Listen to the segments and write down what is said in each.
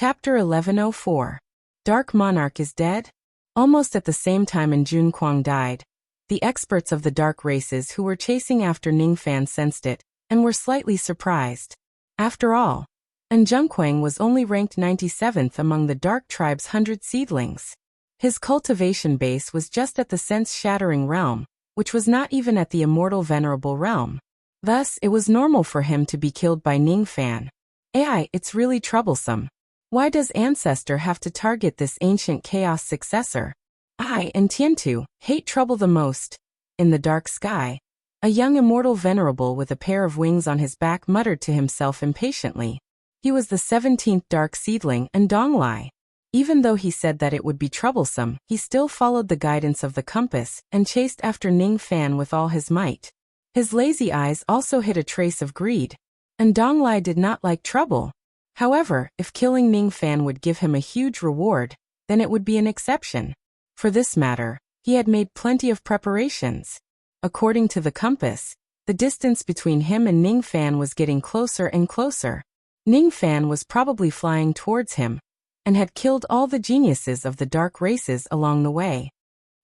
Chapter 1104. Dark Monarch is dead? Almost at the same time Jun Kuang died. The experts of the dark races who were chasing after Ningfan sensed it, and were slightly surprised. After all, Zhengquang was only ranked 97th among the dark tribe's 100 seedlings. His cultivation base was just at the sense-shattering realm, which was not even at the immortal venerable realm. Thus, it was normal for him to be killed by Ningfan. It's really troublesome. Why does Ancestor have to target this ancient chaos successor? I and Tiantu hate trouble the most. In the dark sky, a young immortal venerable with a pair of wings on his back muttered to himself impatiently. He was the 17th dark seedling and Donglai. Even though he said that it would be troublesome, he still followed the guidance of the compass and chased after Ningfan with all his might. His lazy eyes also hid a trace of greed, and Donglai did not like trouble. However, if killing Ningfan would give him a huge reward, then it would be an exception. For this matter, he had made plenty of preparations. According to the compass, the distance between him and Ningfan was getting closer and closer. Ningfan was probably flying towards him, and had killed all the geniuses of the dark races along the way.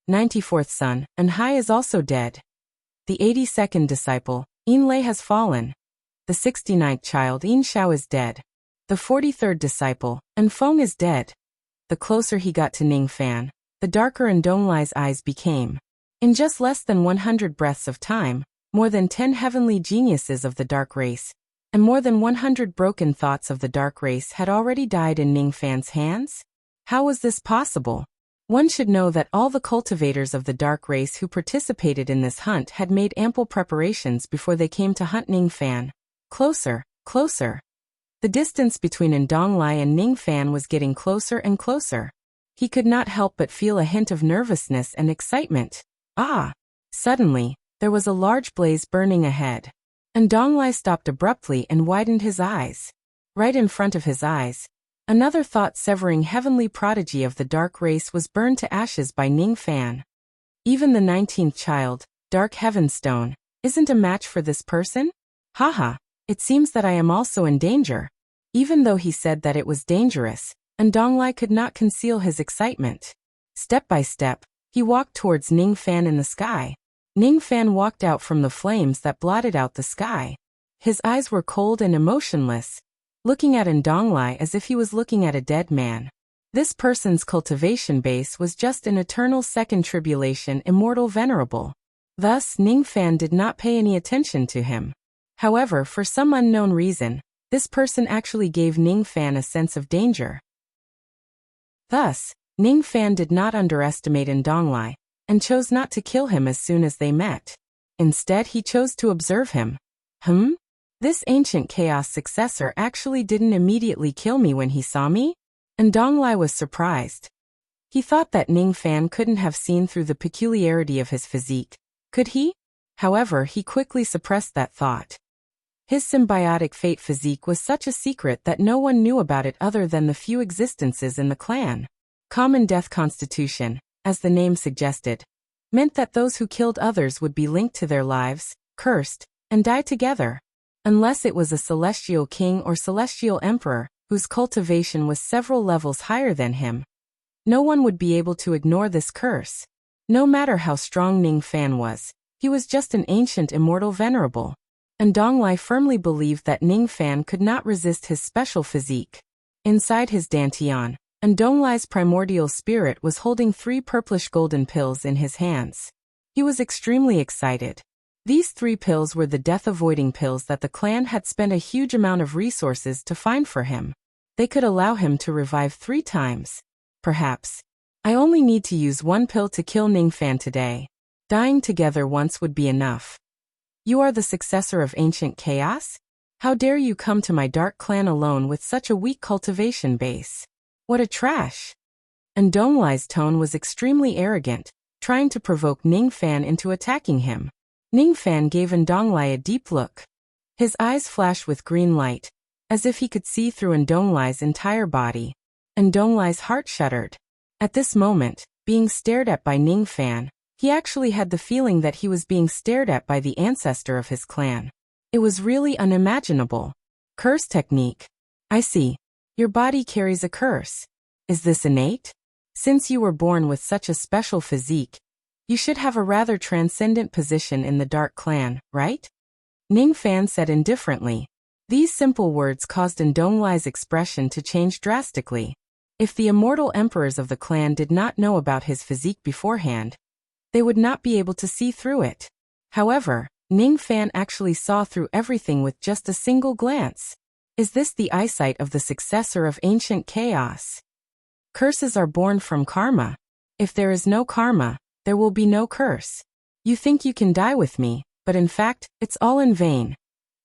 94th son, Anhai is also dead. The 82nd disciple, Yinlei has fallen. The 69th child Yin Xiao is dead. The 43rd disciple, Anfeng is dead. The closer he got to Ningfan, the darker Donglai's eyes became. In just less than 100 breaths of time, more than 10 heavenly geniuses of the dark race, and more than 100 broken thoughts of the dark race had already died in Ningfan's hands? How was this possible? One should know that all the cultivators of the dark race who participated in this hunt had made ample preparations before they came to hunt Ningfan. Closer, closer. The distance between Donglai and Ningfan was getting closer and closer. He could not help but feel a hint of nervousness and excitement. Suddenly, there was a large blaze burning ahead. Donglai stopped abruptly and widened his eyes. Right in front of his eyes, another thought-severing heavenly prodigy of the dark race was burned to ashes by Ningfan. Even the 19th child, Dark Heavenstone, isn't a match for this person? Haha, it seems that I am also in danger. Even though he said that it was dangerous, Donglai could not conceal his excitement. Step by step, he walked towards Ningfan in the sky. Ningfan walked out from the flames that blotted out the sky. His eyes were cold and emotionless, looking at Donglai as if he was looking at a dead man. This person's cultivation base was just an eternal second tribulation immortal venerable. Thus, Ningfan did not pay any attention to him. However, for some unknown reason, this person actually gave Ningfan a sense of danger. Thus, Ningfan did not underestimate Donglai, and chose not to kill him as soon as they met. Instead, he chose to observe him. This ancient chaos successor actually didn't immediately kill me when he saw me? Donglai was surprised. He thought that Ningfan couldn't have seen through the peculiarity of his physique, could he? However, he quickly suppressed that thought. His symbiotic fate physique was such a secret that no one knew about it other than the few existences in the clan. Common death constitution, as the name suggested, meant that those who killed others would be linked to their lives, cursed, and die together. Unless it was a celestial king or celestial emperor, whose cultivation was several levels higher than him. No one would be able to ignore this curse. No matter how strong Ningfan was, he was just an ancient immortal venerable. Donglai firmly believed that Ningfan could not resist his special physique. Inside his dantian, Donglai's primordial spirit was holding 3 purplish golden pills in his hands. He was extremely excited. These 3 pills were the death-avoiding pills that the clan had spent a huge amount of resources to find for him. They could allow him to revive 3 times. Perhaps. I only need to use 1 pill to kill Ningfan today. Dying together once would be enough. You are the successor of ancient chaos? How dare you come to my dark clan alone with such a weak cultivation base? What a trash! Donglai's tone was extremely arrogant, trying to provoke Ningfan into attacking him. Ningfan gave Donglai a deep look. His eyes flashed with green light, as if he could see through Donglai's entire body. Donglai's heart shuddered. At this moment, being stared at by Ningfan, he actually had the feeling that he was being stared at by the ancestor of his clan. It was really unimaginable. Curse technique. I see. Your body carries a curse. Is this innate? Since you were born with such a special physique, you should have a rather transcendent position in the Dark Clan, right? Ning Fan said indifferently. These simple words caused Ndonglai's expression to change drastically. If the immortal emperors of the clan did not know about his physique beforehand, they would not be able to see through it. However, Ning Fan actually saw through everything with just a single glance. Is this the eyesight of the successor of ancient chaos? Curses are born from karma. If there is no karma, there will be no curse. You think you can die with me, but in fact, it's all in vain.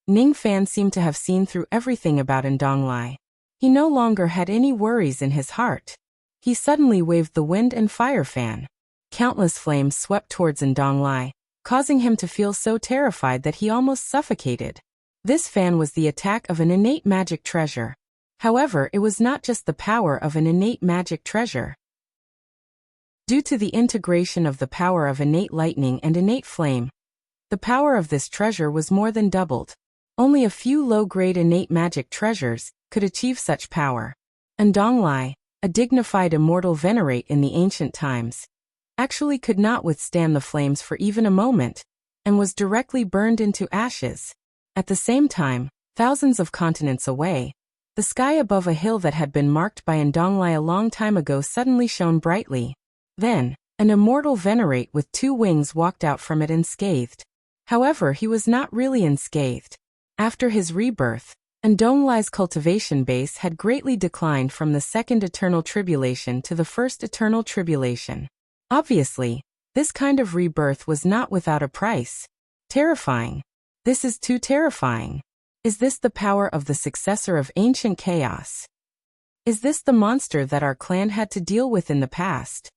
Ning Fan seemed to have seen through everything about Ndonglai. He no longer had any worries in his heart. He suddenly waved the wind and fire fan. Countless flames swept towards Ndonglai, causing him to feel so terrified that he almost suffocated. This fan was the attack of an innate magic treasure. However, it was not just the power of an innate magic treasure. Due to the integration of the power of innate lightning and innate flame, the power of this treasure was more than doubled. Only a few low-grade innate magic treasures could achieve such power. Ndonglai, a dignified immortal venerate in the ancient times, actually could not withstand the flames for even a moment, and was directly burned into ashes. At the same time, thousands of continents away, the sky above a hill that had been marked by Ndonglai a long time ago suddenly shone brightly. Then, an immortal venerate with 2 wings walked out from it unscathed. However, he was not really unscathed. After his rebirth, Ndonglai's cultivation base had greatly declined from the second eternal tribulation to the first eternal tribulation. Obviously, this kind of rebirth was not without a price. Terrifying. This is too terrifying. Is this the power of the successor of ancient chaos? Is this the monster that our clan had to deal with in the past?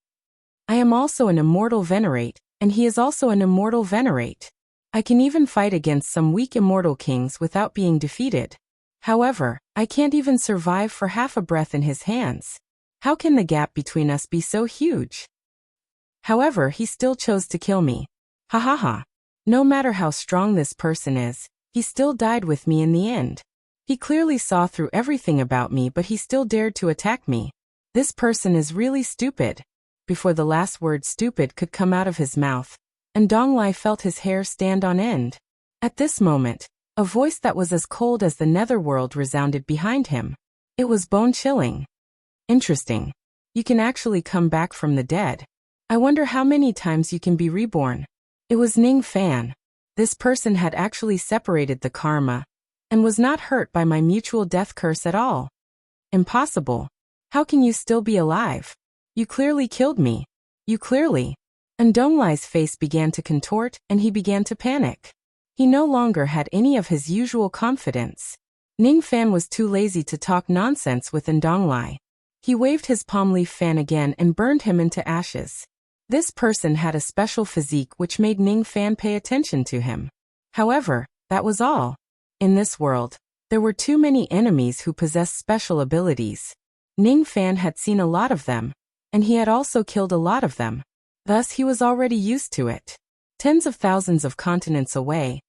I am also an immortal venerate, and he is also an immortal venerate. I can even fight against some weak immortal kings without being defeated. However, I can't even survive for half a breath in his hands. How can the gap between us be so huge? However, he still chose to kill me. Ha ha ha. No matter how strong this person is, he still died with me in the end. He clearly saw through everything about me, but he still dared to attack me. This person is really stupid. Before the last word stupid could come out of his mouth, Ndonglai felt his hair stand on end. At this moment, a voice that was as cold as the netherworld resounded behind him. It was bone-chilling. Interesting. You can actually come back from the dead. I wonder how many times you can be reborn. It was Ning Fan. This person had actually separated the karma, and was not hurt by my mutual death curse at all. Impossible. How can you still be alive? You clearly killed me. You clearly. Ndonglai's face began to contort, and he began to panic. He no longer had any of his usual confidence. Ning Fan was too lazy to talk nonsense with Ndonglai. He waved his palm leaf fan again and burned him into ashes. This person had a special physique which made Ning Fan pay attention to him. However, that was all. In this world, there were too many enemies who possessed special abilities. Ning Fan had seen a lot of them, and he had also killed a lot of them. Thus he was already used to it. Tens of thousands of continents away,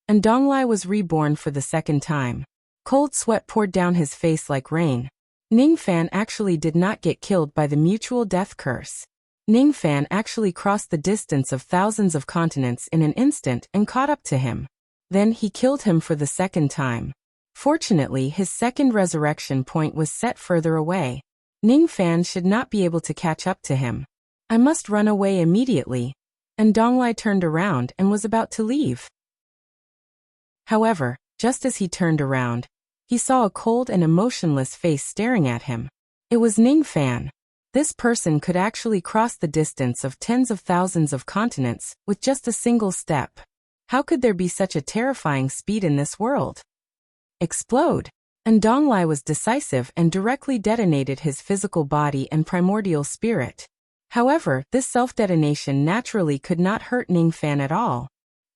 Ndonglai was reborn for the second time. Cold sweat poured down his face like rain. Ning Fan actually did not get killed by the mutual death curse. Ning Fan actually crossed the distance of thousands of continents in an instant and caught up to him. Then he killed him for the second time. Fortunately, his second resurrection point was set further away. Ning Fan should not be able to catch up to him. I must run away immediately. Ndonglai turned around and was about to leave. However, just as he turned around, he saw a cold and emotionless face staring at him. It was Ning Fan. This person could actually cross the distance of tens of thousands of continents with just a single step. How could there be such a terrifying speed in this world? Explode! Ndonglai was decisive and directly detonated his physical body and primordial spirit. However, this self-detonation naturally could not hurt Ning Fan at all.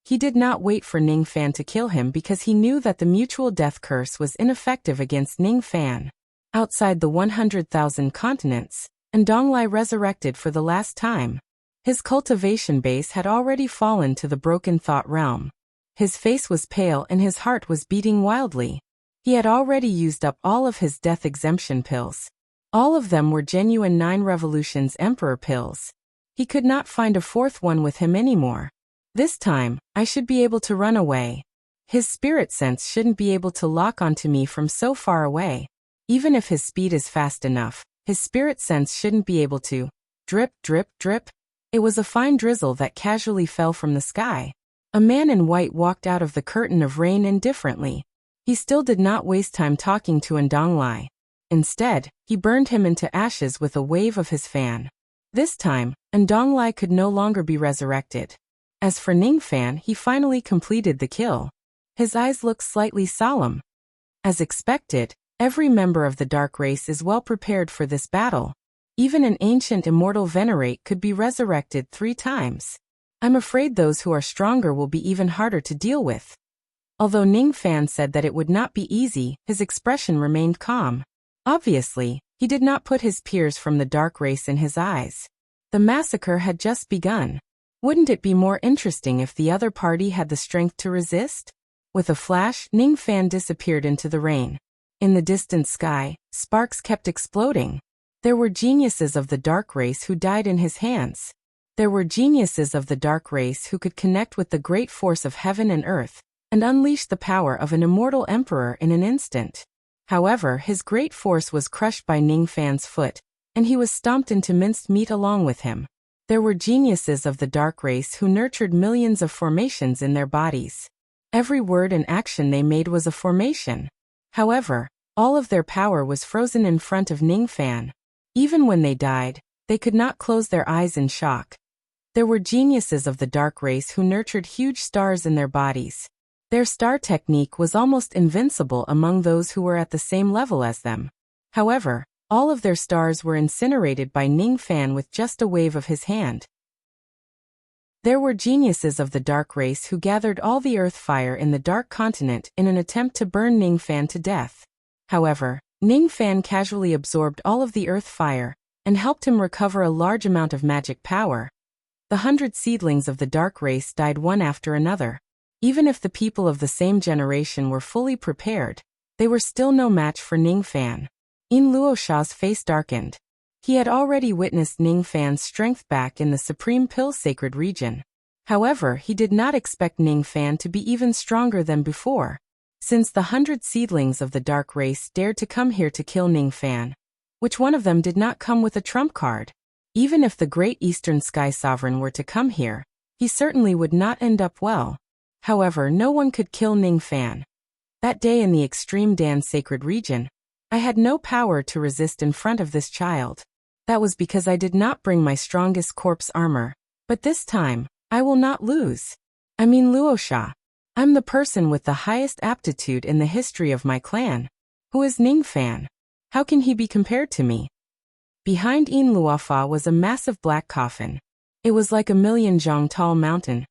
He did not wait for Ning Fan to kill him because he knew that the mutual death curse was ineffective against Ning Fan. Outside the 100,000 continents, Ndonglai resurrected for the last time. His cultivation base had already fallen to the broken thought realm. His face was pale and his heart was beating wildly. He had already used up all of his death exemption pills. All of them were genuine 9 Revolutions Emperor pills. He could not find a fourth one with him anymore. This time, I should be able to run away. His spirit sense shouldn't be able to lock onto me from so far away. Even if his speed is fast enough, his spirit sense shouldn't be able to. Drip, drip, drip. It was a fine drizzle that casually fell from the sky. A man in white walked out of the curtain of rain indifferently. He still did not waste time talking to Ndonglai. Instead, he burned him into ashes with a wave of his fan. This time, Ndonglai could no longer be resurrected. As for Ningfan, he finally completed the kill. His eyes looked slightly solemn. As expected, every member of the dark race is well prepared for this battle. Even an ancient immortal venerate could be resurrected 3 times. I'm afraid those who are stronger will be even harder to deal with. Although Ningfan said that it would not be easy, his expression remained calm. Obviously, he did not put his peers from the dark race in his eyes. The massacre had just begun. Wouldn't it be more interesting if the other party had the strength to resist? With a flash, Ningfan disappeared into the rain. In the distant sky, sparks kept exploding. There were geniuses of the dark race who died in his hands. There were geniuses of the dark race who could connect with the great force of heaven and earth, and unleash the power of an immortal emperor in an instant. However, his great force was crushed by Ningfan's foot, and he was stomped into minced meat along with him. There were geniuses of the dark race who nurtured millions of formations in their bodies. Every word and action they made was a formation. However, all of their power was frozen in front of Ningfan. Even when they died, they could not close their eyes in shock. There were geniuses of the dark race who nurtured huge stars in their bodies. Their star technique was almost invincible among those who were at the same level as them. However, all of their stars were incinerated by Ningfan with just a wave of his hand. There were geniuses of the dark race who gathered all the earth fire in the dark continent in an attempt to burn Ningfan to death. However, Ningfan casually absorbed all of the earth fire and helped him recover a large amount of magic power. The 100 seedlings of the dark race died one after another. Even if the people of the same generation were fully prepared, they were still no match for Ningfan. In Luosha's face darkened. He had already witnessed Ningfan's strength back in the Supreme Pill Sacred region. However, he did not expect Ningfan to be even stronger than before. Since the 100 seedlings of the dark race dared to come here to kill Ningfan, which one of them did not come with a trump card? Even if the Great Eastern Sky Sovereign were to come here, he certainly would not end up well. However, no one could kill Ningfan. That day in the Extreme Dan Sacred region, I had no power to resist in front of this child. That was because I did not bring my strongest corpse armor. But this time, I will not lose. I mean Luosha. I'm the person with the highest aptitude in the history of my clan. Who is Ningfan? How can he be compared to me? Behind In Luofa was a massive black coffin. It was like a 1,000,000 zhang tall mountain,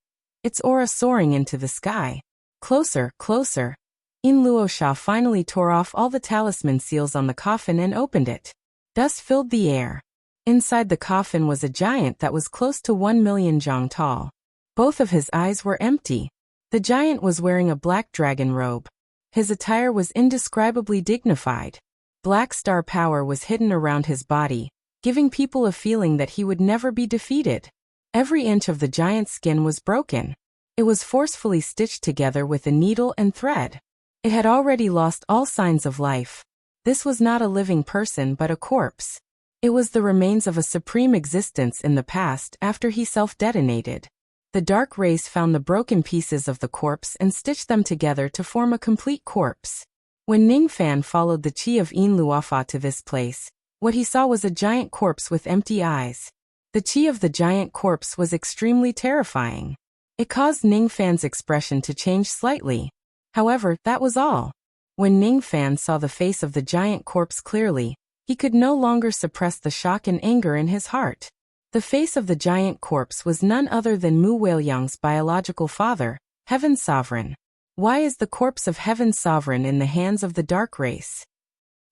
its aura soaring into the sky. Closer, closer. In Luosha finally tore off all the talisman seals on the coffin and opened it. Dust filled the air. Inside the coffin was a giant that was close to 1,000,000 zhang tall. Both of his eyes were empty. The giant was wearing a black dragon robe. His attire was indescribably dignified. Black star power was hidden around his body, giving people a feeling that he would never be defeated. Every inch of the giant's skin was broken. It was forcefully stitched together with a needle and thread. It had already lost all signs of life. This was not a living person but a corpse. It was the remains of a supreme existence in the past after he self-detonated. The dark race found the broken pieces of the corpse and stitched them together to form a complete corpse. When Ningfan followed the chi of In Luofa to this place, what he saw was a giant corpse with empty eyes. The chi of the giant corpse was extremely terrifying. It caused Ningfan's expression to change slightly. However, that was all. When Ningfan saw the face of the giant corpse clearly, he could no longer suppress the shock and anger in his heart. The face of the giant corpse was none other than Mu Weiliang's biological father, Heaven's Sovereign. Why is the corpse of Heaven's Sovereign in the hands of the dark race?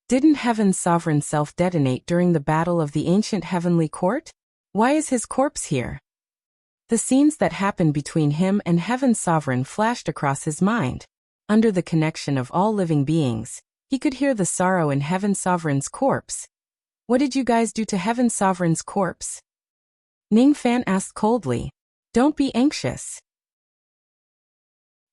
Didn't Heaven's Sovereign self-detonate during the battle of the ancient heavenly court? Why is his corpse here? The scenes that happened between him and Heaven's Sovereign flashed across his mind. Under the connection of all living beings, he could hear the sorrow in Heaven Sovereign's corpse. What did you guys do to Heaven Sovereign's corpse? Ning Fan asked coldly. Don't be anxious.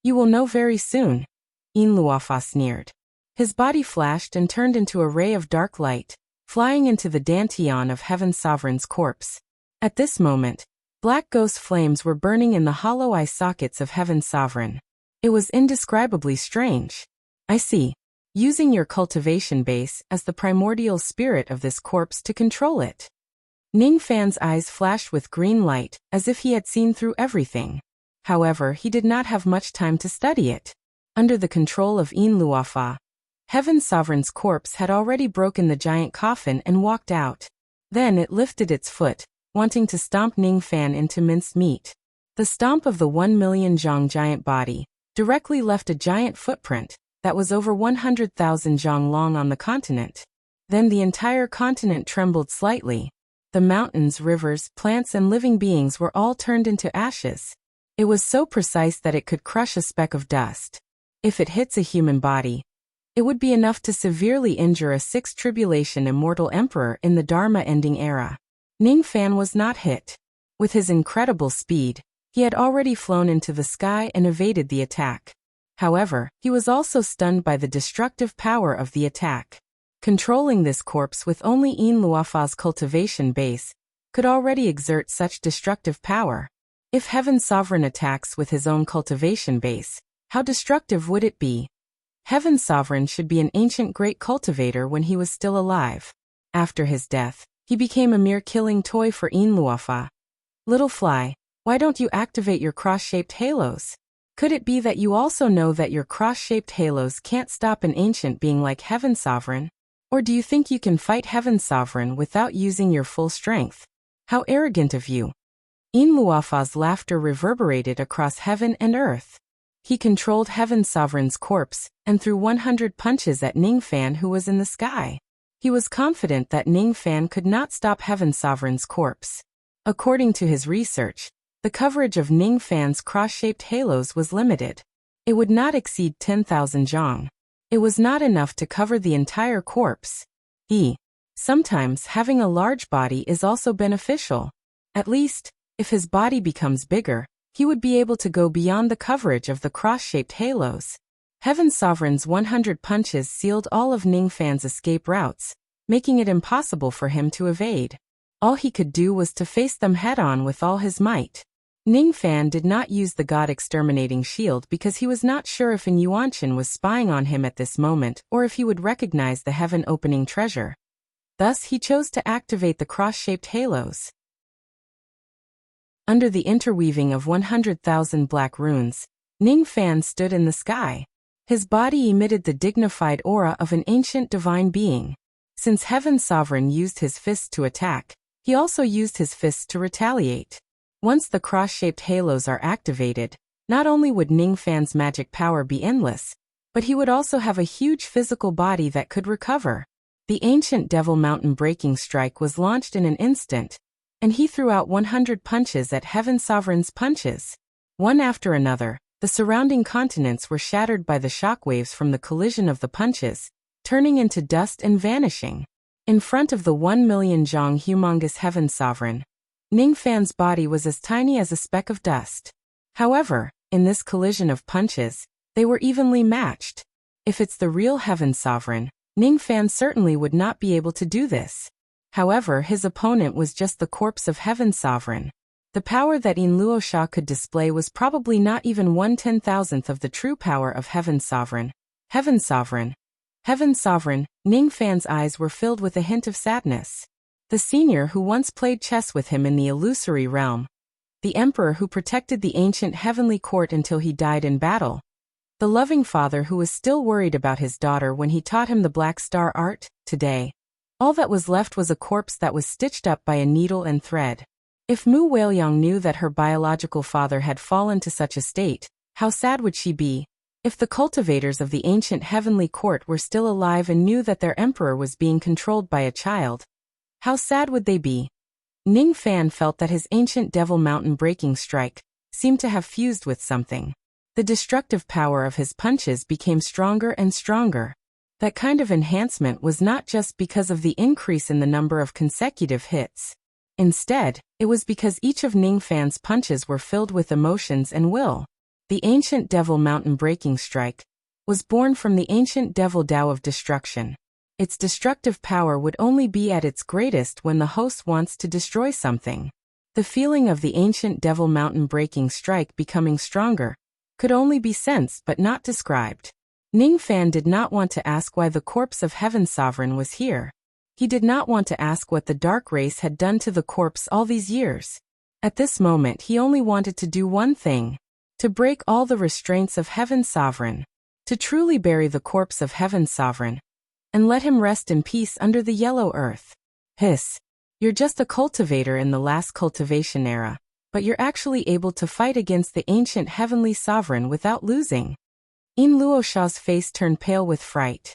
You will know very soon, Yin Luofa sneered. His body flashed and turned into a ray of dark light, flying into the dantian of Heaven Sovereign's corpse. At this moment, black ghost flames were burning in the hollow eye sockets of Heaven Sovereign. It was indescribably strange. I see. Using your cultivation base as the primordial spirit of this corpse to control it. Ning Fan's eyes flashed with green light, as if he had seen through everything. However, he did not have much time to study it. Under the control of Yin Luofa, Heaven Sovereign's corpse had already broken the giant coffin and walked out. Then it lifted its foot, wanting to stomp Ning Fan into minced meat. The stomp of the 1,000,000 zhong giant body directly left a giant footprint that was over 100,000 zhong long on the continent. Then the entire continent trembled slightly. The mountains, rivers, plants and living beings were all turned into ashes. It was so precise that it could crush a speck of dust. If it hits a human body, it would be enough to severely injure a sixth tribulation immortal emperor in the Dharma-ending era. Ning Fan was not hit. With his incredible speed, he had already flown into the sky and evaded the attack. However, he was also stunned by the destructive power of the attack. Controlling this corpse with only Yin Luofa's cultivation base could already exert such destructive power. If Heaven Sovereign attacks with his own cultivation base, how destructive would it be? Heaven Sovereign should be an ancient great cultivator when he was still alive. After his death, he became a mere killing toy for Yin Luofa. Little fly, why don't you activate your cross-shaped halos? Could it be that you also know that your cross-shaped halos can't stop an ancient being like Heaven Sovereign? Or do you think you can fight Heaven Sovereign without using your full strength? How arrogant of you! Yin Luofa's laughter reverberated across heaven and earth. He controlled Heaven Sovereign's corpse and threw 100 punches at Ning Fan, who was in the sky. He was confident that Ning Fan could not stop Heaven Sovereign's corpse. According to his research, the coverage of Ning Fan's cross-shaped halos was limited. It would not exceed 10,000 zhong. It was not enough to cover the entire corpse. Sometimes having a large body is also beneficial. At least, if his body becomes bigger, he would be able to go beyond the coverage of the cross-shaped halos. Heaven Sovereign's 100 punches sealed all of Ning Fan's escape routes, making it impossible for him to evade. All he could do was to face them head-on with all his might. Ning Fan did not use the God-exterminating shield because he was not sure if Yuanshan was spying on him at this moment or if he would recognize the heaven-opening treasure. Thus, he chose to activate the cross-shaped halos. Under the interweaving of 100,000 black runes, Ning Fan stood in the sky. His body emitted the dignified aura of an ancient divine being. Since Heaven Sovereign used his fists to attack, he also used his fists to retaliate. Once the cross-shaped halos are activated, not only would Ning Fan's magic power be endless, but he would also have a huge physical body that could recover. The ancient Devil Mountain breaking strike was launched in an instant, and he threw out 100 punches at Heaven Sovereign's punches. One after another, the surrounding continents were shattered by the shockwaves from the collision of the punches, turning into dust and vanishing. In front of the 1,000,000 zhong humongous Heaven Sovereign, Ning Fan's body was as tiny as a speck of dust. However, in this collision of punches, they were evenly matched. If it's the real Heaven Sovereign, Ning Fan certainly would not be able to do this. However, his opponent was just the corpse of Heaven Sovereign. The power that Yin Luosha could display was probably not even 1/10,000th of the true power of Heaven Sovereign. Heaven Sovereign. Heaven Sovereign, Ning Fan's eyes were filled with a hint of sadness. The senior who once played chess with him in the illusory realm. The emperor who protected the ancient heavenly court until he died in battle. The loving father who was still worried about his daughter when he taught him the Black Star art. Today, all that was left was a corpse that was stitched up by a needle and thread. If Mu Weiliang knew that her biological father had fallen to such a state, how sad would she be? If the cultivators of the ancient heavenly court were still alive and knew that their emperor was being controlled by a child, how sad would they be? Ning Fan felt that his ancient Devil Mountain breaking strike seemed to have fused with something. The destructive power of his punches became stronger and stronger. That kind of enhancement was not just because of the increase in the number of consecutive hits. Instead, it was because each of Ningfan's punches were filled with emotions and will. The ancient devil mountain breaking strike was born from the ancient devil Tao of destruction. Its destructive power would only be at its greatest when the host wants to destroy something. The feeling of the ancient devil mountain breaking strike becoming stronger could only be sensed but not described. Ningfan did not want to ask why the corpse of Heaven's sovereign was here. He did not want to ask what the dark race had done to the corpse all these years. At this moment he only wanted to do one thing: to break all the restraints of Heaven's sovereign, to truly bury the corpse of Heaven's sovereign, and let him rest in peace under the yellow earth. Hiss. You're just a cultivator in the last cultivation era, but you're actually able to fight against the ancient heavenly sovereign without losing. In Luosha's face turned pale with fright.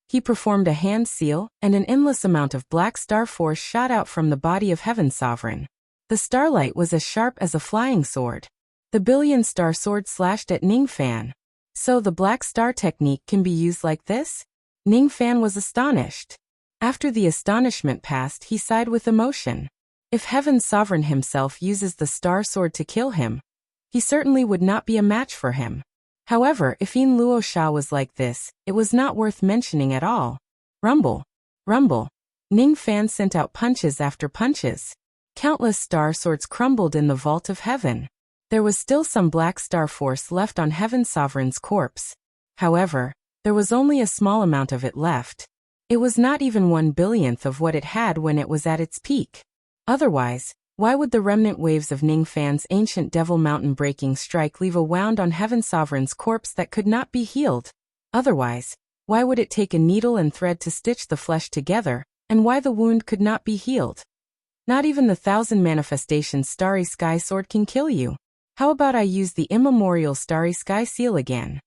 He performed a hand seal, and an endless amount of black star force shot out from the body of Heaven's sovereign. The starlight was as sharp as a flying sword. The billion star sword slashed at Ningfan. So the black star technique can be used like this? Ningfan was astonished. After the astonishment passed, he sighed with emotion. If Heaven's sovereign himself uses the star sword to kill him, he certainly would not be a match for him. However, if In Luosha was like this, it was not worth mentioning at all. Rumble. Rumble. Ningfan sent out punches after punches. Countless star swords crumbled in the vault of heaven. There was still some black star force left on Heaven's sovereign's corpse. However, there was only a small amount of it left. It was not even 1/1000th of what it had when it was at its peak. Otherwise, why would the remnant waves of Ningfan's ancient devil mountain breaking strike leave a wound on Heaven's sovereign's corpse that could not be healed? Otherwise, why would it take a needle and thread to stitch the flesh together, and why the wound could not be healed? Not even the 1000 manifestations Starry Sky Sword can kill you. How about I use the immemorial Starry Sky Seal again?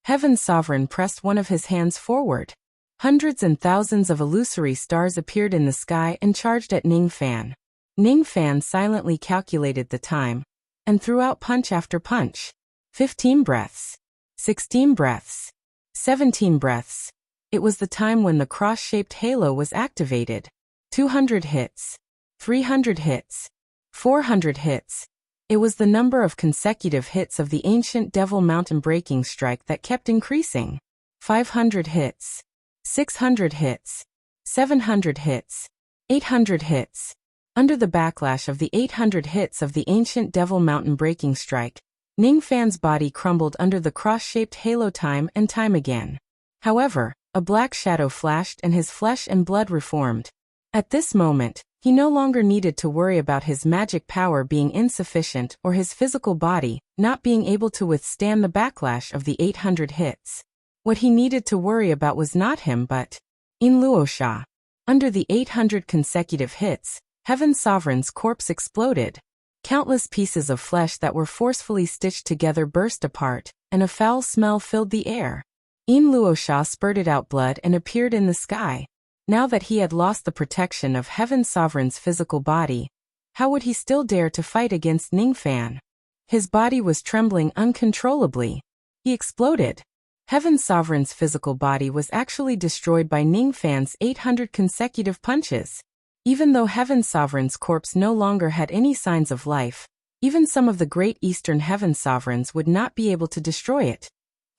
Heaven's sovereign pressed one of his hands forward. Hundreds and thousands of illusory stars appeared in the sky and charged at Ningfan. Ningfan silently calculated the time and threw out punch after punch. 15 breaths. 16 breaths. 17 breaths. It was the time when the cross-shaped halo was activated. 200 hits. 300 hits. 400 hits. It was the number of consecutive hits of the ancient devil mountain breaking strike that kept increasing. 500 hits. 600 hits. 700 hits. 800 hits. Under the backlash of the 800 hits of the ancient devil mountain breaking strike, Ningfan's body crumbled under the cross-shaped halo time and time again. However, a black shadow flashed and his flesh and blood reformed. At this moment, he no longer needed to worry about his magic power being insufficient or his physical body not being able to withstand the backlash of the 800 hits. What he needed to worry about was not him but In Luosha. Under the 800 consecutive hits, Heaven's sovereign's corpse exploded. Countless pieces of flesh that were forcefully stitched together burst apart, and a foul smell filled the air. In Luosha spurted out blood and appeared in the sky. Now that he had lost the protection of Heaven's sovereign's physical body, how would he still dare to fight against Ningfan? His body was trembling uncontrollably. He exploded. Heaven's sovereign's physical body was actually destroyed by Ningfan's 800 consecutive punches. Even though Heaven's sovereign's corpse no longer had any signs of life, even some of the great Eastern Heaven sovereigns would not be able to destroy it.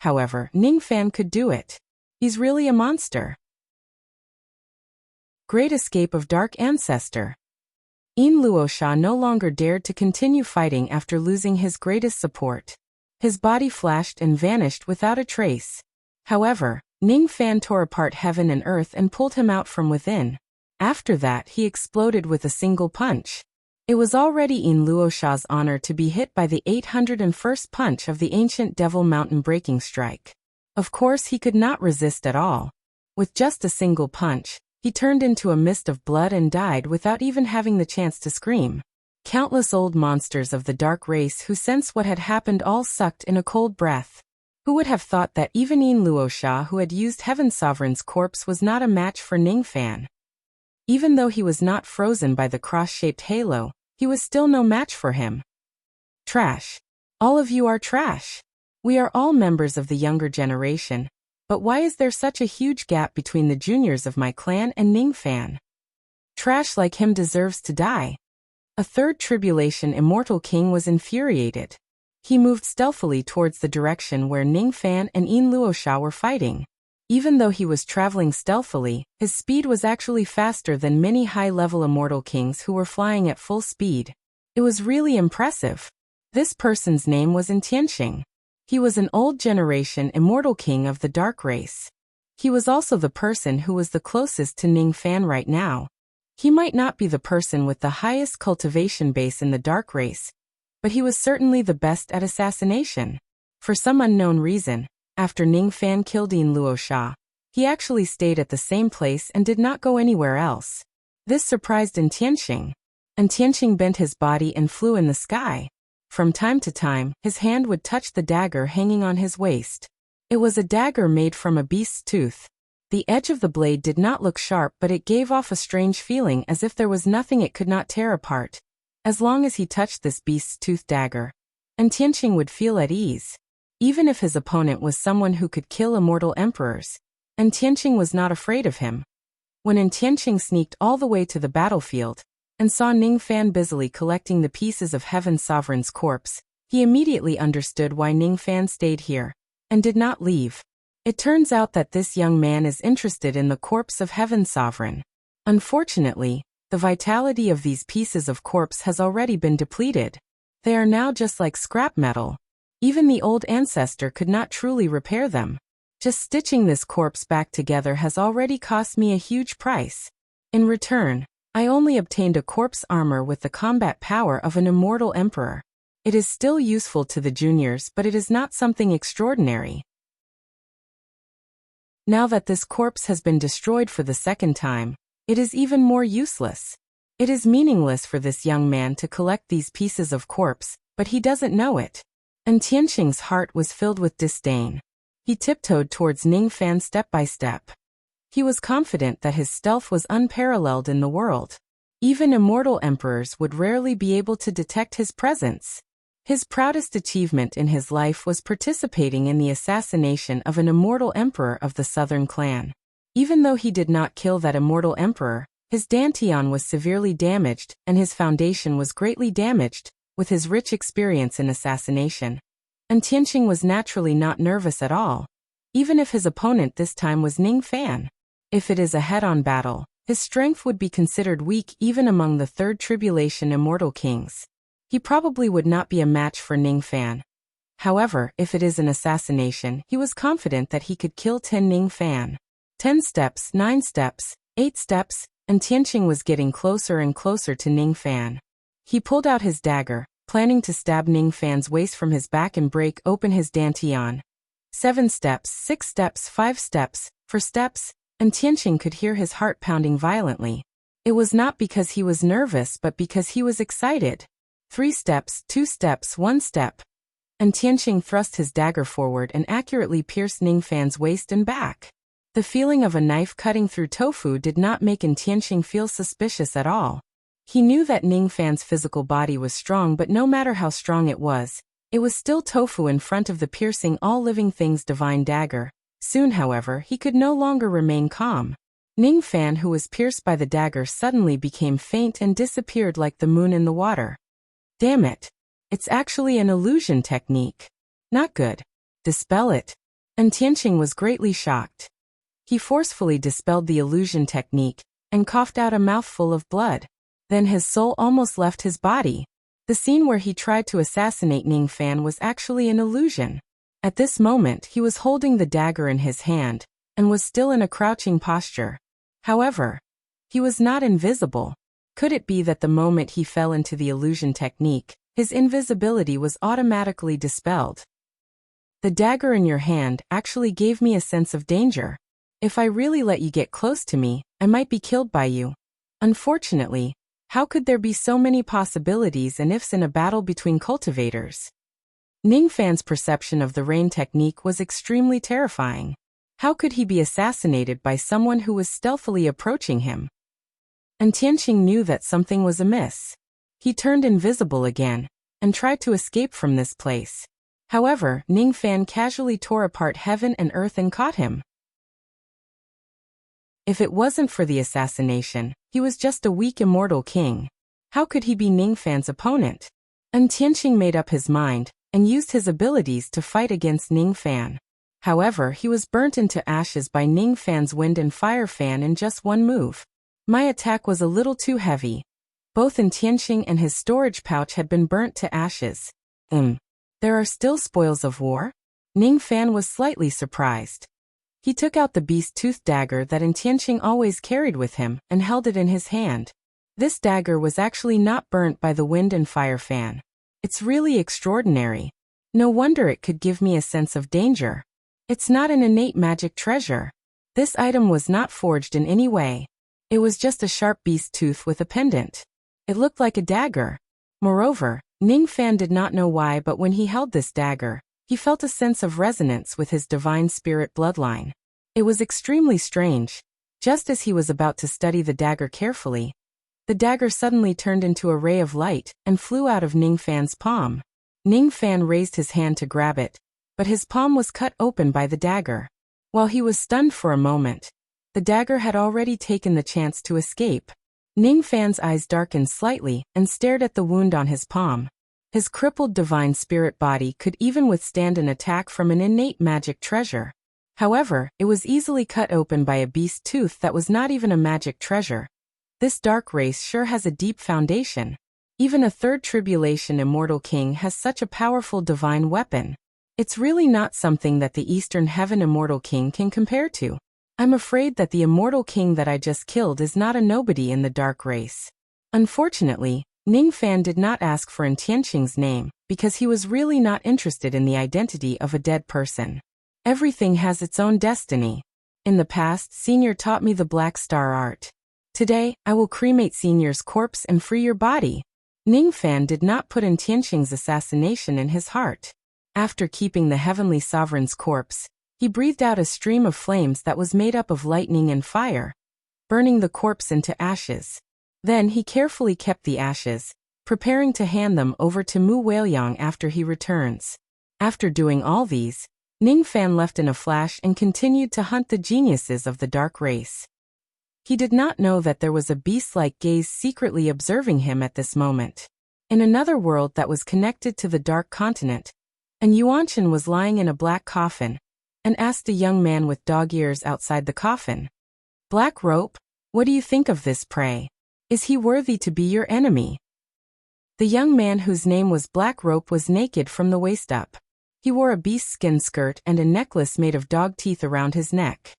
However, Ningfan could do it. He's really a monster. Great escape of Dark Ancestor. In Luosha no longer dared to continue fighting after losing his greatest support. His body flashed and vanished without a trace. However, Ningfan tore apart heaven and earth and pulled him out from within. After that, he exploded with a single punch. It was already in Luosha's honor to be hit by the 801st punch of the ancient devil mountain breaking strike. Of course, he could not resist at all. With just a single punch, he turned into a mist of blood and died without even having the chance to scream. Countless old monsters of the dark race who sensed what had happened all sucked in a cold breath. Who would have thought that even In Luosha, who had used Heaven's sovereign's corpse, was not a match for Ningfan? Even though he was not frozen by the cross-shaped halo, he was still no match for him. Trash. All of you are trash. We are all members of the younger generation, but why is there such a huge gap between the juniors of my clan and Ningfan? Trash like him deserves to die. A third tribulation immortal king was infuriated. He moved stealthily towards the direction where Ningfan and Yin Luosha were fighting. Even though he was traveling stealthily, his speed was actually faster than many high-level immortal kings who were flying at full speed. It was really impressive. This person's name was Tianqing. He was an old generation immortal king of the dark race. He was also the person who was the closest to Ningfan right now. He might not be the person with the highest cultivation base in the dark race, but he was certainly the best at assassination. For some unknown reason, after Ningfan killed Yin Luosha, he actually stayed at the same place and did not go anywhere else. This surprised Tianqing. Tianqing bent his body and flew in the sky. From time to time, his hand would touch the dagger hanging on his waist. It was a dagger made from a beast's tooth. The edge of the blade did not look sharp, but it gave off a strange feeling as if there was nothing it could not tear apart. As long as he touched this beast's tooth dagger, Tianqing would feel at ease. Even if his opponent was someone who could kill immortal emperors, Tianqing was not afraid of him. When Tianqing sneaked all the way to the battlefield and saw Ningfan busily collecting the pieces of Heaven Sovereign's corpse, he immediately understood why Ningfan stayed here and did not leave. It turns out that this young man is interested in the corpse of Heaven Sovereign. Unfortunately, the vitality of these pieces of corpse has already been depleted. They are now just like scrap metal. Even the old ancestor could not truly repair them. Just stitching this corpse back together has already cost me a huge price. In return, I only obtained a corpse armor with the combat power of an immortal emperor. It is still useful to the juniors, but it is not something extraordinary. Now that this corpse has been destroyed for the second time, it is even more useless. It is meaningless for this young man to collect these pieces of corpse, but he doesn't know it. Tianqing's heart was filled with disdain. He tiptoed towards Ningfan step by step. He was confident that his stealth was unparalleled in the world. Even immortal emperors would rarely be able to detect his presence. His proudest achievement in his life was participating in the assassination of an immortal emperor of the Southern Clan. Even though he did not kill that immortal emperor, his dantian was severely damaged and his foundation was greatly damaged. With his rich experience in assassination, Tianqing was naturally not nervous at all, even if his opponent this time was Ningfan. If it is a head-on battle, his strength would be considered weak even among the Third Tribulation immortal kings. He probably would not be a match for Ningfan. However, if it is an assassination, he was confident that he could kill Ningfan. 10 steps, 9 steps, 8 steps, and Tianqing was getting closer and closer to Ningfan. He pulled out his dagger, planning to stab Ningfan's waist from his back and break open his dantian. 7 steps, 6 steps, 5 steps, 4 steps, and Tianqing could hear his heart pounding violently. It was not because he was nervous but because he was excited. 3 steps, 2 steps, 1 step. And Tianqing thrust his dagger forward and accurately pierced Ningfan's waist and back. The feeling of a knife cutting through tofu did not make Tianqing feel suspicious at all. He knew that Ningfan's physical body was strong, but no matter how strong it was still tofu in front of the piercing all living things divine dagger. Soon, however, he could no longer remain calm. Ningfan, who was pierced by the dagger, suddenly became faint and disappeared like the moon in the water. Damn it. It's actually an illusion technique. Not good. Dispel it. And Tianqing was greatly shocked. He forcefully dispelled the illusion technique and coughed out a mouthful of blood. Then his soul almost left his body. The scene where he tried to assassinate Ningfan was actually an illusion. At this moment, he was holding the dagger in his hand and was still in a crouching posture. However, he was not invisible. Could it be that the moment he fell into the illusion technique, his invisibility was automatically dispelled? The dagger in your hand actually gave me a sense of danger. If I really let you get close to me, I might be killed by you. Unfortunately, how could there be so many possibilities and ifs in a battle between cultivators? Ningfan's perception of the rain technique was extremely terrifying. How could he be assassinated by someone who was stealthily approaching him? And Tianqing knew that something was amiss. He turned invisible again, and tried to escape from this place. However, Ningfan casually tore apart heaven and earth and caught him. If it wasn't for the assassination, he was just a weak immortal king. How could he be Ningfan's opponent? Tianqing made up his mind, and used his abilities to fight against Ningfan. However, he was burnt into ashes by Ningfan's wind and fire fan in just one move. My attack was a little too heavy. Both Tianqing and his storage pouch had been burnt to ashes. There are still spoils of war? Ningfan was slightly surprised. He took out the beast-toothed dagger that Tianqing always carried with him and held it in his hand. This dagger was actually not burnt by the wind and fire fan. It's really extraordinary. No wonder it could give me a sense of danger. It's not an innate magic treasure. This item was not forged in any way. It was just a sharp beast tooth with a pendant. It looked like a dagger. Moreover, Ningfan did not know why, but when he held this dagger, he felt a sense of resonance with his divine spirit bloodline. It was extremely strange. Just as he was about to study the dagger carefully, the dagger suddenly turned into a ray of light and flew out of Ningfan's palm. Ningfan raised his hand to grab it, but his palm was cut open by the dagger. While he was stunned for a moment, the dagger had already taken the chance to escape. Ningfan's eyes darkened slightly and stared at the wound on his palm. His crippled divine spirit body could even withstand an attack from an innate magic treasure. However, it was easily cut open by a beast tooth that was not even a magic treasure. This dark race sure has a deep foundation. Even a third tribulation immortal king has such a powerful divine weapon. It's really not something that the Eastern Heaven immortal king can compare to. I'm afraid that the immortal king that I just killed is not a nobody in the dark race. Unfortunately, Ningfan did not ask for Tianqing's name, because he was really not interested in the identity of a dead person. Everything has its own destiny. In the past, Senior taught me the Black Star art. Today, I will cremate Senior's corpse and free your body. Ningfan did not put Tianqing's assassination in his heart. After keeping the heavenly sovereign's corpse, he breathed out a stream of flames that was made up of lightning and fire, burning the corpse into ashes. Then he carefully kept the ashes, preparing to hand them over to Mu Weiliang after he returns. After doing all these, Ningfan left in a flash and continued to hunt the geniuses of the dark race. He did not know that there was a beast-like gaze secretly observing him at this moment. In another world that was connected to the dark continent, and Yuanchen was lying in a black coffin, and asked a young man with dog ears outside the coffin, "Black Rope, what do you think of this prey? Is he worthy to be your enemy?" The young man whose name was Black Rope was naked from the waist up. He wore a beast skin skirt and a necklace made of dog teeth around his neck.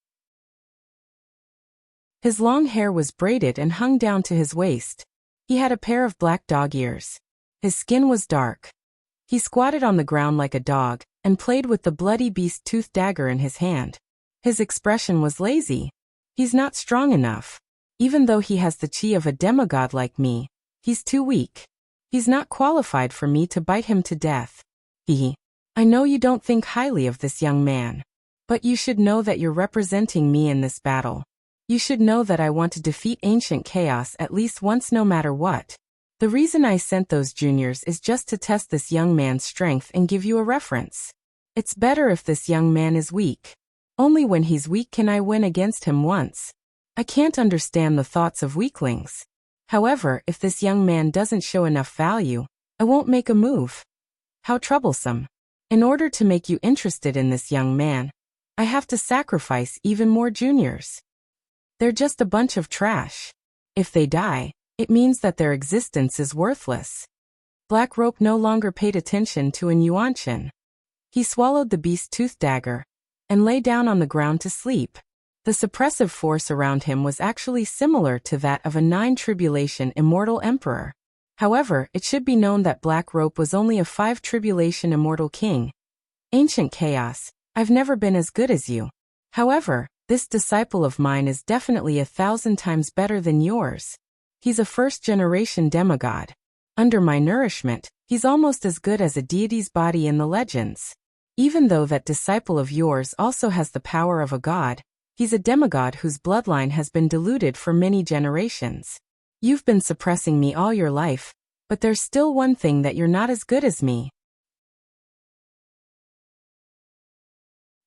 His long hair was braided and hung down to his waist. He had a pair of black dog ears. His skin was dark. He squatted on the ground like a dog, and played with the bloody beast-toothed dagger in his hand. His expression was lazy. He's not strong enough. Even though he has the chi of a demigod like me, he's too weak. He's not qualified for me to bite him to death. I know you don't think highly of this young man. But you should know that you're representing me in this battle. You should know that I want to defeat ancient chaos at least once no matter what. The reason I sent those juniors is just to test this young man's strength and give you a reference. It's better if this young man is weak. Only when he's weak can I win against him once. I can't understand the thoughts of weaklings. However, if this young man doesn't show enough value, I won't make a move. How troublesome. In order to make you interested in this young man, I have to sacrifice even more juniors. They're just a bunch of trash. If they die, it means that their existence is worthless. Black Rope no longer paid attention to Yuanchen. He swallowed the beast-toothed dagger and lay down on the ground to sleep. The suppressive force around him was actually similar to that of a 9-tribulation immortal emperor. However, it should be known that Black Rope was only a 5-tribulation immortal king. Ancient chaos, I've never been as good as you. However, this disciple of mine is definitely 1,000 times better than yours. He's a first-generation demigod. Under my nourishment, he's almost as good as a deity's body in the legends. Even though that disciple of yours also has the power of a god, he's a demigod whose bloodline has been diluted for many generations. You've been suppressing me all your life, But there's still one thing that you're not as good as me.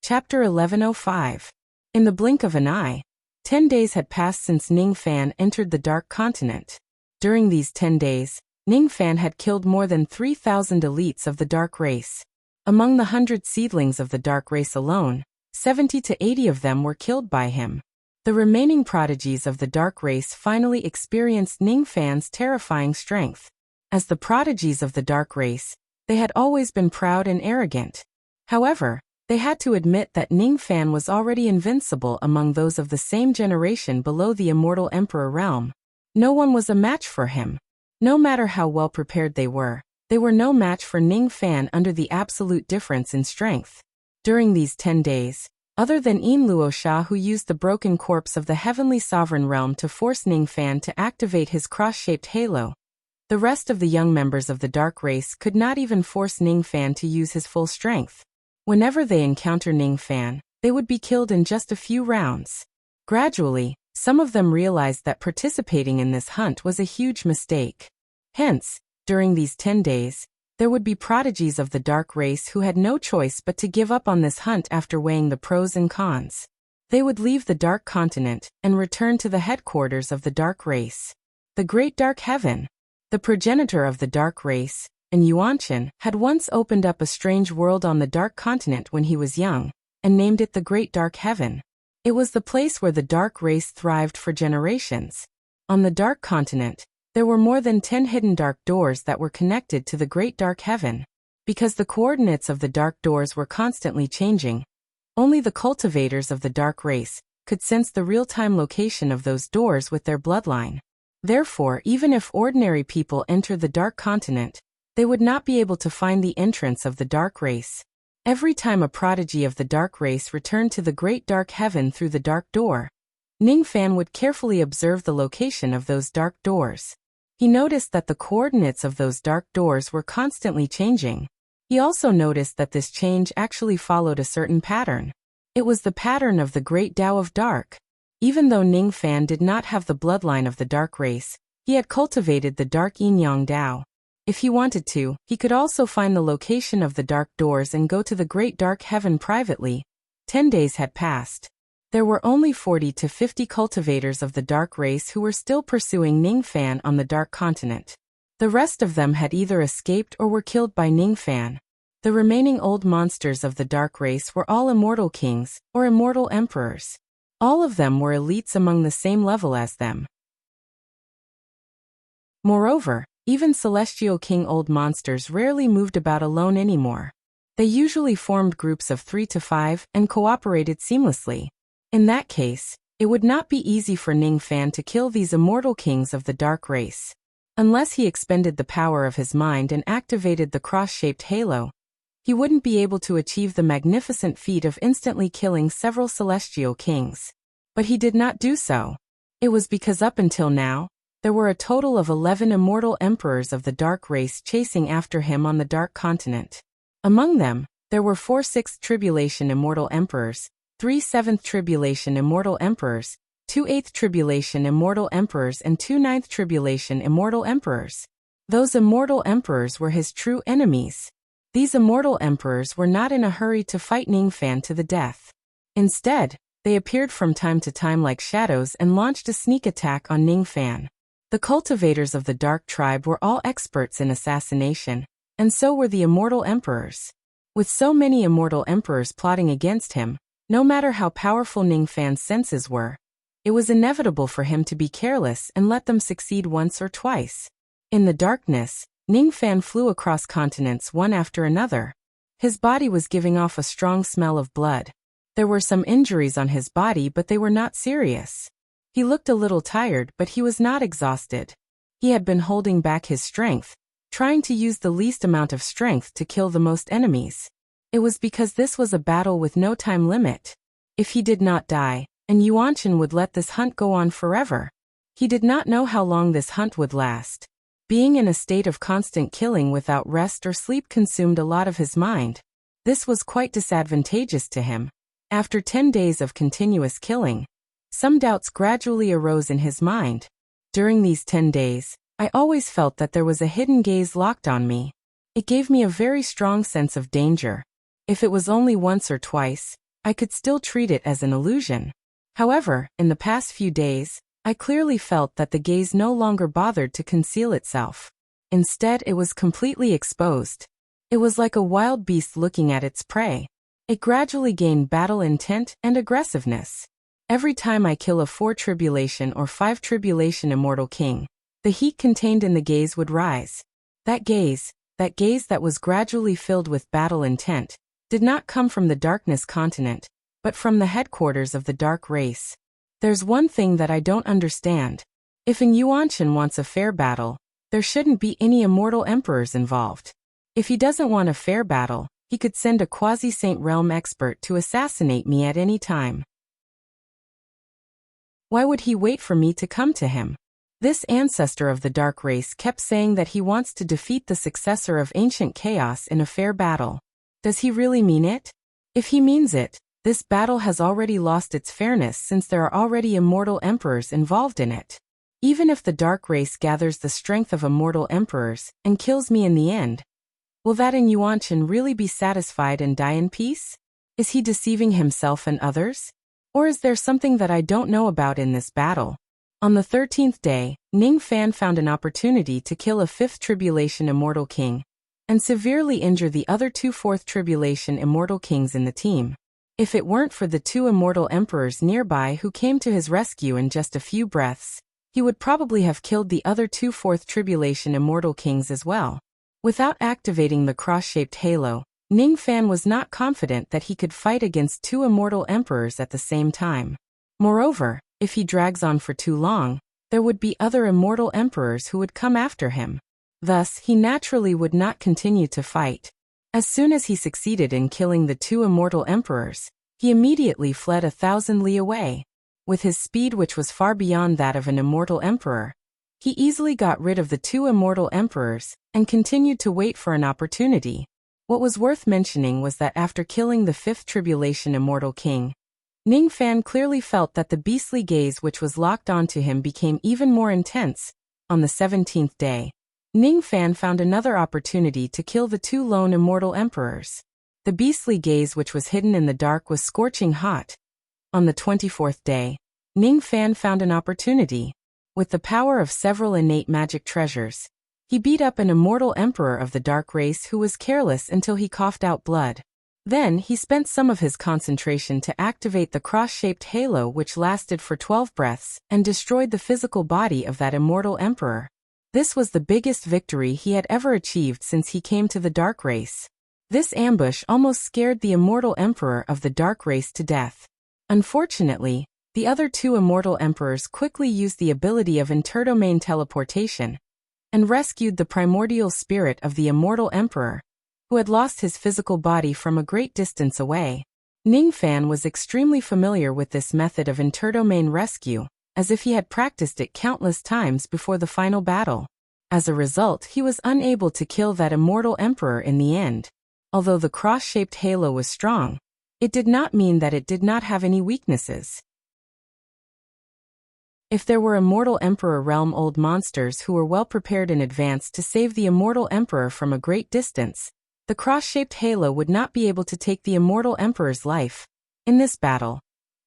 Chapter 1105. In the blink of an eye, 10 days had passed since Ning Fan entered the Dark Continent. During these 10 days, Ning Fan had killed more than 3,000 elites of the Dark Race. Among the 100 seedlings of the Dark Race alone, 70 to 80 of them were killed by him. The remaining prodigies of the Dark Race finally experienced Ning Fan's terrifying strength. As the prodigies of the Dark Race, they had always been proud and arrogant. However, they had to admit that Ning Fan was already invincible among those of the same generation below the Immortal Emperor realm. No one was a match for him. No matter how well prepared they were no match for Ning Fan under the absolute difference in strength. During these 10 days, other than Yin Luosha, who used the broken corpse of the Heavenly Sovereign Realm to force Ning Fan to activate his cross-shaped halo, the rest of the young members of the Dark Race could not even force Ning Fan to use his full strength. Whenever they encounter Ning Fan, they would be killed in just a few rounds. Gradually, some of them realized that participating in this hunt was a huge mistake. Hence, during these 10 days, there would be prodigies of the Dark Race who had no choice but to give up on this hunt after weighing the pros and cons. They would leave the Dark Continent and return to the headquarters of the Dark Race. The Great Dark Heaven. The progenitor of the Dark Race, and Yuanshan, had once opened up a strange world on the Dark Continent when he was young, and named it the Great Dark Heaven. It was the place where the Dark Race thrived for generations. On the Dark Continent, there were more than 10 hidden dark doors that were connected to the Great Dark Heaven. Because the coordinates of the dark doors were constantly changing, only the cultivators of the Dark Race could sense the real-time location of those doors with their bloodline. Therefore, even if ordinary people enter the Dark Continent, they would not be able to find the entrance of the Dark Race. Every time a prodigy of the Dark Race returned to the Great Dark Heaven through the Dark Door, Ning Fan would carefully observe the location of those dark doors. He noticed that the coordinates of those dark doors were constantly changing. He also noticed that this change actually followed a certain pattern. It was the pattern of the Great Tao of Dark. Even though Ning Fan did not have the bloodline of the Dark Race, he had cultivated the Dark Yin-Yang Tao. If he wanted to, he could also find the location of the dark doors and go to the Great Dark Heaven privately. 10 days had passed. There were only 40 to 50 cultivators of the Dark Race who were still pursuing Ning Fan on the Dark Continent. The rest of them had either escaped or were killed by Ning Fan. The remaining old monsters of the Dark Race were all immortal kings, or immortal emperors. All of them were elites among the same level as them. Moreover, even celestial king old monsters rarely moved about alone anymore. They usually formed groups of 3 to 5 and cooperated seamlessly. In that case, it would not be easy for Ning Fan to kill these immortal kings of the Dark Race. Unless he expended the power of his mind and activated the cross-shaped halo, he wouldn't be able to achieve the magnificent feat of instantly killing several celestial kings. But he did not do so. It was because up until now, there were a total of 11 immortal emperors of the Dark Race chasing after him on the Dark Continent. Among them, there were 4 6th Tribulation Immortal Emperors, 3 7th Tribulation Immortal Emperors, 2 8th Tribulation Immortal Emperors and 2 9th Tribulation Immortal Emperors. Those immortal emperors were his true enemies. These immortal emperors were not in a hurry to fight Ning Fan to the death. Instead, they appeared from time to time like shadows and launched a sneak attack on Ning Fan. The cultivators of the Dark Tribe were all experts in assassination, and so were the immortal emperors. With so many immortal emperors plotting against him, no matter how powerful Ning Fan's senses were, it was inevitable for him to be careless and let them succeed once or twice. In the darkness, Ning Fan flew across continents one after another. His body was giving off a strong smell of blood. There were some injuries on his body, but they were not serious. He looked a little tired, but he was not exhausted. He had been holding back his strength, trying to use the least amount of strength to kill the most enemies. It was because this was a battle with no time limit. If he did not die, and Yuanshan would let this hunt go on forever. He did not know how long this hunt would last. Being in a state of constant killing without rest or sleep consumed a lot of his mind. This was quite disadvantageous to him. After 10 days of continuous killing, some doubts gradually arose in his mind. During these 10 days, I always felt that there was a hidden gaze locked on me. It gave me a very strong sense of danger. If it was only once or twice, I could still treat it as an illusion. However, in the past few days, I clearly felt that the gaze no longer bothered to conceal itself. Instead, it was completely exposed. It was like a wild beast looking at its prey. It gradually gained battle intent and aggressiveness. Every time I kill a 4 tribulation or 5 tribulation immortal king, the heat contained in the gaze would rise. That gaze that was gradually filled with battle intent, did not come from the darkness continent, but from the headquarters of the dark race. There's one thing that I don't understand. If an Yuanshan wants a fair battle, there shouldn't be any immortal emperors involved. If he doesn't want a fair battle, he could send a quasi-Saint Realm expert to assassinate me at any time. Why would he wait for me to come to him? This ancestor of the dark race kept saying that he wants to defeat the successor of ancient chaos in a fair battle. Does he really mean it? If he means it, this battle has already lost its fairness since there are already immortal emperors involved in it. Even if the dark race gathers the strength of immortal emperors and kills me in the end, will that Yuanshan really be satisfied and die in peace? Is he deceiving himself and others? Or is there something that I don't know about in this battle? On the 13th day, Ning Fan found an opportunity to kill a 5th tribulation immortal king and severely injure the other 2 4th tribulation immortal kings in the team. If it weren't for the 2 immortal emperors nearby who came to his rescue in just a few breaths, he would probably have killed the other 2 4th tribulation immortal kings as well. Without activating the cross-shaped halo, Ning Fan was not confident that he could fight against 2 immortal emperors at the same time. Moreover, if he drags on for too long, there would be other immortal emperors who would come after him. Thus, he naturally would not continue to fight. As soon as he succeeded in killing the 2 immortal emperors, he immediately fled 1,000 li away. With his speed, which was far beyond that of an immortal emperor, he easily got rid of the 2 immortal emperors and continued to wait for an opportunity. What was worth mentioning was that after killing the 5th tribulation immortal king, Ning Fan clearly felt that the beastly gaze which was locked onto him became even more intense. On the 17th day, Ning Fan found another opportunity to kill the 2 lone immortal emperors. The beastly gaze which was hidden in the dark was scorching hot. On the 24th day, Ning Fan found an opportunity. With the power of several innate magic treasures, he beat up an immortal emperor of the dark race who was careless until he coughed out blood. Then he spent some of his concentration to activate the cross-shaped halo which lasted for 12 breaths and destroyed the physical body of that immortal emperor. This was the biggest victory he had ever achieved since he came to the dark race. This ambush almost scared the immortal emperor of the dark race to death. Unfortunately, the other 2 immortal emperors quickly used the ability of interdomain teleportation and rescued the primordial spirit of the immortal emperor, who had lost his physical body from a great distance away. Ning Fan was extremely familiar with this method of interdomain rescue, as if he had practiced it countless times before the final battle. As a result, he was unable to kill that immortal emperor in the end. Although the cross-shaped halo was strong, it did not mean that it did not have any weaknesses. If there were immortal emperor realm old monsters who were well prepared in advance to save the immortal emperor from a great distance, the cross-shaped halo would not be able to take the immortal emperor's life. In this battle,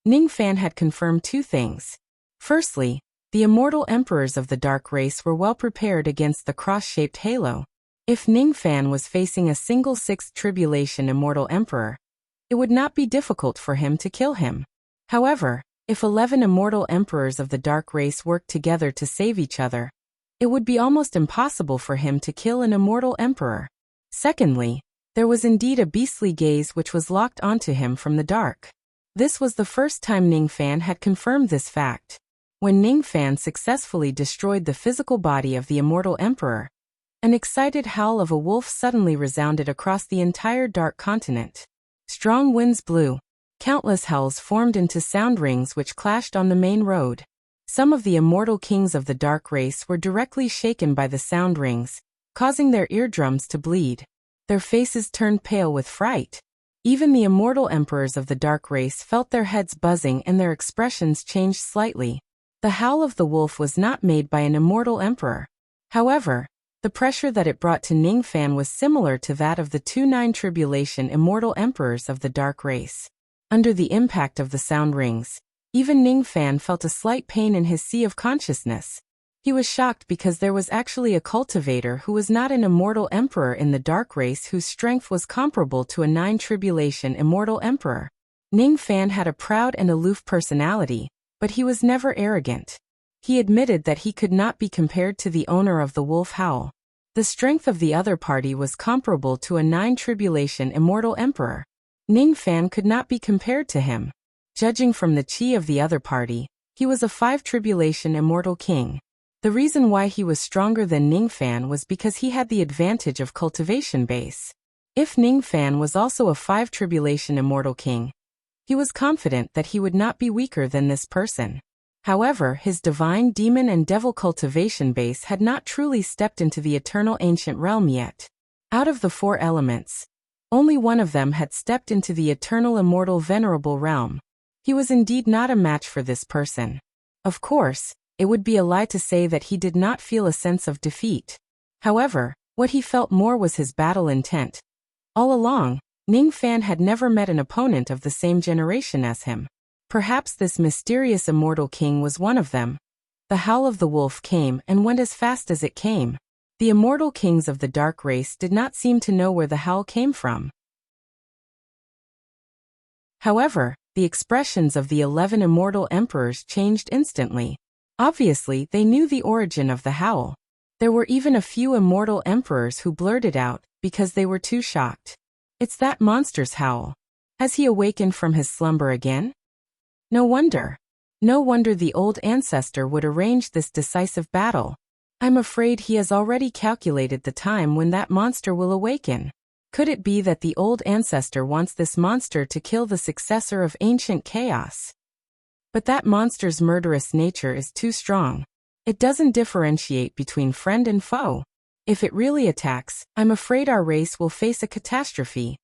Ning Fan had confirmed 2 things. Firstly, the immortal emperors of the dark race were well prepared against the cross-shaped halo. If Ning Fan was facing a single 6th tribulation immortal emperor, it would not be difficult for him to kill him. However, if 11 immortal emperors of the dark race worked together to save each other, it would be almost impossible for him to kill an immortal emperor. Secondly, there was indeed a beastly gaze which was locked onto him from the dark. This was the first time Ning Fan had confirmed this fact. When Ning Fan successfully destroyed the physical body of the immortal emperor, an excited howl of a wolf suddenly resounded across the entire dark continent. Strong winds blew. Countless howls formed into sound rings which clashed on the main road. Some of the immortal kings of the dark race were directly shaken by the sound rings, causing their eardrums to bleed. Their faces turned pale with fright. Even the immortal emperors of the dark race felt their heads buzzing and their expressions changed slightly. The howl of the wolf was not made by an immortal emperor. However, the pressure that it brought to Ningfan was similar to that of the 2-9 tribulation immortal emperors of the dark race. Under the impact of the sound rings, even Ningfan felt a slight pain in his sea of consciousness. He was shocked because there was actually a cultivator who was not an immortal emperor in the dark race whose strength was comparable to a 9 tribulation immortal emperor. Ningfan had a proud and aloof personality, but he was never arrogant. He admitted that he could not be compared to the owner of the wolf howl. The strength of the other party was comparable to a 9 tribulation immortal emperor. Ningfan could not be compared to him. Judging from the chi of the other party, he was a 5 tribulation immortal king. The reason why he was stronger than Ningfan was because he had the advantage of cultivation base. If Ningfan was also a 5 tribulation immortal king, he was confident that he would not be weaker than this person. However, his divine demon and devil cultivation base had not truly stepped into the eternal ancient realm yet. Out of the 4 elements, only one of them had stepped into the eternal immortal venerable realm. He was indeed not a match for this person. Of course, it would be a lie to say that he did not feel a sense of defeat. However, what he felt more was his battle intent. All along, Ningfan had never met an opponent of the same generation as him. Perhaps this mysterious immortal king was one of them. The howl of the wolf came and went as fast as it came. The immortal kings of the dark race did not seem to know where the howl came from. However, the expressions of the 11 immortal emperors changed instantly. Obviously, they knew the origin of the howl. There were even a few immortal emperors who blurted out, because they were too shocked. "It's that monster's howl. Has he awakened from his slumber again?" No wonder. No wonder the old ancestor would arrange this decisive battle. I'm afraid he has already calculated the time when that monster will awaken. Could it be that the old ancestor wants this monster to kill the successor of ancient chaos? But that monster's murderous nature is too strong. It doesn't differentiate between friend and foe. If it really attacks, I'm afraid our race will face a catastrophe.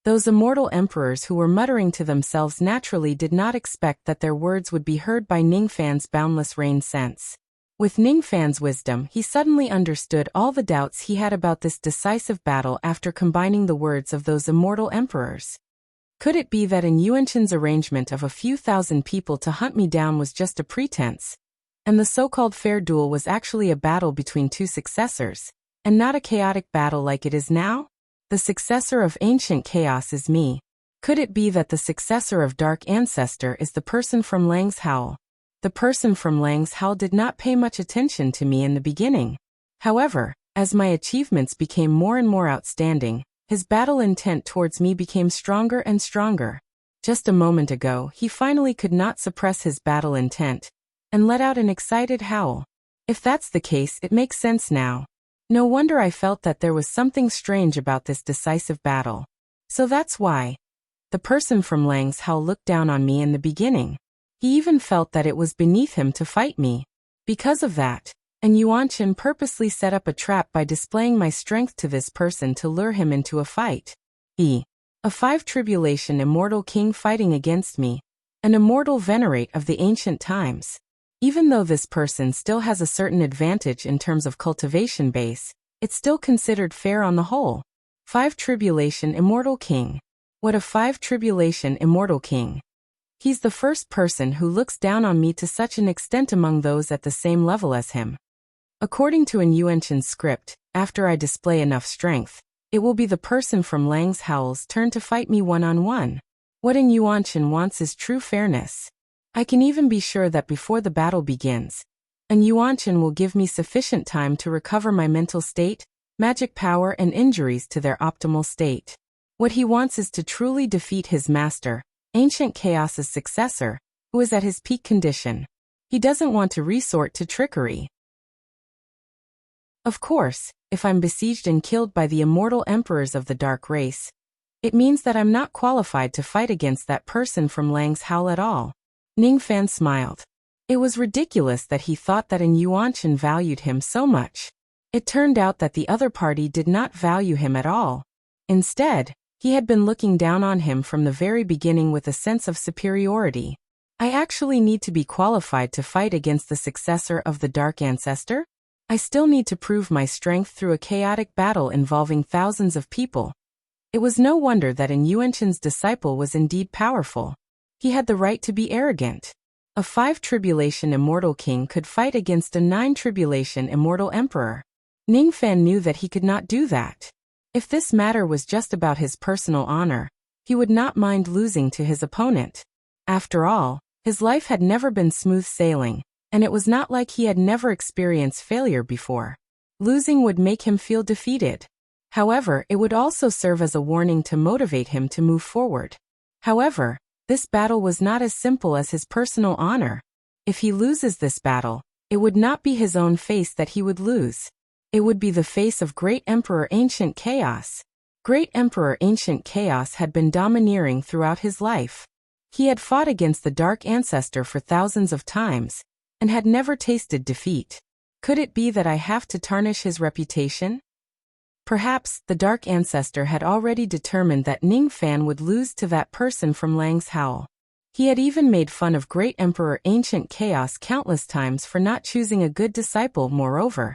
Those immortal emperors who were muttering to themselves naturally did not expect that their words would be heard by Ningfan's boundless rain sense. With Ningfan's wisdom, he suddenly understood all the doubts he had about this decisive battle after combining the words of those immortal emperors. Could it be that in Yuanshan's arrangement of a few thousand people to hunt me down was just a pretense, and the so-called fair duel was actually a battle between 2 successors, and not a chaotic battle like it is now? The successor of ancient chaos is me. Could it be that the successor of dark ancestor is the person from Lang's howl? The person from Lang's howl did not pay much attention to me in the beginning. However, as my achievements became more and more outstanding, his battle intent towards me became stronger and stronger. Just a moment ago, he finally could not suppress his battle intent, and let out an excited howl. If that's the case, it makes sense now. No wonder I felt that there was something strange about this decisive battle. So that's why. The person from Lang's howl looked down on me in the beginning. He even felt that it was beneath him to fight me. Because of that, and Yuanshan purposely set up a trap by displaying my strength to this person to lure him into a fight. A 5 tribulation immortal king fighting against me, an immortal venerate of the ancient times. Even though this person still has a certain advantage in terms of cultivation base, it's still considered fair on the whole. 5 tribulation immortal king. What a 5 tribulation immortal king. He's the first person who looks down on me to such an extent among those at the same level as him. According to an Yuanshan script, after I display enough strength, it will be the person from Lang's howl's turn to fight me one-on-one. What an Yuanshan wants is true fairness. I can even be sure that before the battle begins, an Yuanshan will give me sufficient time to recover my mental state, magic power and injuries to their optimal state. What he wants is to truly defeat his master, ancient chaos's successor, who is at his peak condition. He doesn't want to resort to trickery. Of course, if I'm besieged and killed by the immortal emperors of the dark race, it means that I'm not qualified to fight against that person from Lang's howl at all. Ningfan smiled. It was ridiculous that he thought that an Yuanshan valued him so much. It turned out that the other party did not value him at all. Instead, he had been looking down on him from the very beginning with a sense of superiority. I actually need to be qualified to fight against the successor of the Dark Ancestor? I still need to prove my strength through a chaotic battle involving thousands of people. It was no wonder that Yuanshan's disciple was indeed powerful. He had the right to be arrogant. A 5-tribulation immortal king could fight against a 9-tribulation immortal emperor. Ningfan knew that he could not do that. If this matter was just about his personal honor, he would not mind losing to his opponent. After all, his life had never been smooth sailing, and it was not like he had never experienced failure before. Losing would make him feel defeated. However, it would also serve as a warning to motivate him to move forward. However, this battle was not as simple as his personal honor. If he loses this battle, it would not be his own face that he would lose. It would be the face of Great Emperor Ancient Chaos. Great Emperor Ancient Chaos had been domineering throughout his life. He had fought against the Dark Ancestor for thousands of times, and had never tasted defeat. Could it be that I have to tarnish his reputation? Perhaps the Dark Ancestor had already determined that Ningfan would lose to that person from Lang's Howl. He had even made fun of Great Emperor Ancient Chaos countless times for not choosing a good disciple. Moreover,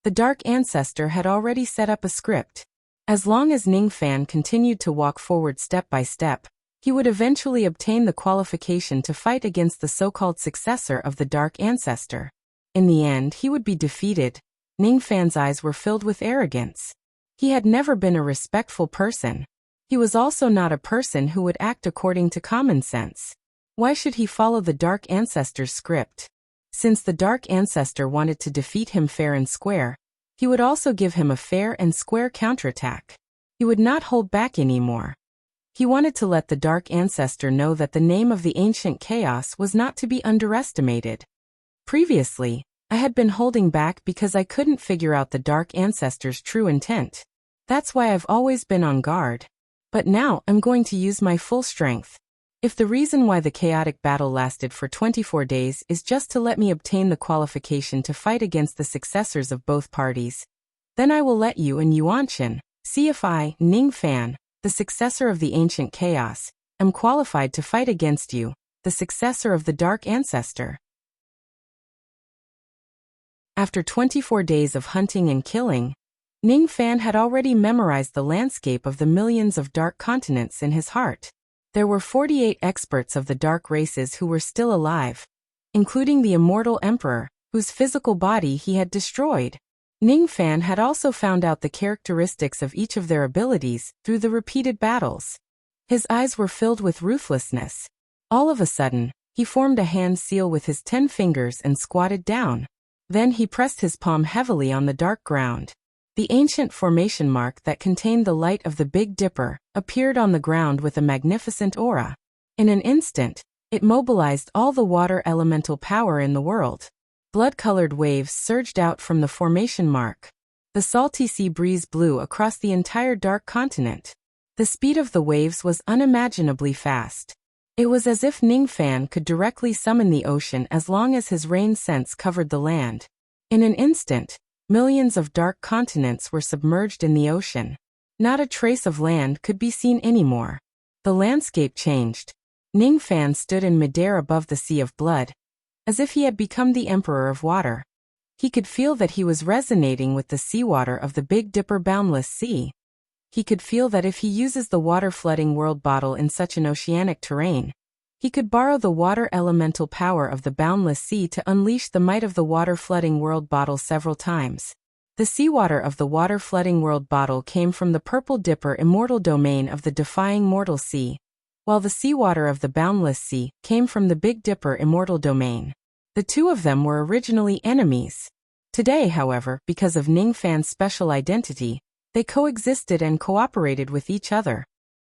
the Dark Ancestor had already set up a script. As long as Ningfan continued to walk forward step by step, he would eventually obtain the qualification to fight against the so-called successor of the Dark Ancestor. In the end, he would be defeated. Ningfan's eyes were filled with arrogance. He had never been a respectful person. He was also not a person who would act according to common sense. Why should he follow the Dark Ancestor's script? Since the Dark Ancestor wanted to defeat him fair and square, he would also give him a fair and square counterattack. He would not hold back anymore. He wanted to let the Dark Ancestor know that the name of the Ancient Chaos was not to be underestimated. Previously, I had been holding back because I couldn't figure out the Dark Ancestor's true intent. That's why I've always been on guard. But now I'm going to use my full strength. If the reason why the chaotic battle lasted for 24 days is just to let me obtain the qualification to fight against the successors of both parties, then I will let you and Yuanshan see if I, Ningfan, the successor of the Ancient Chaos, am qualified to fight against you, the successor of the Dark Ancestor. After 24 days of hunting and killing, Ningfan had already memorized the landscape of the millions of dark continents in his heart. There were 48 experts of the dark races who were still alive, including the immortal emperor, whose physical body he had destroyed. Ningfan had also found out the characteristics of each of their abilities through the repeated battles. His eyes were filled with ruthlessness. All of a sudden, he formed a hand seal with his 10 fingers and squatted down. Then he pressed his palm heavily on the dark ground. The ancient formation mark that contained the light of the Big Dipper appeared on the ground with a magnificent aura. In an instant, it mobilized all the water elemental power in the world. Blood-colored waves surged out from the formation mark. The salty sea breeze blew across the entire dark continent. The speed of the waves was unimaginably fast. It was as if Ningfan could directly summon the ocean as long as his rain sense covered the land. In an instant, millions of dark continents were submerged in the ocean. Not a trace of land could be seen anymore. The landscape changed. Ningfan stood in midair above the sea of blood, as if he had become the Emperor of Water. He could feel that he was resonating with the seawater of the Big Dipper boundless sea. He could feel that if he uses the water-flooding world bottle in such an oceanic terrain, he could borrow the water elemental power of the boundless sea to unleash the might of the water-flooding world bottle several times. The seawater of the water-flooding world bottle came from the Purple Dipper immortal domain of the defying mortal sea, while the seawater of the boundless sea came from the Big Dipper immortal domain. The two of them were originally enemies. Today, however, because of Ningfan's special identity, they coexisted and cooperated with each other.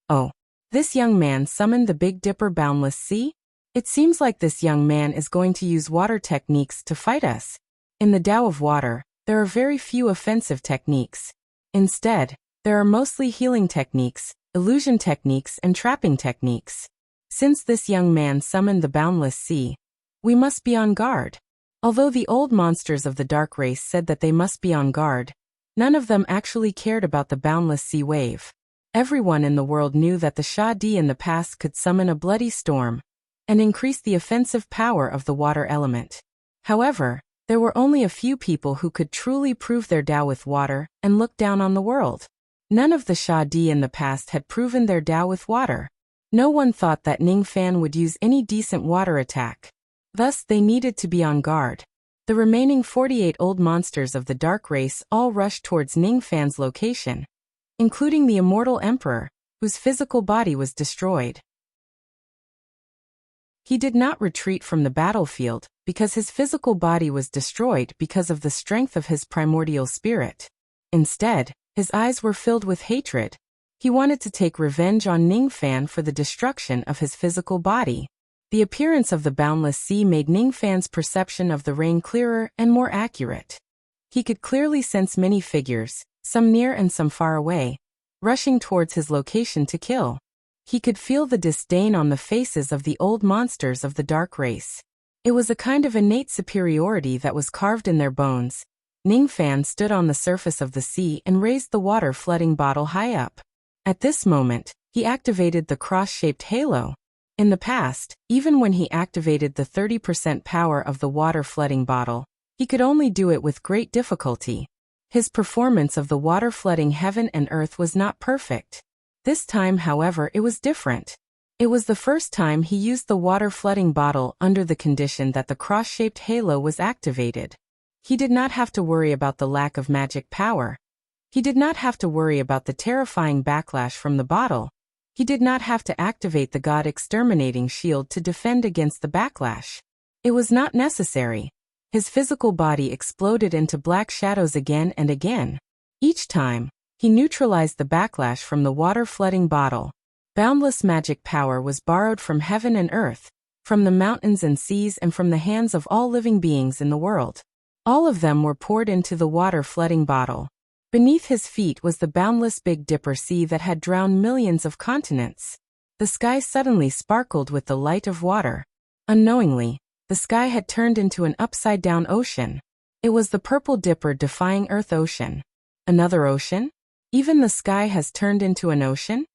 Oh, this young man summoned the Big Dipper boundless sea? It seems like this young man is going to use water techniques to fight us. In the Tao of Water, there are very few offensive techniques. Instead, there are mostly healing techniques, illusion techniques and trapping techniques. Since this young man summoned the boundless sea, we must be on guard. Although the old monsters of the dark race said that they must be on guard, none of them actually cared about the boundless sea wave. Everyone in the world knew that the Shadi in the past could summon a bloody storm and increase the offensive power of the water element. However, There were only a few people who could truly prove their Tao with water and look down on the world. None of the Sha Di in the past had proven their Tao with water. No one thought that Ning Fan would use any decent water attack. Thus, they needed to be on guard. The remaining 48 old monsters of the dark race all rushed towards Ning Fan's location, including the immortal emperor, whose physical body was destroyed. He did not retreat from the battlefield because his physical body was destroyed because of the strength of his primordial spirit. Instead, his eyes were filled with hatred. He wanted to take revenge on Ning Fan for the destruction of his physical body. The appearance of the boundless sea made Ning Fan's perception of the rain clearer and more accurate. He could clearly sense many figures, some near and some far away, rushing towards his location to kill. He could feel the disdain on the faces of the old monsters of the dark race. It was a kind of innate superiority that was carved in their bones. Ning Fan stood on the surface of the sea and raised the water-flooding bottle high up. At this moment, he activated the cross-shaped halo. In the past, even when he activated the 30% power of the water-flooding bottle, he could only do it with great difficulty. His performance of the water-flooding heaven and earth was not perfect. This time, however, it was different. It was the first time he used the water-flooding bottle under the condition that the cross-shaped halo was activated. He did not have to worry about the lack of magic power. He did not have to worry about the terrifying backlash from the bottle. He did not have to activate the God-exterminating shield to defend against the backlash. It was not necessary. His physical body exploded into black shadows again and again. Each time, he neutralized the backlash from the water-flooding bottle. Boundless magic power was borrowed from heaven and earth, from the mountains and seas and from the hands of all living beings in the world. All of them were poured into the water-flooding bottle. Beneath his feet was the boundless Big Dipper Sea that had drowned millions of continents. The sky suddenly sparkled with the light of water. Unknowingly, the sky had turned into an upside-down ocean. It was the Purple Dipper defying Earth Ocean. Another ocean? Even the sky has turned into an ocean?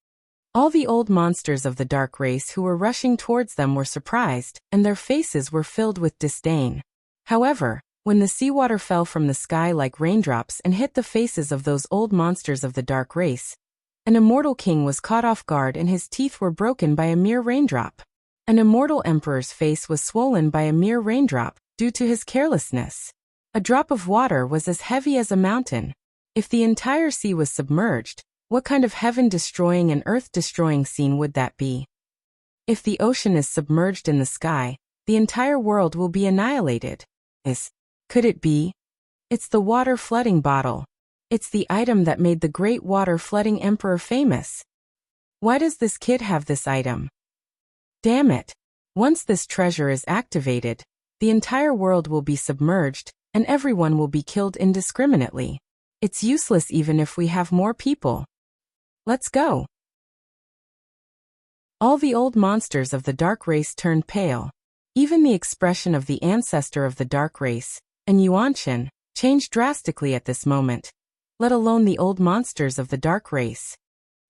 All the old monsters of the dark race who were rushing towards them were surprised, and their faces were filled with disdain. However, when the seawater fell from the sky like raindrops and hit the faces of those old monsters of the dark race, an immortal king was caught off guard and his teeth were broken by a mere raindrop. An immortal emperor's face was swollen by a mere raindrop, due to his carelessness. A drop of water was as heavy as a mountain. If the entire sea was submerged, what kind of heaven-destroying and earth-destroying scene would that be? If the ocean is submerged in the sky, the entire world will be annihilated. Could it be? It's the water-flooding bottle. It's the item that made the great water-flooding emperor famous. Why does this kid have this item? Damn it! Once this treasure is activated, the entire world will be submerged, and everyone will be killed indiscriminately. It's useless even if we have more people. Let's go! All the old monsters of the dark race turned pale. Even the expression of the ancestor of the dark race, and Yuanshan, changed drastically at this moment, let alone the old monsters of the dark race.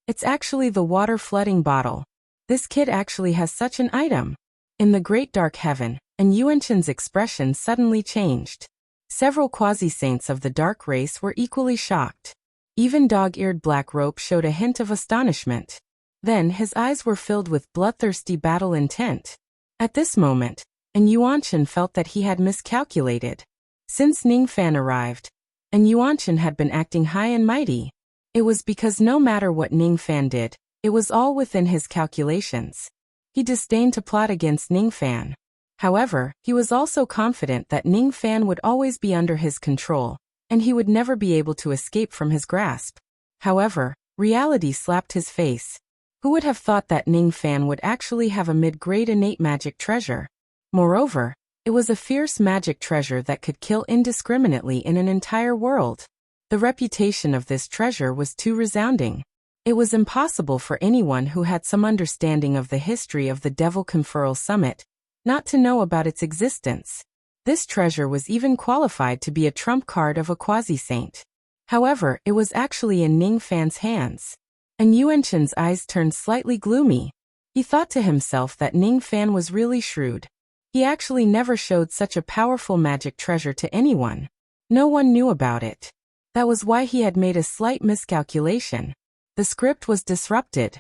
It's actually the water-flooding bottle. This kid actually has such an item. In the great dark heaven, and Yuanshan's expression suddenly changed. Several quasi-saints of the dark race were equally shocked. Even dog-eared Black Rope showed a hint of astonishment. Then his eyes were filled with bloodthirsty battle intent. At this moment, and Yuanshan felt that he had miscalculated. Since Ning Fan arrived, and Yuanshan had been acting high and mighty. It was because no matter what Ning Fan did, it was all within his calculations. He disdained to plot against Ning Fan. However, he was also confident that Ning Fan would always be under his control, and he would never be able to escape from his grasp. However, reality slapped his face. Who would have thought that Ning Fan would actually have a mid-grade innate magic treasure? Moreover, it was a fierce magic treasure that could kill indiscriminately in an entire world. The reputation of this treasure was too resounding. It was impossible for anyone who had some understanding of the history of the Devil Conferral Summit not to know about its existence. This treasure was even qualified to be a trump card of a quasi-saint. However, it was actually in Ning Fan's hands. And Yuanshan's eyes turned slightly gloomy. He thought to himself that Ning Fan was really shrewd. He actually never showed such a powerful magic treasure to anyone. No one knew about it. That was why he had made a slight miscalculation. The script was disrupted.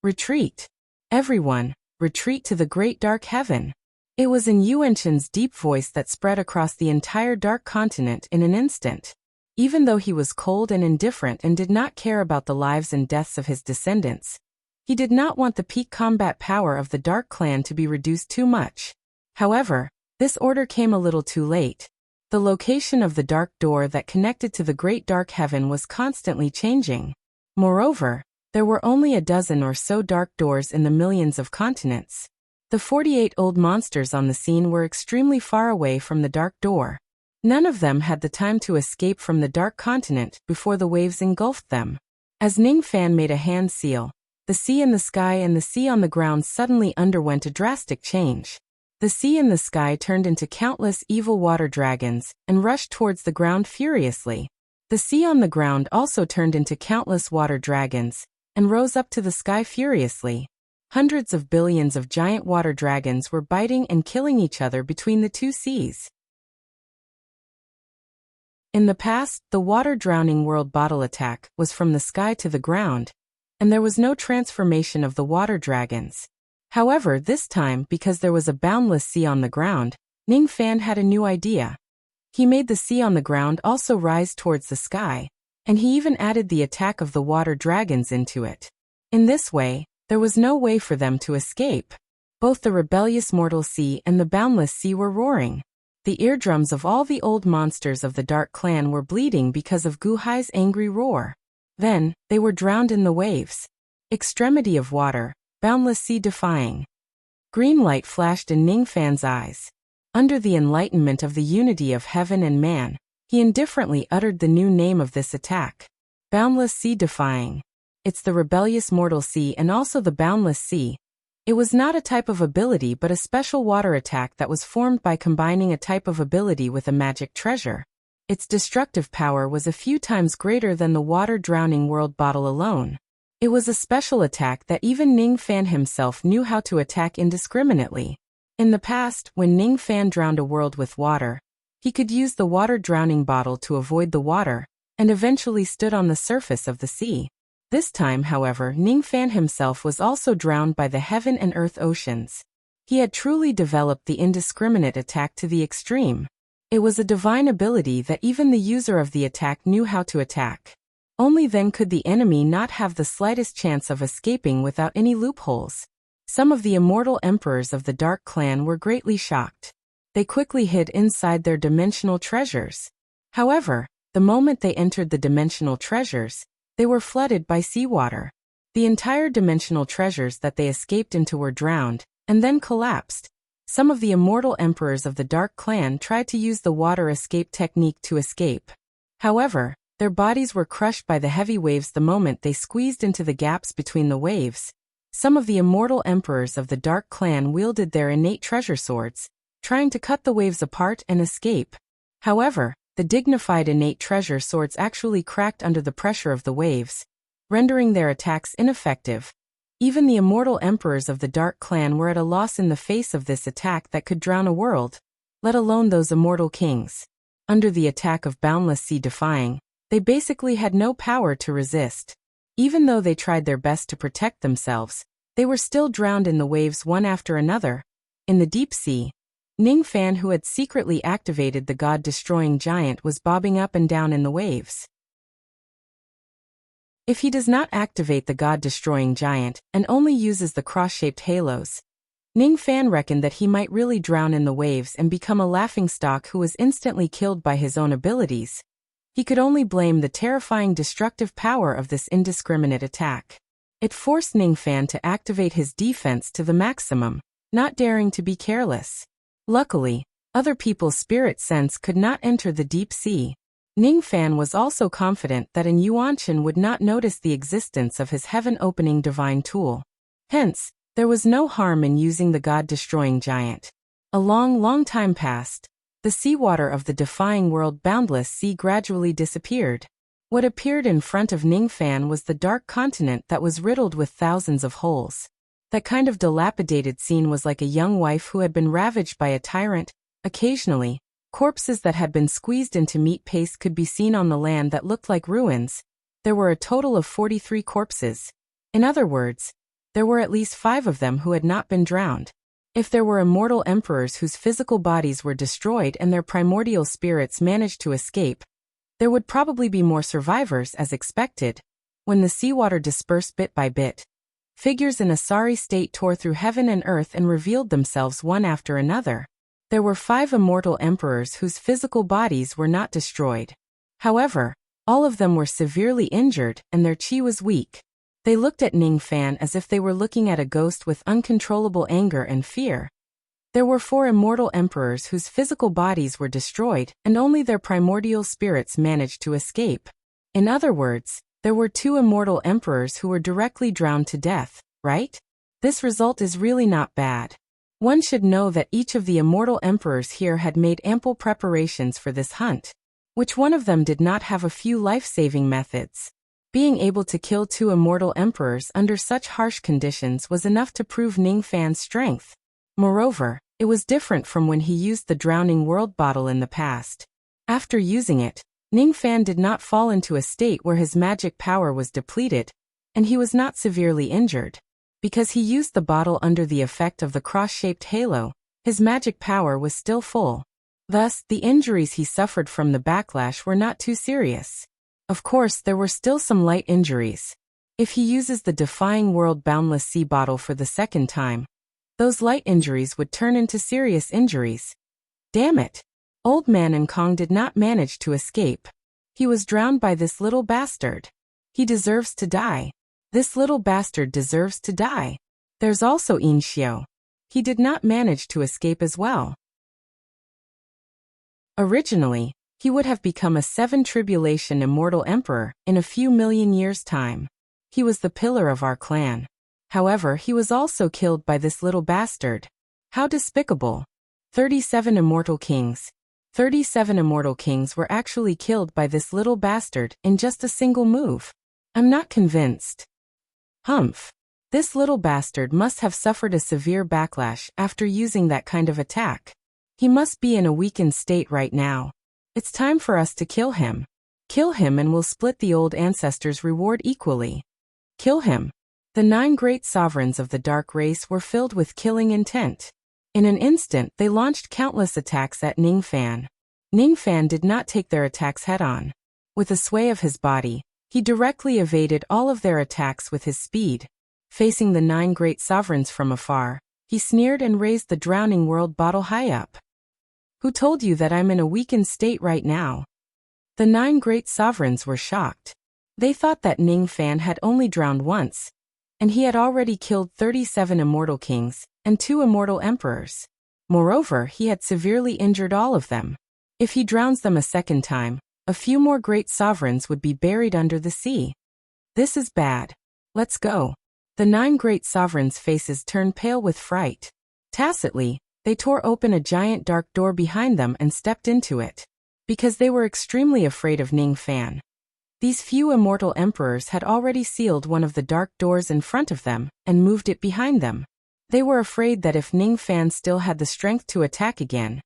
Retreat. Everyone, retreat to the great dark heaven. It was in Yuanshan's deep voice that spread across the entire dark continent in an instant. Even though he was cold and indifferent and did not care about the lives and deaths of his descendants, he did not want the peak combat power of the Dark Clan to be reduced too much. However, this order came a little too late. The location of the dark door that connected to the great dark heaven was constantly changing. Moreover, there were only a dozen or so dark doors in the millions of continents. The 48 old monsters on the scene were extremely far away from the dark door. None of them had the time to escape from the dark continent before the waves engulfed them. As Ning Fan made a hand seal, the sea in the sky and the sea on the ground suddenly underwent a drastic change. The sea in the sky turned into countless evil water dragons and rushed towards the ground furiously. The sea on the ground also turned into countless water dragons and rose up to the sky furiously. Hundreds of billions of giant water dragons were biting and killing each other between the two seas. In the past, the water-drowning world bottle attack was from the sky to the ground, and there was no transformation of the water dragons. However, this time, because there was a boundless sea on the ground, Ning Fan had a new idea. He made the sea on the ground also rise towards the sky, and he even added the attack of the water dragons into it. In this way, there was no way for them to escape. Both the rebellious mortal sea and the boundless sea were roaring. The eardrums of all the old monsters of the Dark Clan were bleeding because of Guhai's angry roar. Then, they were drowned in the waves. Extremity of water, boundless sea defying. Green light flashed in Ning Fan's eyes. Under the enlightenment of the unity of heaven and man, he indifferently uttered the new name of this attack. Boundless sea defying. It's the rebellious mortal sea and also the boundless sea. It was not a type of ability but a special water attack that was formed by combining a type of ability with a magic treasure. Its destructive power was a few times greater than the water-drowning world bottle alone. It was a special attack that even Ning Fan himself knew how to attack indiscriminately. In the past, when Ning Fan drowned a world with water, he could use the water-drowning bottle to avoid the water, and eventually stood on the surface of the sea. This time, however, Ning Fan himself was also drowned by the heaven and earth oceans. He had truly developed the indiscriminate attack to the extreme. It was a divine ability that even the user of the attack knew how to attack. Only then could the enemy not have the slightest chance of escaping without any loopholes. Some of the immortal emperors of the Dark Clan were greatly shocked. They quickly hid inside their dimensional treasures. However, the moment they entered the dimensional treasures, they were flooded by seawater. The entire dimensional treasures that they escaped into were drowned, and then collapsed. Some of the immortal emperors of the Dark Clan tried to use the water escape technique to escape. However, their bodies were crushed by the heavy waves the moment they squeezed into the gaps between the waves. Some of the immortal emperors of the Dark Clan wielded their innate treasure swords, trying to cut the waves apart and escape. However, the dignified innate treasure swords actually cracked under the pressure of the waves, rendering their attacks ineffective. Even the immortal emperors of the Dark Clan were at a loss in the face of this attack that could drown a world, let alone those immortal kings. Under the attack of boundless sea defying, they basically had no power to resist. Even though they tried their best to protect themselves, they were still drowned in the waves one after another. In the deep sea, Ning Fan, who had secretly activated the god-destroying giant, was bobbing up and down in the waves. If he does not activate the god-destroying giant and only uses the cross-shaped halos, Ning Fan reckoned that he might really drown in the waves and become a laughingstock who was instantly killed by his own abilities. He could only blame the terrifying destructive power of this indiscriminate attack. It forced Ning Fan to activate his defense to the maximum, not daring to be careless. Luckily, other people's spirit sense could not enter the deep sea. Ning Fan was also confident that an Yuanshan would not notice the existence of his heaven-opening divine tool. Hence, there was no harm in using the god-destroying giant. A long time passed. The seawater of the defying world boundless sea gradually disappeared. What appeared in front of Ning Fan was the dark continent that was riddled with thousands of holes. That kind of dilapidated scene was like a young wife who had been ravaged by a tyrant. Occasionally, corpses that had been squeezed into meat paste could be seen on the land that looked like ruins. There were a total of 43 corpses. In other words, there were at least 5 of them who had not been drowned. If there were immortal emperors whose physical bodies were destroyed and their primordial spirits managed to escape, there would probably be more survivors as expected. When the seawater dispersed bit by bit, figures in a sorry state tore through heaven and earth and revealed themselves one after another. There were 5 immortal emperors whose physical bodies were not destroyed. However, all of them were severely injured and their chi was weak. They looked at Ning Fan as if they were looking at a ghost with uncontrollable anger and fear. There were 4 immortal emperors whose physical bodies were destroyed and only their primordial spirits managed to escape. In other words, there were 2 immortal emperors who were directly drowned to death, right? This result is really not bad. One should know that each of the immortal emperors here had made ample preparations for this hunt. Which one of them did not have a few life-saving methods? Being able to kill 2 immortal emperors under such harsh conditions was enough to prove Ning Fan's strength. Moreover, it was different from when he used the drowning world bottle in the past. After using it, Ning Fan did not fall into a state where his magic power was depleted, and he was not severely injured. Because he used the bottle under the effect of the cross-shaped halo, his magic power was still full. Thus, the injuries he suffered from the backlash were not too serious. Of course, there were still some light injuries. If he uses the Defying World Boundless Sea bottle for the second time, those light injuries would turn into serious injuries. Damn it! Old Man and Kong did not manage to escape. He was drowned by this little bastard. He deserves to die. This little bastard deserves to die. There's also Yin Xiao. He did not manage to escape as well. Originally, he would have become a 7 tribulation immortal emperor in a few million years' time. He was the pillar of our clan. However, he was also killed by this little bastard. How despicable. 37 immortal kings. 37 immortal kings were actually killed by this little bastard in just a single move. I'm not convinced. Humph. This little bastard must have suffered a severe backlash after using that kind of attack. He must be in a weakened state right now. It's time for us to kill him. Kill him and we'll split the old ancestors' reward equally. Kill him. The 9 great sovereigns of the dark race were filled with killing intent. In an instant, they launched countless attacks at Ning Fan. Ning Fan did not take their attacks head-on. With a sway of his body, he directly evaded all of their attacks with his speed. Facing the 9 great sovereigns from afar, he sneered and raised the drowning world bottle high up. Who told you that I'm in a weakened state right now? The 9 great sovereigns were shocked. They thought that Ning Fan had only drowned once, and he had already killed 37 immortal kings and 2 immortal emperors. Moreover, he had severely injured all of them. If he drowns them a second time, a few more great sovereigns would be buried under the sea. This is bad. Let's go. The 9 great sovereigns' faces turned pale with fright. Tacitly, they tore open a giant dark door behind them and stepped into it. Because they were extremely afraid of Ning Fan. These few immortal emperors had already sealed one of the dark doors in front of them and moved it behind them. They were afraid that if Ning Fan still had the strength to attack again,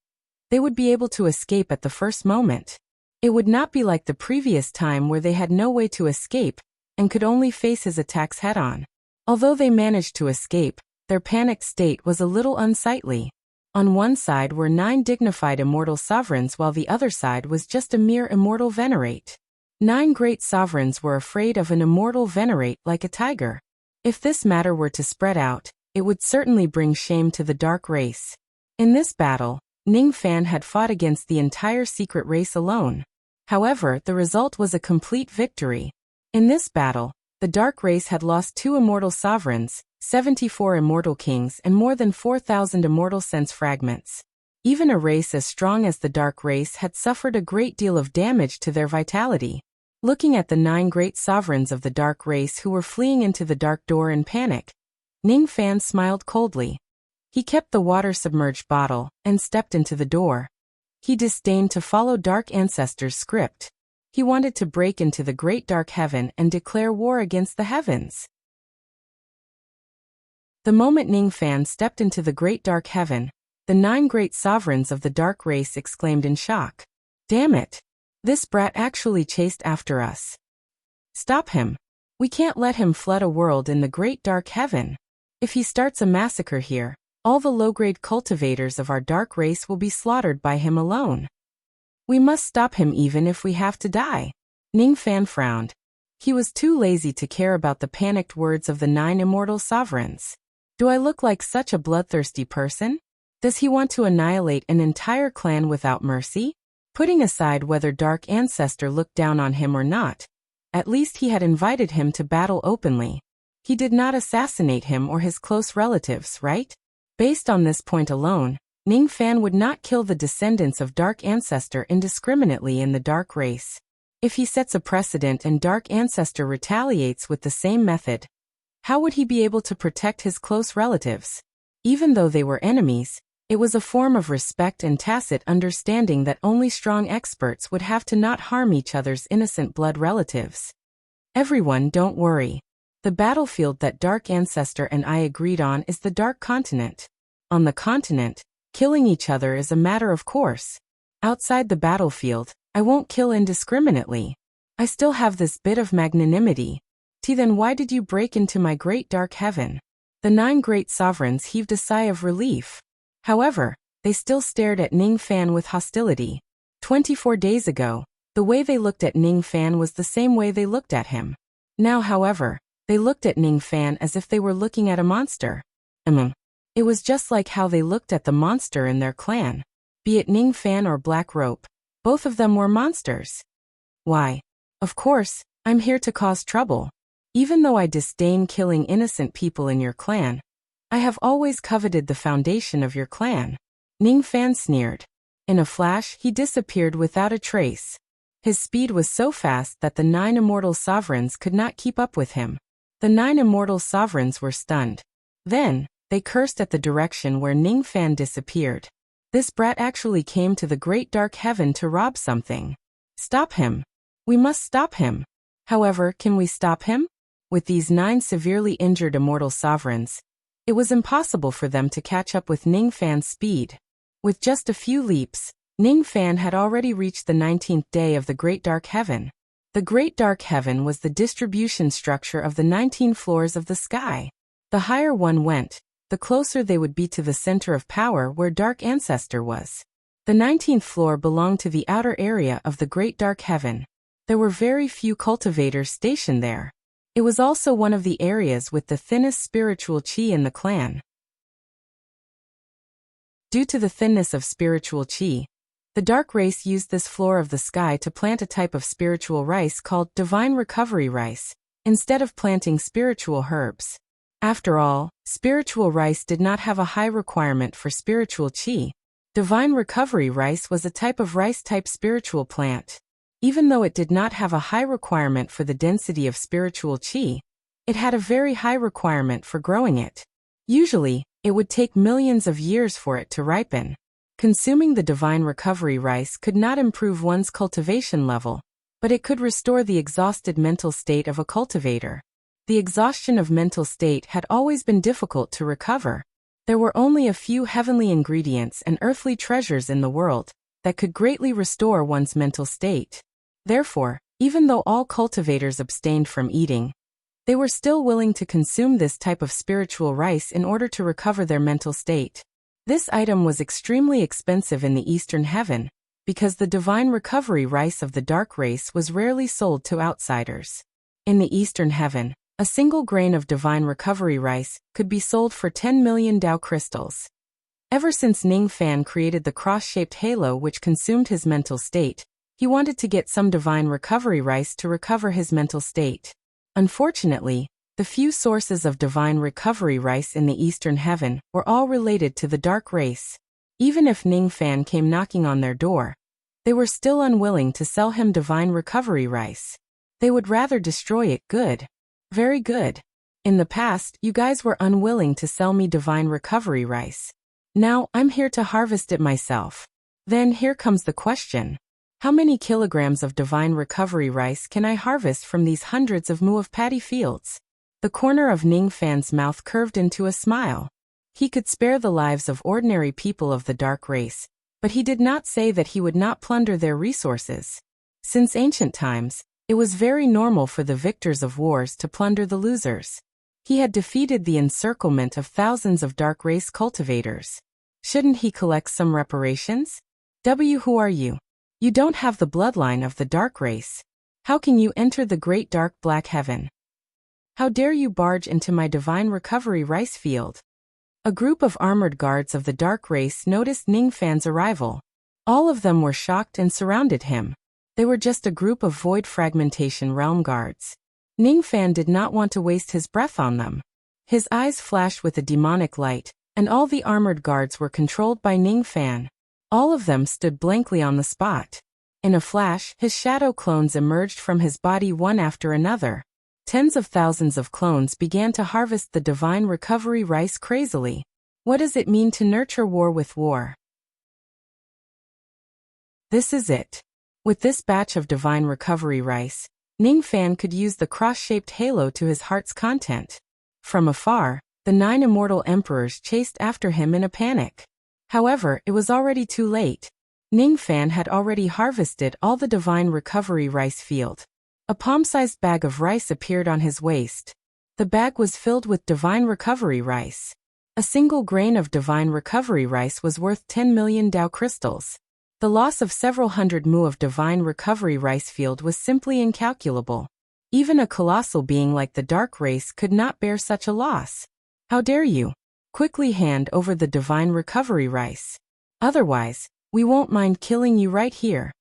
they would be able to escape at the first moment. It would not be like the previous time where they had no way to escape and could only face his attacks head-on. Although they managed to escape, their panicked state was a little unsightly. On one side were 9 dignified immortal sovereigns while the other side was just a mere immortal venerate. 9 great sovereigns were afraid of an immortal venerate like a tiger. If this matter were to spread out, it would certainly bring shame to the dark race. In this battle, Ning Fan had fought against the entire secret race alone. However, the result was a complete victory. In this battle, the dark race had lost 2 immortal sovereigns, 74 immortal kings and more than 4,000 immortal sense fragments. Even a race as strong as the dark race had suffered a great deal of damage to their vitality. Looking at the 9 great sovereigns of the dark race who were fleeing into the dark door in panic, Ning Fan smiled coldly. He kept the water-submerged bottle and stepped into the door. He disdained to follow Dark Ancestors' script. He wanted to break into the great dark heaven and declare war against the heavens. The moment Ningfan stepped into the great dark heaven, the 9 great sovereigns of the dark race exclaimed in shock. Damn it! This brat actually chased after us. Stop him. We can't let him flood a world in the great dark heaven. If he starts a massacre here, all the low-grade cultivators of our dark race will be slaughtered by him alone. We must stop him even if we have to die. Ningfan frowned. He was too lazy to care about the panicked words of the 9 immortal sovereigns. Do I look like such a bloodthirsty person? Does he want to annihilate an entire clan without mercy? Putting aside whether Dark Ancestor looked down on him or not, at least he had invited him to battle openly. He did not assassinate him or his close relatives, right? Based on this point alone, Ningfan would not kill the descendants of Dark Ancestor indiscriminately in the Dark Race. If he sets a precedent and Dark Ancestor retaliates with the same method, how would he be able to protect his close relatives? Even though they were enemies, it was a form of respect and tacit understanding that only strong experts would have to not harm each other's innocent blood relatives. Everyone, don't worry. The battlefield that Dark Ancestor and I agreed on is the Dark Continent. On the continent, killing each other is a matter of course. Outside the battlefield, I won't kill indiscriminately. I still have this bit of magnanimity. Then why did you break into my great dark heaven? The 9 great sovereigns heaved a sigh of relief. However, they still stared at Ningfan with hostility. 24 days ago, the way they looked at Ningfan was the same way they looked at him. Now, however, they looked at Ningfan as if they were looking at a monster. It was just like how they looked at the monster in their clan. Be it Ningfan or Black Rope, both of them were monsters. Why? Of course, I'm here to cause trouble. Even though I disdain killing innocent people in your clan, I have always coveted the foundation of your clan. Ningfan sneered. In a flash, he disappeared without a trace. His speed was so fast that the 9 immortal sovereigns could not keep up with him. The 9 immortal sovereigns were stunned. Then, they cursed at the direction where Ningfan disappeared. This brat actually came to the great dark heaven to rob something. Stop him. We must stop him. However, can we stop him? With these 9 severely injured immortal sovereigns, it was impossible for them to catch up with Ningfan's speed. With just a few leaps, Ningfan had already reached the 19th day of the Great Dark Heaven. The Great Dark Heaven was the distribution structure of the 19 floors of the sky. The higher one went, the closer they would be to the center of power where Dark Ancestor was. The 19th floor belonged to the outer area of the Great Dark Heaven. There were very few cultivators stationed there. It was also one of the areas with the thinnest spiritual chi in the clan. Due to the thinness of spiritual chi, the dark race used this floor of the sky to plant a type of spiritual rice called divine recovery rice, instead of planting spiritual herbs. After all, spiritual rice did not have a high requirement for spiritual chi. Divine recovery rice was a type of rice-type spiritual plant. Even though it did not have a high requirement for the density of spiritual chi, it had a very high requirement for growing it. Usually, it would take millions of years for it to ripen. Consuming the divine recovery rice could not improve one's cultivation level, but it could restore the exhausted mental state of a cultivator. The exhaustion of mental state had always been difficult to recover. There were only a few heavenly ingredients and earthly treasures in the world that could greatly restore one's mental state. Therefore, even though all cultivators abstained from eating, they were still willing to consume this type of spiritual rice in order to recover their mental state. This item was extremely expensive in the Eastern Heaven, because the divine recovery rice of the dark race was rarely sold to outsiders. In the Eastern Heaven, a single grain of divine recovery rice could be sold for 10 million Dao crystals. Ever since Ningfan created the cross-shaped halo which consumed his mental state, he wanted to get some divine recovery rice to recover his mental state. Unfortunately, the few sources of divine recovery rice in the Eastern Heaven were all related to the dark race. Even if Ningfan came knocking on their door, they were still unwilling to sell him divine recovery rice. They would rather destroy it. Good. Very good. In the past, you guys were unwilling to sell me divine recovery rice. Now, I'm here to harvest it myself. Then here comes the question. How many kilograms of divine recovery rice can I harvest from these hundreds of mu of paddy fields? The The corner of Ning Fan's mouth curved into a smile. He could spare the lives of ordinary people of the dark race, but he did not say that he would not plunder their resources. Since ancient times, it was very normal for the victors of wars to plunder the losers. He had defeated the encirclement of thousands of dark race cultivators. Shouldn't he collect some reparations? Who are you? You don't have the bloodline of the dark race. How can you enter the great dark black heaven? How dare you barge into my divine recovery rice field? A group of armored guards of the dark race noticed Ning Fan's arrival. All of them were shocked and surrounded him. They were just a group of void fragmentation realm guards. Ning Fan did not want to waste his breath on them. His eyes flashed with a demonic light, and all the armored guards were controlled by Ning Fan. All of them stood blankly on the spot. In a flash, his shadow clones emerged from his body one after another. Tens of thousands of clones began to harvest the divine recovery rice crazily. What does it mean to nurture war with war? This is it. With this batch of divine recovery rice, Ning Fan could use the cross-shaped halo to his heart's content. From afar, the 9 immortal emperors chased after him in a panic. However, it was already too late. Ning Fan had already harvested all the divine recovery rice field. A palm-sized bag of rice appeared on his waist. The bag was filled with divine recovery rice. A single grain of divine recovery rice was worth 10 million Dao crystals. The loss of several hundred mu of divine recovery rice field was simply incalculable. Even a colossal being like the dark race could not bear such a loss. How dare you? Quickly hand over the divine recovery rice. Otherwise, we won't mind killing you right here.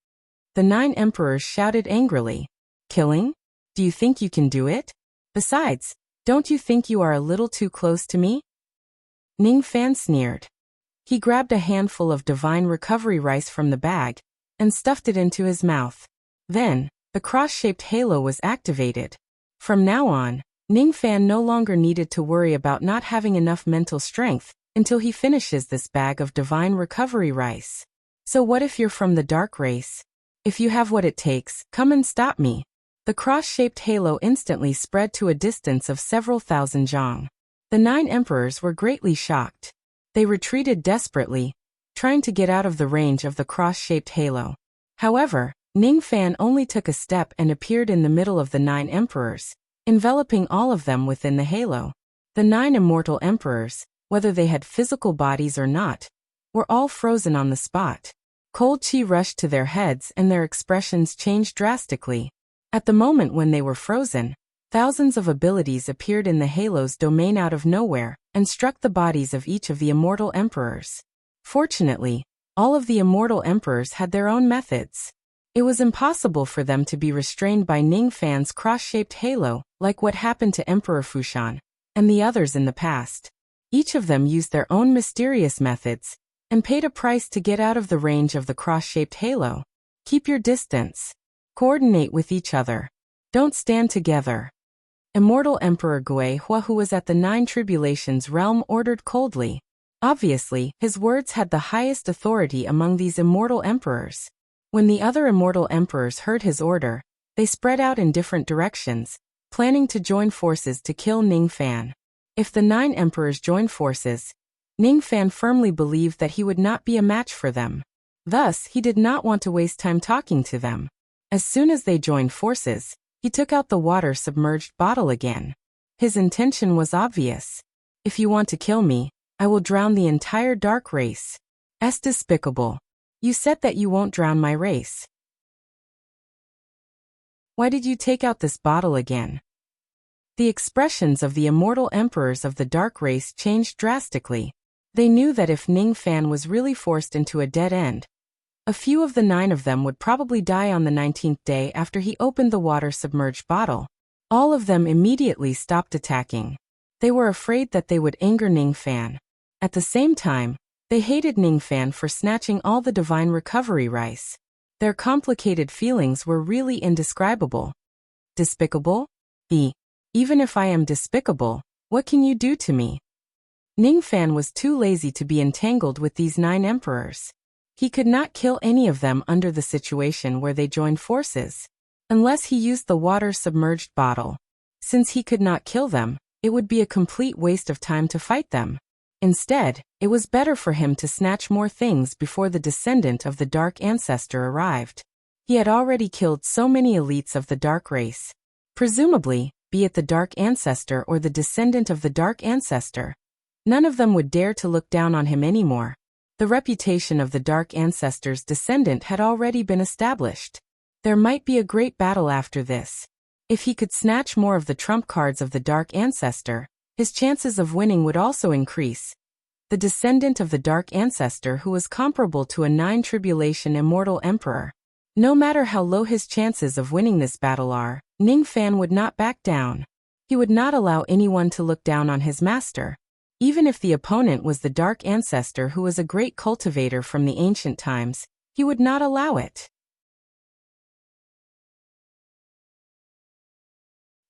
The 9 emperors shouted angrily. Killing? Do you think you can do it? Besides, don't you think you are a little too close to me? Ning Fan sneered. He grabbed a handful of divine recovery rice from the bag and stuffed it into his mouth. Then, the cross-shaped halo was activated. From now on, Ning Fan no longer needed to worry about not having enough mental strength until he finishes this bag of divine recovery rice. So what if you're from the dark race? If you have what it takes, come and stop me. The cross-shaped halo instantly spread to a distance of several thousand zhang. The 9 emperors were greatly shocked. They retreated desperately, trying to get out of the range of the cross-shaped halo. However, Ning Fan only took a step and appeared in the middle of the 9 emperors, enveloping all of them within the halo. The 9 immortal emperors, whether they had physical bodies or not, were all frozen on the spot. Cold chi rushed to their heads and their expressions changed drastically. At the moment when they were frozen, thousands of abilities appeared in the halo's domain out of nowhere and struck the bodies of each of the immortal emperors. Fortunately, all of the immortal emperors had their own methods. It was impossible for them to be restrained by Ning Fan's cross-shaped halo, like what happened to Emperor Fushan and the others in the past. Each of them used their own mysterious methods and paid a price to get out of the range of the cross-shaped halo. Keep your distance. Coordinate with each other. Don't stand together. Immortal Emperor Gui Hua, who was at the 9 Tribulations realm, ordered coldly. Obviously, his words had the highest authority among these immortal emperors. When the other immortal emperors heard his order, they spread out in different directions, planning to join forces to kill Ning Fan. If the 9 emperors joined forces, Ning Fan firmly believed that he would not be a match for them. Thus, he did not want to waste time talking to them. As soon as they joined forces, he took out the water-submerged bottle again. His intention was obvious. If you want to kill me, I will drown the entire dark race. Es despicable. You said that you won't drown my race. Why did you take out this bottle again? The expressions of the immortal emperors of the dark race changed drastically. They knew that if Ning Fan was really forced into a dead end, a few of the 9 of them would probably die on the 19th day after he opened the water-submerged bottle. All of them immediately stopped attacking. They were afraid that they would anger Ning Fan. At the same time, they hated Ning Fan for snatching all the divine recovery rice. Their complicated feelings were really indescribable. Despicable? Even if I am despicable, what can you do to me? Ning Fan was too lazy to be entangled with these 9 emperors. He could not kill any of them under the situation where they joined forces, unless he used the water-submerged bottle. Since he could not kill them, it would be a complete waste of time to fight them. Instead, it was better for him to snatch more things before the descendant of the Dark Ancestor arrived. He had already killed so many elites of the Dark race. Presumably, be it the Dark Ancestor or the descendant of the Dark Ancestor, none of them would dare to look down on him anymore. The reputation of the Dark Ancestor's descendant had already been established. There might be a great battle after this. If he could snatch more of the trump cards of the Dark Ancestor, his chances of winning would also increase. The descendant of the Dark Ancestor who was comparable to a 9-tribulation immortal emperor. No matter how low his chances of winning this battle are, Ning Fan would not back down. He would not allow anyone to look down on his master. Even if the opponent was the Dark Ancestor who was a great cultivator from the ancient times, he would not allow it.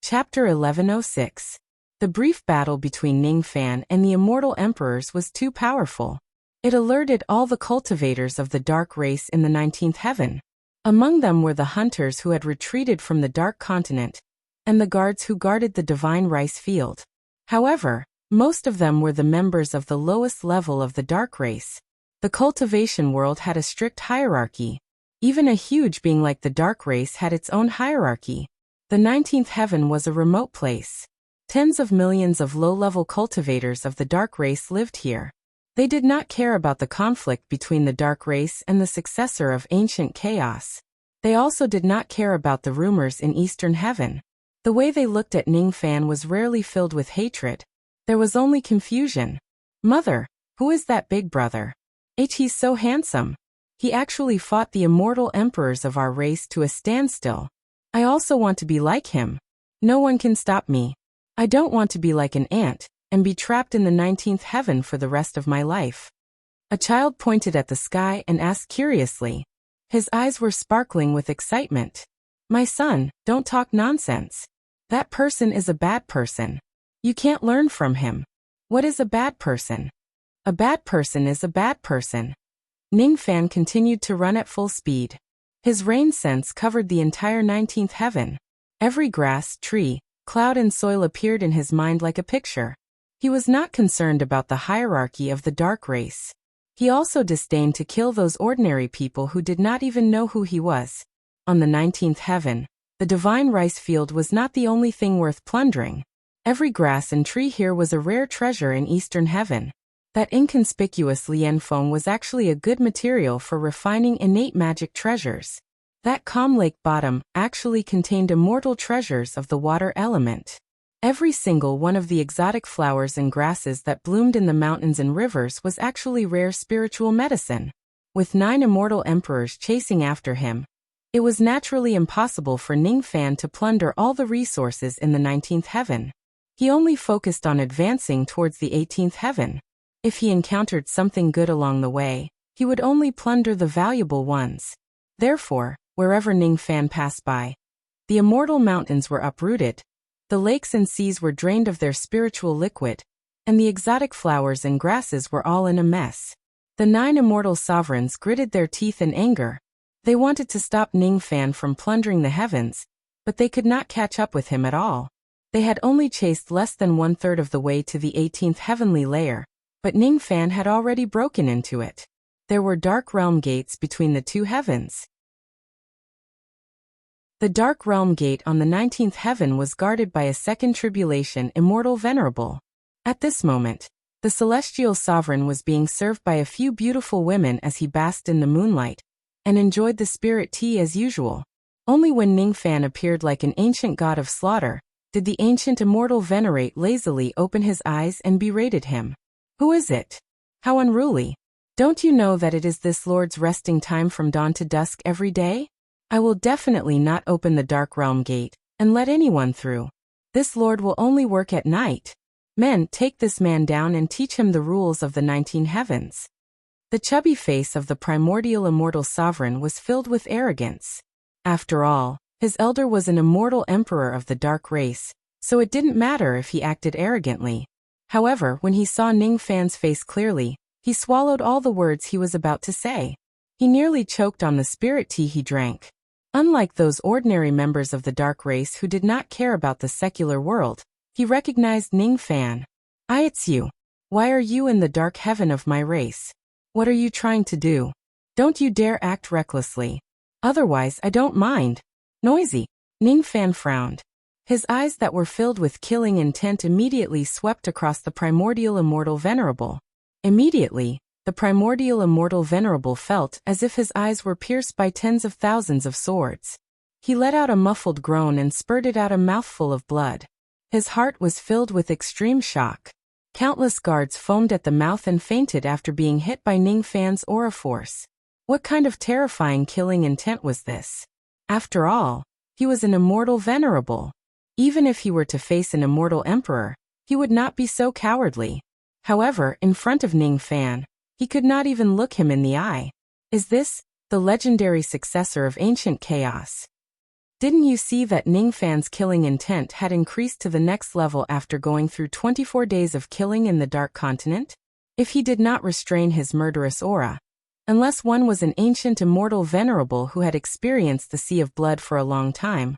Chapter 1106. The brief battle between Ning Fan and the immortal emperors was too powerful. It alerted all the cultivators of the Dark race in the 19th heaven. Among them were the hunters who had retreated from the Dark Continent, and the guards who guarded the divine rice field. However, most of them were the members of the lowest level of the Dark race. The cultivation world had a strict hierarchy. Even a huge being like the Dark race had its own hierarchy. The 19th heaven was a remote place. Tens of millions of low-level cultivators of the Dark race lived here. They did not care about the conflict between the Dark race and the successor of ancient chaos. They also did not care about the rumors in Eastern Heaven. The way they looked at Ning Fan was rarely filled with hatred. There was only confusion. Mother, who is that big brother? He's so handsome. He actually fought the immortal emperors of our race to a standstill. I also want to be like him. No one can stop me. I don't want to be like an ant and be trapped in the 19th heaven for the rest of my life. A child pointed at the sky and asked curiously. His eyes were sparkling with excitement. My son, don't talk nonsense. That person is a bad person. You can't learn from him. What is a bad person? A bad person is a bad person. Ning Fan continued to run at full speed. His rain sense covered the entire 19th heaven. Every grass, tree, cloud and soil appeared in his mind like a picture. He was not concerned about the hierarchy of the Dark race. He also disdained to kill those ordinary people who did not even know who he was. On the 19th heaven, the divine rice field was not the only thing worth plundering. Every grass and tree here was a rare treasure in Eastern Heaven. That inconspicuous lianfeng was actually a good material for refining innate magic treasures. That calm lake bottom actually contained immortal treasures of the water element. Every single one of the exotic flowers and grasses that bloomed in the mountains and rivers was actually rare spiritual medicine. With 9 immortal emperors chasing after him, it was naturally impossible for Ning Fan to plunder all the resources in the 19th heaven. He only focused on advancing towards the 18th heaven. If he encountered something good along the way, he would only plunder the valuable ones. Therefore, wherever Ning Fan passed by, the immortal mountains were uprooted, the lakes and seas were drained of their spiritual liquid, and the exotic flowers and grasses were all in a mess. The 9 immortal sovereigns gritted their teeth in anger. They wanted to stop Ning Fan from plundering the heavens, but they could not catch up with him at all. They had only chased less than 1/3 of the way to the 18th heavenly layer, but Ning Fan had already broken into it. There were dark realm gates between the 2 heavens. The dark realm gate on the 19th heaven was guarded by a 2nd tribulation immortal venerable. At this moment, the celestial sovereign was being served by a few beautiful women as he basked in the moonlight, and enjoyed the spirit tea as usual. Only when Ning Fan appeared like an ancient god of slaughter, did the ancient immortal venerate lazily open his eyes and berated him. Who is it? How unruly. Don't you know that it is this lord's resting time from dawn to dusk every day? I will definitely not open the dark realm gate and let anyone through. This lord will only work at night. Men, take this man down and teach him the rules of the 19 heavens. The chubby face of the primordial immortal sovereign was filled with arrogance. After all, his elder was an immortal emperor of the dark race, so it didn't matter if he acted arrogantly. However, when he saw Ning Fan's face clearly, he swallowed all the words he was about to say. He nearly choked on the spirit tea he drank. Unlike those ordinary members of the dark race who did not care about the secular world, he recognized Ning Fan. It's you. Why are you in the dark heaven of my race? What are you trying to do? Don't you dare act recklessly. Otherwise I don't mind. Noisy. Ning Fan frowned. His eyes that were filled with killing intent immediately swept across the primordial immortal venerable. Immediately, the primordial immortal venerable felt as if his eyes were pierced by tens of thousands of swords. He let out a muffled groan and spurted out a mouthful of blood. His heart was filled with extreme shock. Countless guards foamed at the mouth and fainted after being hit by Ning Fan's aura force. What kind of terrifying killing intent was this? After all, he was an immortal venerable. Even if he were to face an immortal emperor, he would not be so cowardly. However, in front of Ning Fan, he could not even look him in the eye. Is this the legendary successor of ancient chaos? Didn't you see that Ning Fan's killing intent had increased to the next level after going through 24 days of killing in the Dark Continent? If he did not restrain his murderous aura, unless one was an ancient immortal venerable who had experienced the sea of blood for a long time,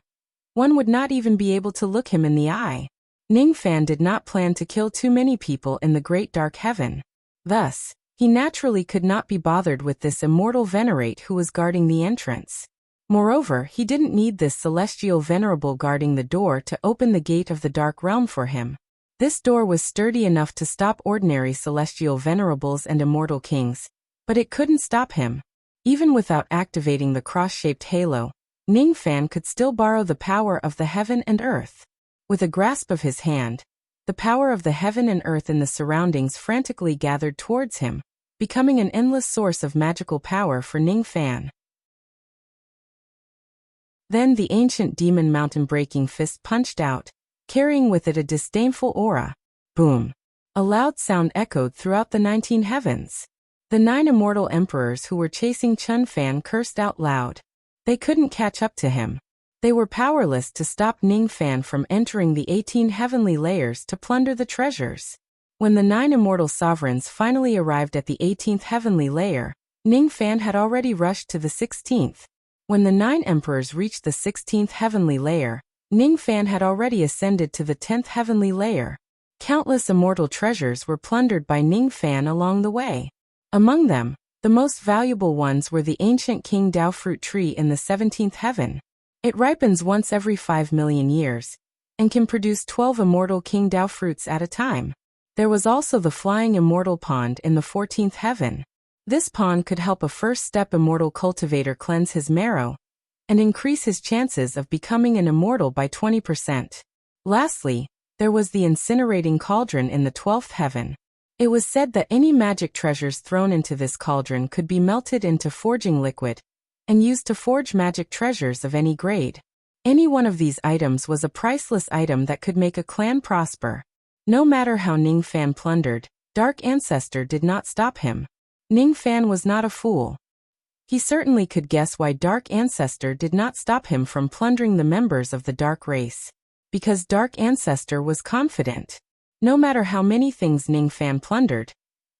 one would not even be able to look him in the eye. Ning Fan did not plan to kill too many people in the Great Dark Heaven. Thus, he naturally could not be bothered with this immortal venerate who was guarding the entrance. Moreover, he didn't need this celestial venerable guarding the door to open the gate of the Dark Realm for him. This door was sturdy enough to stop ordinary celestial venerables and immortal kings, but it couldn't stop him. Even without activating the cross-shaped halo, Ning Fan could still borrow the power of the heaven and earth. With a grasp of his hand, the power of the heaven and earth in the surroundings frantically gathered towards him, becoming an endless source of magical power for Ning Fan. Then the ancient demon mountain-breaking fist punched out, carrying with it a disdainful aura. Boom! A loud sound echoed throughout the 19 heavens. The 9 immortal emperors who were chasing Chun Fan cursed out loud. They couldn't catch up to him. They were powerless to stop Ning Fan from entering the 18 heavenly layers to plunder the treasures. When the 9 immortal sovereigns finally arrived at the 18th heavenly layer, Ning Fan had already rushed to the 16th. When the 9 emperors reached the 16th heavenly layer, Ning Fan had already ascended to the 10th heavenly layer. Countless immortal treasures were plundered by Ning Fan along the way. Among them, the most valuable ones were the ancient King Dao fruit tree in the 17th heaven. It ripens once every 5 million years, and can produce 12 immortal King Dao fruits at a time. There was also the flying immortal pond in the 14th heaven. This pond could help a first-step immortal cultivator cleanse his marrow and increase his chances of becoming an immortal by 20%. Lastly, there was the incinerating cauldron in the 12th heaven. It was said that any magic treasures thrown into this cauldron could be melted into forging liquid and used to forge magic treasures of any grade. Any one of these items was a priceless item that could make a clan prosper. No matter how Ning Fan plundered, Dark Ancestor did not stop him. Ning Fan was not a fool. He certainly could guess why Dark Ancestor did not stop him from plundering the members of the Dark race. Because Dark Ancestor was confident. No matter how many things Ning Fan plundered,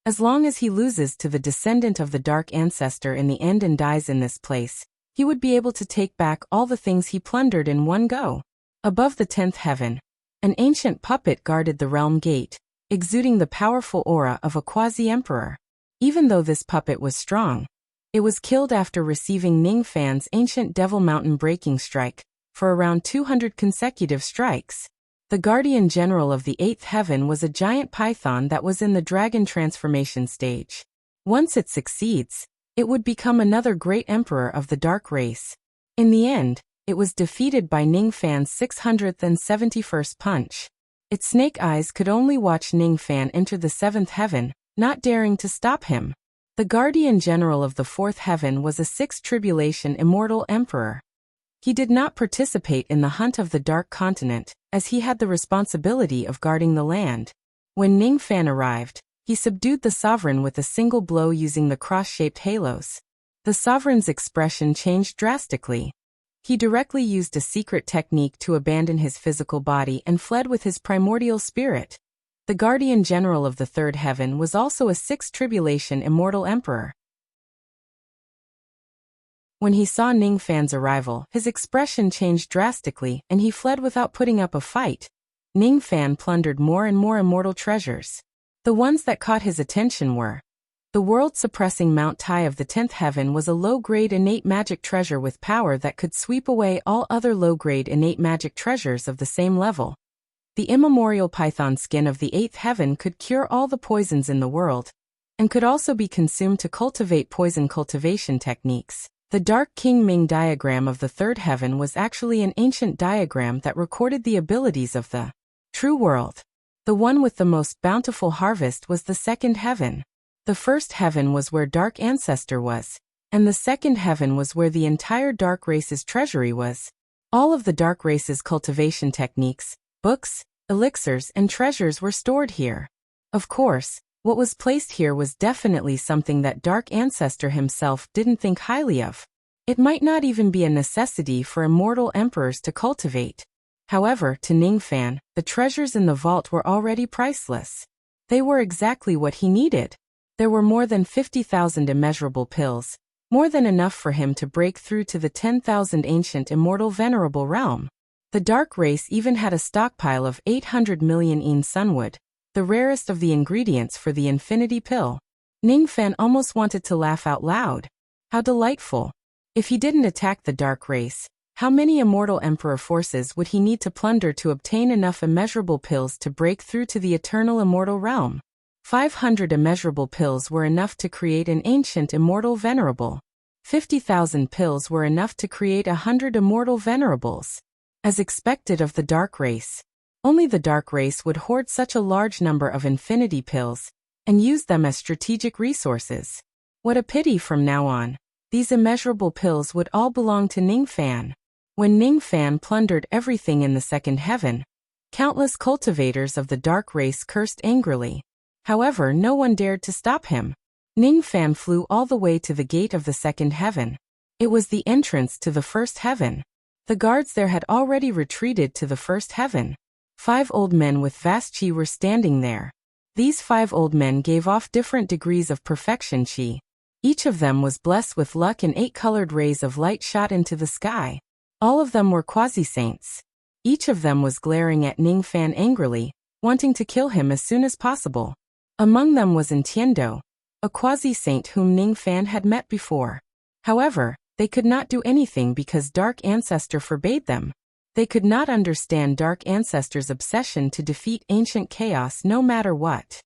as long as he loses to the descendant of the Dark Ancestor in the end and dies in this place, he would be able to take back all the things he plundered in one go. Above the 10th heaven, an ancient puppet guarded the realm gate, exuding the powerful aura of a quasi-emperor. Even though this puppet was strong, it was killed after receiving Ning Fan's ancient Devil Mountain breaking strike, for around 200 consecutive strikes. The guardian general of the 8th heaven was a giant python that was in the dragon transformation stage. Once it succeeds, it would become another great emperor of the dark race. In the end, it was defeated by Ning Fan's 671st punch. Its snake eyes could only watch Ning Fan enter the 7th heaven, not daring to stop him. The guardian general of the 4th heaven was a 6th tribulation immortal emperor. He did not participate in the hunt of the Dark Continent, as he had the responsibility of guarding the land. When Ning Fan arrived, he subdued the sovereign with a single blow using the cross-shaped halos. The sovereign's expression changed drastically. He directly used a secret technique to abandon his physical body and fled with his primordial spirit. The guardian general of the 3rd heaven was also a 6th tribulation immortal emperor. When he saw Ning Fan's arrival, his expression changed drastically and he fled without putting up a fight. Ning Fan plundered more and more immortal treasures. The ones that caught his attention were: the world-suppressing Mount Tai of the 10th Heaven was a low-grade innate magic treasure with power that could sweep away all other low-grade innate magic treasures of the same level. The immemorial python skin of the 8th Heaven could cure all the poisons in the world, and could also be consumed to cultivate poison cultivation techniques. The Dark King Ming diagram of the 3rd Heaven was actually an ancient diagram that recorded the abilities of the true world. The one with the most bountiful harvest was the 2nd Heaven. The 1st Heaven was where Dark Ancestor was, and the 2nd Heaven was where the entire Dark Race's treasury was. All of the Dark Race's cultivation techniques, books, elixirs, and treasures were stored here. Of course, what was placed here was definitely something that Dark Ancestor himself didn't think highly of. It might not even be a necessity for immortal emperors to cultivate. However, to Ning Fan, the treasures in the vault were already priceless. They were exactly what he needed. There were more than 50,000 immeasurable pills, more than enough for him to break through to the 10,000 ancient immortal venerable realm. The Dark Race even had a stockpile of 800 million een sunwood, the rarest of the ingredients for the infinity pill. Ning Fan almost wanted to laugh out loud. How delightful! If he didn't attack the Dark Race, how many immortal emperor forces would he need to plunder to obtain enough immeasurable pills to break through to the eternal immortal realm? 500 immeasurable pills were enough to create an ancient immortal venerable. 50,000 pills were enough to create 100 immortal venerables. As expected of the Dark Race, only the Dark Race would hoard such a large number of infinity pills and use them as strategic resources. What a pity from now on. These immeasurable pills would all belong to Ning Fan. When Ning Fan plundered everything in the 2nd Heaven, countless cultivators of the Dark Race cursed angrily. However, no one dared to stop him. Ning Fan flew all the way to the gate of the 2nd Heaven. It was the entrance to the 1st Heaven. The guards there had already retreated to the 1st Heaven. 5 old men with vast chi were standing there. These 5 old men gave off different degrees of perfection chi. Each of them was blessed with luck, and 8 colored rays of light shot into the sky. All of them were quasi-saints. Each of them was glaring at Ning Fan angrily, wanting to kill him as soon as possible. Among them was Entiendo, a quasi-saint whom Ning Fan had met before. However, they could not do anything because Dark Ancestor forbade them. They could not understand Dark Ancestor's obsession to defeat ancient chaos no matter what.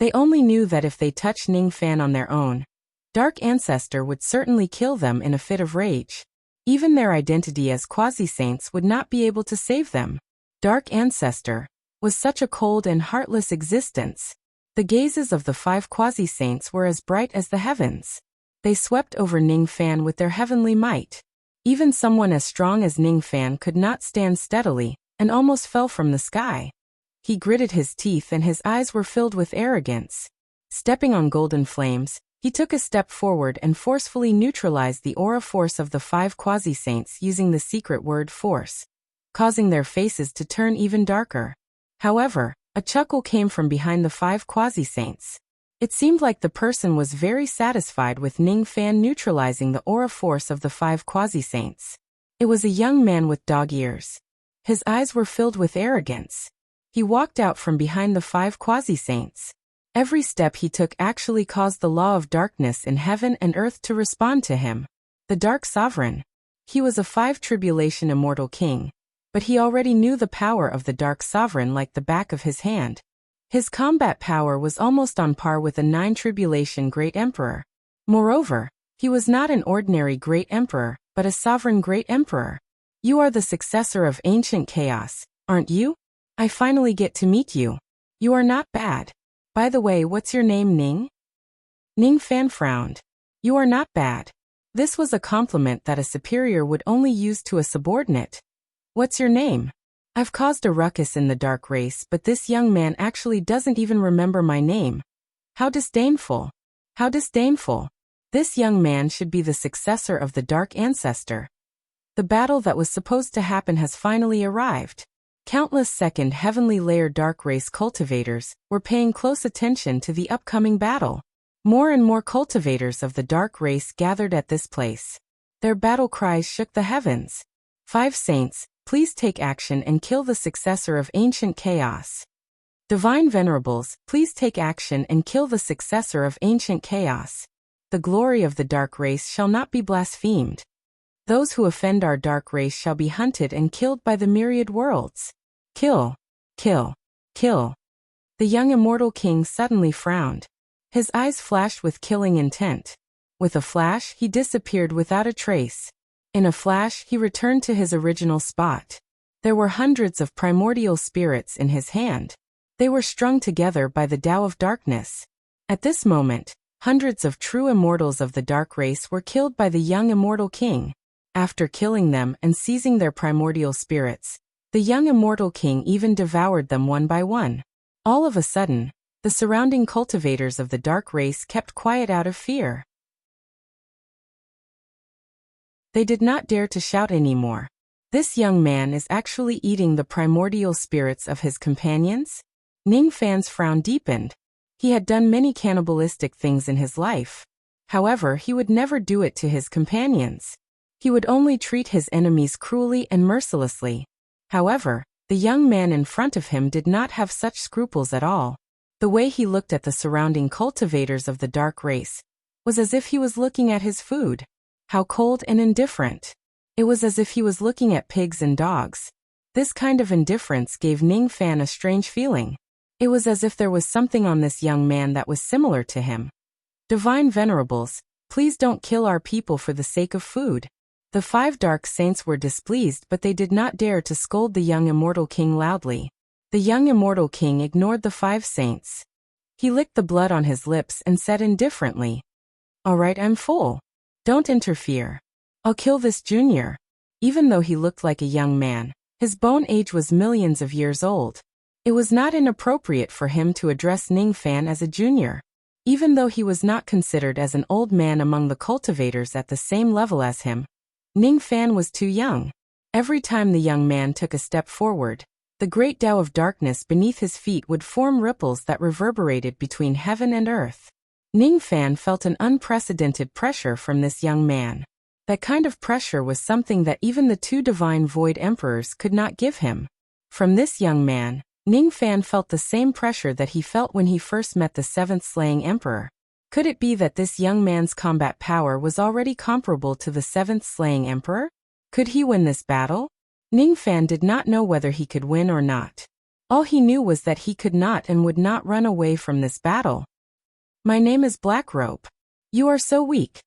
They only knew that if they touched Ning Fan on their own, Dark Ancestor would certainly kill them in a fit of rage. Even their identity as quasi-saints would not be able to save them. Dark Ancestor was such a cold and heartless existence. The gazes of the 5 quasi-saints were as bright as the heavens. They swept over Ning Fan with their heavenly might. Even someone as strong as Ning Fan could not stand steadily, and almost fell from the sky. He gritted his teeth and his eyes were filled with arrogance. Stepping on golden flames, he took a step forward and forcefully neutralized the aura force of the 5 quasi-saints using the secret word force, causing their faces to turn even darker. However, a chuckle came from behind the 5 quasi-saints. It seemed like the person was very satisfied with Ning Fan neutralizing the aura force of the 5 quasi-saints. It was a young man with dog ears. His eyes were filled with arrogance. He walked out from behind the 5 quasi-saints. Every step he took actually caused the law of darkness in heaven and earth to respond to him. The Dark Sovereign. He was a 5 tribulation immortal king, but he already knew the power of the Dark Sovereign like the back of his hand. His combat power was almost on par with a 9 tribulation great emperor. Moreover, he was not an ordinary great emperor, but a sovereign great emperor. You are the successor of ancient chaos, aren't you? I finally get to meet you. You are not bad. By the way, what's your name, Ning? Ning Fan frowned. You are not bad. This was a compliment that a superior would only use to a subordinate. What's your name? I've caused a ruckus in the Dark Race, but this young man actually doesn't even remember my name. How disdainful. How disdainful. This young man should be the successor of the Dark Ancestor. The battle that was supposed to happen has finally arrived. Countless second heavenly layer Dark Race cultivators were paying close attention to the upcoming battle. More and more cultivators of the dark race gathered at this place. Their battle cries shook the heavens. 5 saints, please take action and kill the successor of ancient chaos. Divine venerables, please take action and kill the successor of ancient chaos. The glory of the dark race shall not be blasphemed. Those who offend our dark race shall be hunted and killed by the myriad worlds. Kill, kill, kill. The young immortal king suddenly frowned. His eyes flashed with killing intent. With a flash, he disappeared without a trace. In a flash, he returned to his original spot. There were hundreds of primordial spirits in his hand. They were strung together by the Tao of darkness. At this moment, hundreds of true immortals of the dark race were killed by the young immortal king. After killing them and seizing their primordial spirits, the young immortal king even devoured them one by one. All of a sudden, the surrounding cultivators of the dark race kept quiet out of fear. They did not dare to shout anymore. This young man is actually eating the primordial spirits of his companions? Ning Fan's frown deepened. He had done many cannibalistic things in his life. However, he would never do it to his companions. He would only treat his enemies cruelly and mercilessly. However, the young man in front of him did not have such scruples at all. The way he looked at the surrounding cultivators of the dark race was as if he was looking at his food. How cold and indifferent. It was as if he was looking at pigs and dogs. This kind of indifference gave Ning Fan a strange feeling. It was as if there was something on this young man that was similar to him. Divine venerables, please don't kill our people for the sake of food. The 5 dark saints were displeased, but they did not dare to scold the young immortal king loudly. The young immortal king ignored the 5 saints. He licked the blood on his lips and said indifferently, "All right, I'm full. Don't interfere. I'll kill this junior." Even though he looked like a young man, his bone age was millions of years old. It was not inappropriate for him to address Ning Fan as a junior. Even though he was not considered as an old man among the cultivators at the same level as him, Ning Fan was too young. Every time the young man took a step forward, the great Tao of darkness beneath his feet would form ripples that reverberated between heaven and earth. Ning Fan felt an unprecedented pressure from this young man. That kind of pressure was something that even the 2 divine void emperors could not give him. From this young man, Ning Fan felt the same pressure that he felt when he first met the 7th slaying emperor. Could it be that this young man's combat power was already comparable to the 7th slaying emperor? Could he win this battle? Ning Fan did not know whether he could win or not. All he knew was that he could not and would not run away from this battle. "My name is Black Rope. You are so weak."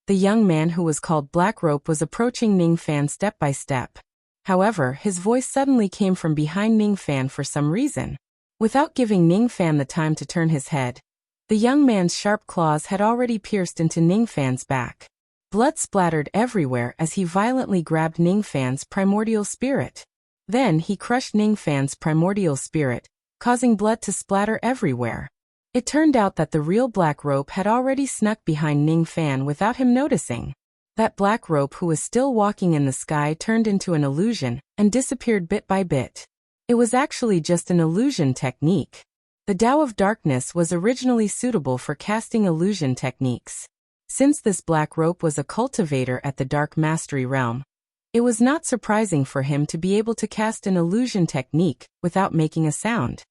The young man who was called Black Rope was approaching Ning Fan step by step. However, his voice suddenly came from behind Ning Fan for some reason. Without giving Ning Fan the time to turn his head, the young man's sharp claws had already pierced into Ning Fan's back. Blood splattered everywhere as he violently grabbed Ning Fan's primordial spirit. Then he crushed Ning Fan's primordial spirit, causing blood to splatter everywhere. It turned out that the real Black Rope had already snuck behind Ning Fan without him noticing. That Black Rope who was still walking in the sky turned into an illusion and disappeared bit by bit. It was actually just an illusion technique. The Tao of darkness was originally suitable for casting illusion techniques. Since this Black Rope was a cultivator at the Dark Mastery realm, it was not surprising for him to be able to cast an illusion technique without making a sound.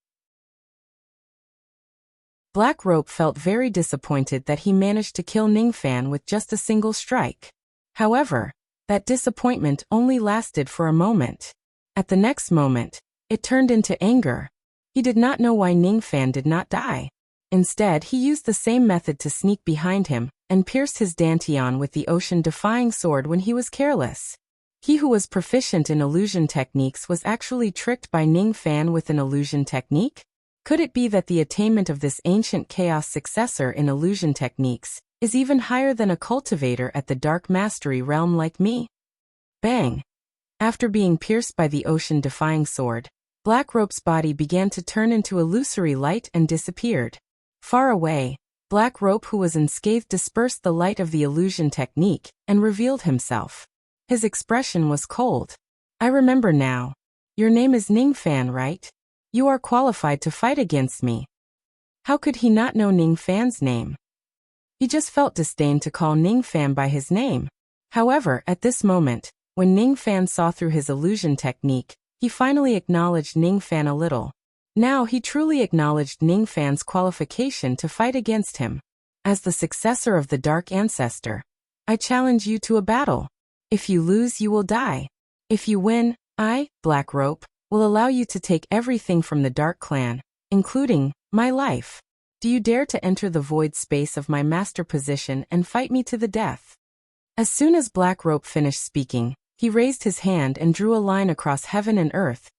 Black Rope felt very disappointed that he managed to kill Ning Fan with just a single strike. However, that disappointment only lasted for a moment. At the next moment, it turned into anger. He did not know why Ning Fan did not die. Instead, he used the same method to sneak behind him and pierced his dantian with the ocean-defying sword when he was careless. He who was proficient in illusion techniques was actually tricked by Ning Fan with an illusion technique? Could it be that the attainment of this ancient chaos successor in illusion techniques is even higher than a cultivator at the Dark Mastery realm like me? Bang! After being pierced by the ocean-defying sword, Black Rope's body began to turn into illusory light and disappeared. Far away, Black Rope who was unscathed dispersed the light of the illusion technique and revealed himself. His expression was cold. "I remember now. Your name is Ning Fan, right? You are qualified to fight against me." How could he not know Ning Fan's name? He just felt disdain to call Ningfan by his name. However, at this moment, when Ningfan saw through his illusion technique, he finally acknowledged Ningfan a little. Now he truly acknowledged Ningfan's qualification to fight against him. As the successor of the Dark Ancestor, I challenge you to a battle. If you lose, you will die. If you win, I, Black Rope, will allow you to take everything from the Dark Clan, including my life. Do you dare to enter the void space of my master position and fight me to the death? As soon as Black Rope finished speaking, he raised his hand and drew a line across heaven and earth,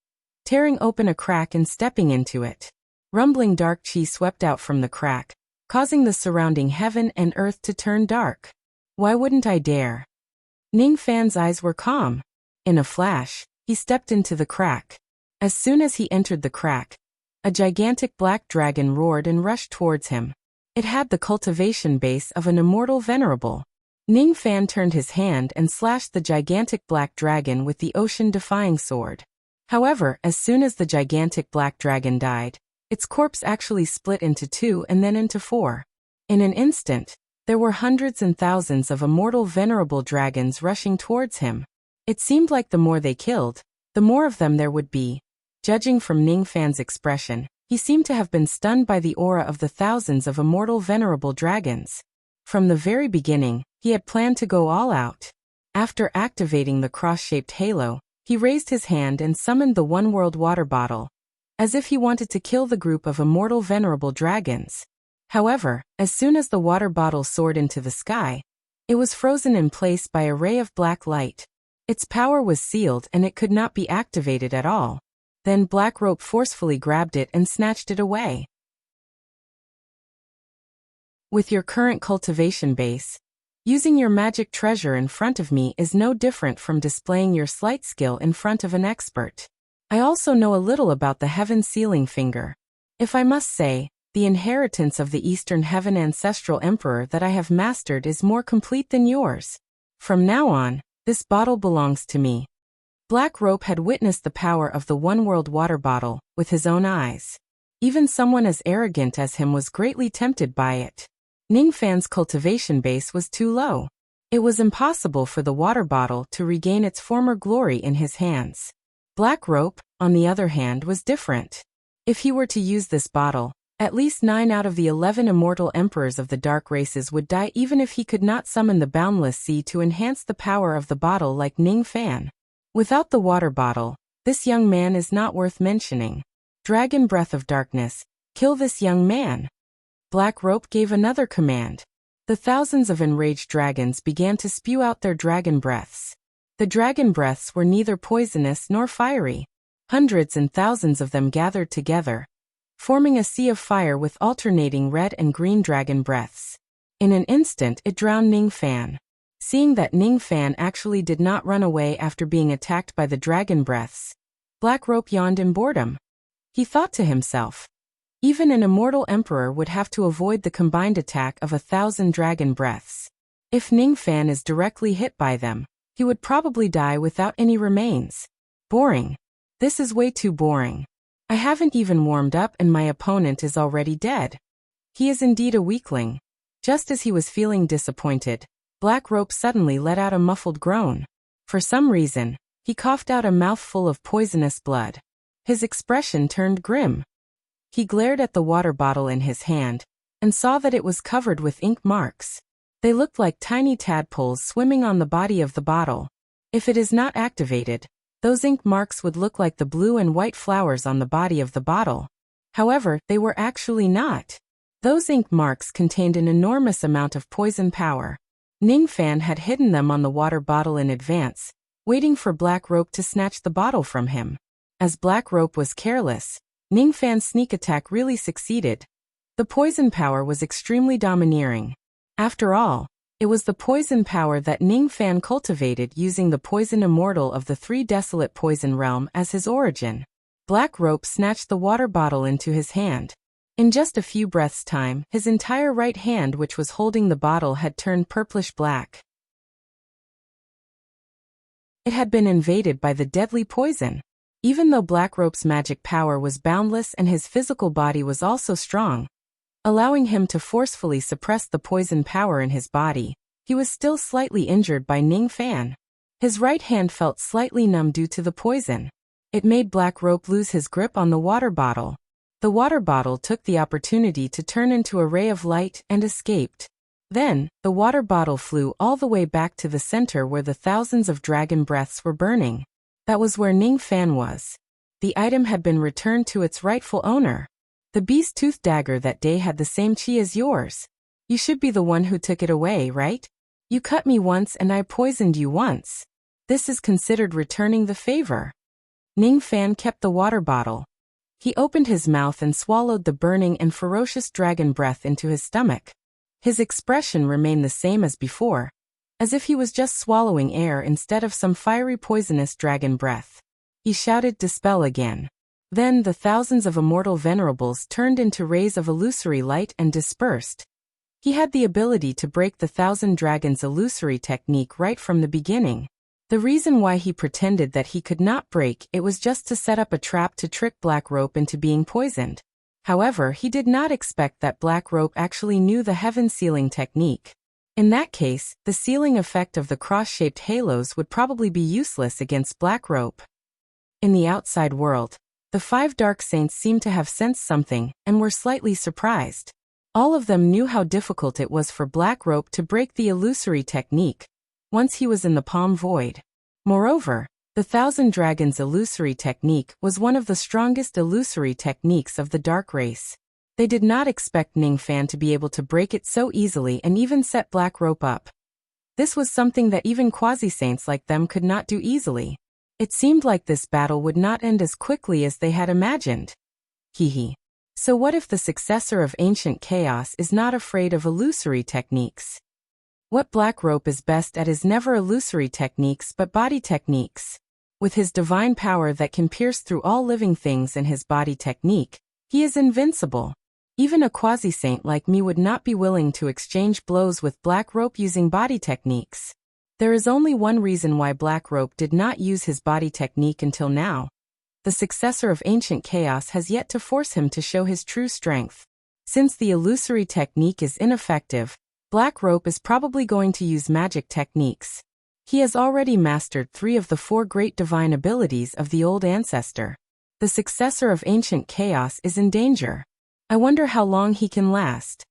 tearing open a crack and stepping into it. Rumbling dark chi swept out from the crack, causing the surrounding heaven and earth to turn dark. Why wouldn't I dare? Ningfan's eyes were calm. In a flash, he stepped into the crack. As soon as he entered the crack, a gigantic black dragon roared and rushed towards him. It had the cultivation base of an immortal venerable. Ningfan turned his hand and slashed the gigantic black dragon with the ocean-defying sword. However, as soon as the gigantic black dragon died, its corpse actually split into 2 and then into 4. In an instant, there were hundreds and thousands of immortal venerable dragons rushing towards him. It seemed like the more they killed, the more of them there would be. Judging from Ningfan's expression, he seemed to have been stunned by the aura of the thousands of immortal venerable dragons. From the very beginning, he had planned to go all out. After activating the cross-shaped halo, he raised his hand and summoned the one-world water bottle, as if he wanted to kill the group of immortal venerable dragons. However, as soon as the water bottle soared into the sky, it was frozen in place by a ray of black light. Its power was sealed and it could not be activated at all. Then Black Rope forcefully grabbed it and snatched it away. With your current cultivation base, using your magic treasure in front of me is no different from displaying your sleight skill in front of an expert. I also know a little about the Heaven Sealing Finger. If I must say, the inheritance of the Eastern Heaven Ancestral Emperor that I have mastered is more complete than yours. From now on, this bottle belongs to me. Black Rope had witnessed the power of the one-world water bottle with his own eyes. Even someone as arrogant as him was greatly tempted by it. Ningfan's cultivation base was too low. It was impossible for the water bottle to regain its former glory in his hands. Black Rope, on the other hand, was different. If he were to use this bottle, at least 9 out of the 11 immortal emperors of the dark races would die, even if he could not summon the boundless sea to enhance the power of the bottle like Ningfan. Without the water bottle, this young man is not worth mentioning. Dragon Breath of Darkness, kill this young man. Black Rope gave another command. The thousands of enraged dragons began to spew out their dragon breaths. The dragon breaths were neither poisonous nor fiery. Hundreds and thousands of them gathered together, forming a sea of fire with alternating red and green dragon breaths. In an instant it drowned Ningfan. Seeing that Ningfan actually did not run away after being attacked by the dragon breaths, Black Rope yawned in boredom. He thought to himself, even an immortal emperor would have to avoid the combined attack of 1,000 dragon breaths. If Ningfan is directly hit by them, he would probably die without any remains. Boring. This is way too boring. I haven't even warmed up and my opponent is already dead. He is indeed a weakling. Just as he was feeling disappointed, Black Rope suddenly let out a muffled groan. For some reason, he coughed out a mouthful of poisonous blood. His expression turned grim. He glared at the water bottle in his hand, and saw that it was covered with ink marks. They looked like tiny tadpoles swimming on the body of the bottle. If it is not activated, those ink marks would look like the blue and white flowers on the body of the bottle. However, they were actually not. Those ink marks contained an enormous amount of poison power. Ningfan had hidden them on the water bottle in advance, waiting for Black Rope to snatch the bottle from him. As Black Rope was careless, Ningfan's sneak attack really succeeded. The poison power was extremely domineering. After all, it was the poison power that Ningfan cultivated using the poison immortal of the 3 desolate poison realm as his origin. Black Rope snatched the water bottle into his hand. In just a few breaths' time, his entire right hand which was holding the bottle had turned purplish black. It had been invaded by the deadly poison. Even though Black Rope's magic power was boundless and his physical body was also strong, allowing him to forcefully suppress the poison power in his body. He was still slightly injured by Ning Fan. His right hand felt slightly numb due to the poison. It made Black Rope lose his grip on the water bottle. The water bottle took the opportunity to turn into a ray of light and escaped. Then, the water bottle flew all the way back to the center where the thousands of dragon breaths were burning. That was where Ning Fan was. The item had been returned to its rightful owner. The beast tooth dagger that day had the same chi as yours. You should be the one who took it away, right? You cut me once and I poisoned you once. This is considered returning the favor. Ning Fan kept the water bottle. He opened his mouth and swallowed the burning and ferocious dragon breath into his stomach. His expression remained the same as before, as if he was just swallowing air instead of some fiery poisonous dragon breath. He shouted dispel again. Then the thousands of immortal venerables turned into rays of illusory light and dispersed. He had the ability to break the thousand dragons illusory technique right from the beginning. The reason why he pretended that he could not break it was just to set up a trap to trick Black Rope into being poisoned. However, he did not expect that Black Rope actually knew the heaven sealing technique. In that case, the sealing effect of the cross-shaped halos would probably be useless against Black Rope. In the outside world, the 5 Dark Saints seemed to have sensed something and were slightly surprised. All of them knew how difficult it was for Black Rope to break the illusory technique once he was in the Palm Void. Moreover, the Thousand Dragons illusory technique was one of the strongest illusory techniques of the Dark Race. They did not expect Ning Fan to be able to break it so easily and even set Black Rope up. This was something that even quasi-saints like them could not do easily. It seemed like this battle would not end as quickly as they had imagined. Hehe. So what if the successor of Ancient Chaos is not afraid of illusory techniques? What Black Rope is best at is never illusory techniques but body techniques. With his divine power that can pierce through all living things and his body technique, he is invincible. Even a quasi-saint like me would not be willing to exchange blows with Black Rope using body techniques. There is only one reason why Black Rope did not use his body technique until now. The successor of Ancient Chaos has yet to force him to show his true strength. Since the illusory technique is ineffective, Black Rope is probably going to use magic techniques. He has already mastered 3 of the 4 great divine abilities of the old ancestor. The successor of Ancient Chaos is in danger. I wonder how long he can last.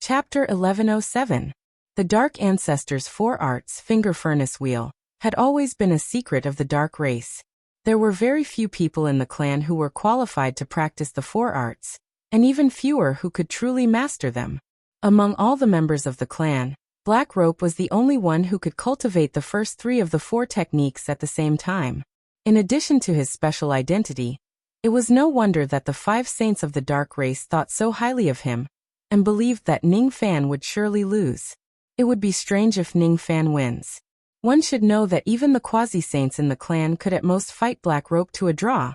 Chapter 1107. The Dark Ancestor's 4 Arts Finger Furnace Wheel had always been a secret of the Dark Race. There were very few people in the clan who were qualified to practice the 4 arts, and even fewer who could truly master them. Among all the members of the clan, Black Rope was the only one who could cultivate the first 3 of the 4 techniques at the same time. In addition to his special identity, it was no wonder that the 5 saints of the Dark Race thought so highly of him, and believed that Ning Fan would surely lose. It would be strange if Ning Fan wins. One should know that even the quasi-saints in the clan could at most fight Black Rope to a draw.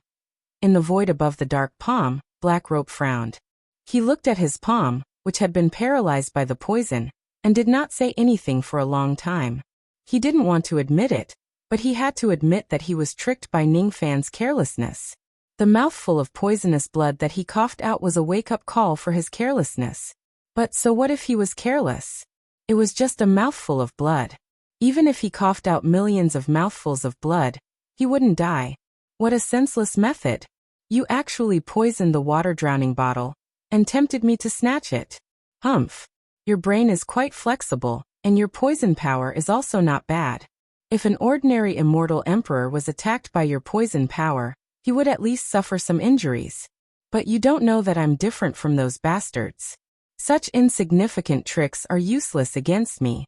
In the void above the dark palm, Black Rope frowned. He looked at his palm, which had been paralyzed by the poison, and did not say anything for a long time. He didn't want to admit it, but he had to admit that he was tricked by Ning Fan's carelessness. The mouthful of poisonous blood that he coughed out was a wake-up call for his carelessness. But so what if he was careless? It was just a mouthful of blood. Even if he coughed out millions of mouthfuls of blood, he wouldn't die. What a senseless method. You actually poisoned the water-drowning bottle, and tempted me to snatch it. Humph. Your brain is quite flexible, and your poison power is also not bad. If an ordinary immortal emperor was attacked by your poison power, he would at least suffer some injuries. But you don't know that I'm different from those bastards. Such insignificant tricks are useless against me.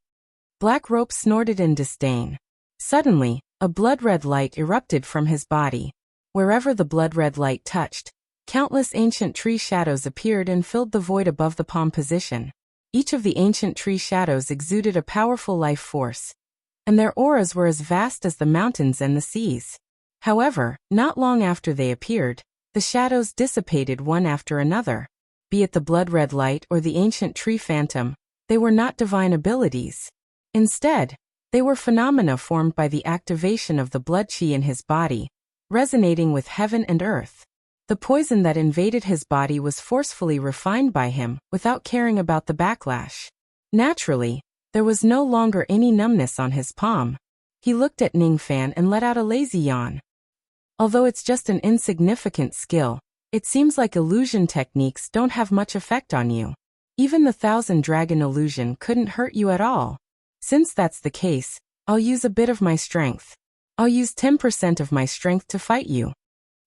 Black Rope snorted in disdain. Suddenly, a blood-red light erupted from his body. Wherever the blood-red light touched, countless ancient tree shadows appeared and filled the void above the palm position. Each of the ancient tree shadows exuded a powerful life force, and their auras were as vast as the mountains and the seas. However, not long after they appeared, the shadows dissipated one after another. Be it the blood-red light or the ancient tree phantom, they were not divine abilities. Instead, they were phenomena formed by the activation of the blood chi in his body, resonating with heaven and earth. The poison that invaded his body was forcefully refined by him, without caring about the backlash. Naturally, there was no longer any numbness on his palm. He looked at Ningfan and let out a lazy yawn. Although it's just an insignificant skill, it seems like illusion techniques don't have much effect on you. Even the 1,000-dragon illusion couldn't hurt you at all. Since that's the case, I'll use a bit of my strength. I'll use 10% of my strength to fight you.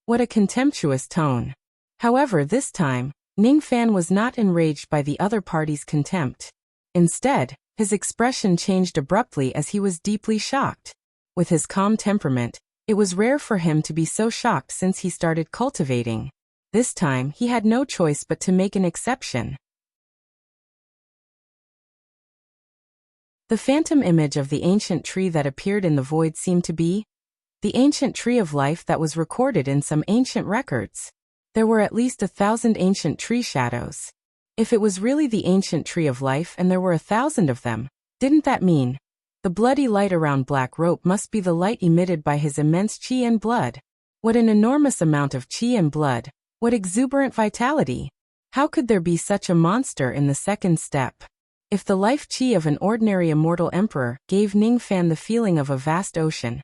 What a contemptuous tone. However, this time, Ningfan was not enraged by the other party's contempt. Instead, his expression changed abruptly as he was deeply shocked. With his calm temperament, it was rare for him to be so shocked since he started cultivating. This time, he had no choice but to make an exception. The phantom image of the ancient tree that appeared in the void seemed to be the ancient tree of life that was recorded in some ancient records. There were at least 1,000 ancient tree shadows. If it was really the ancient tree of life and there were 1,000 of them, didn't that mean the bloody light around Black Rope must be the light emitted by his immense chi and blood? What an enormous amount of chi and blood! What exuberant vitality! How could there be such a monster in the second step? If the life chi of an ordinary immortal emperor gave Ningfan the feeling of a vast ocean,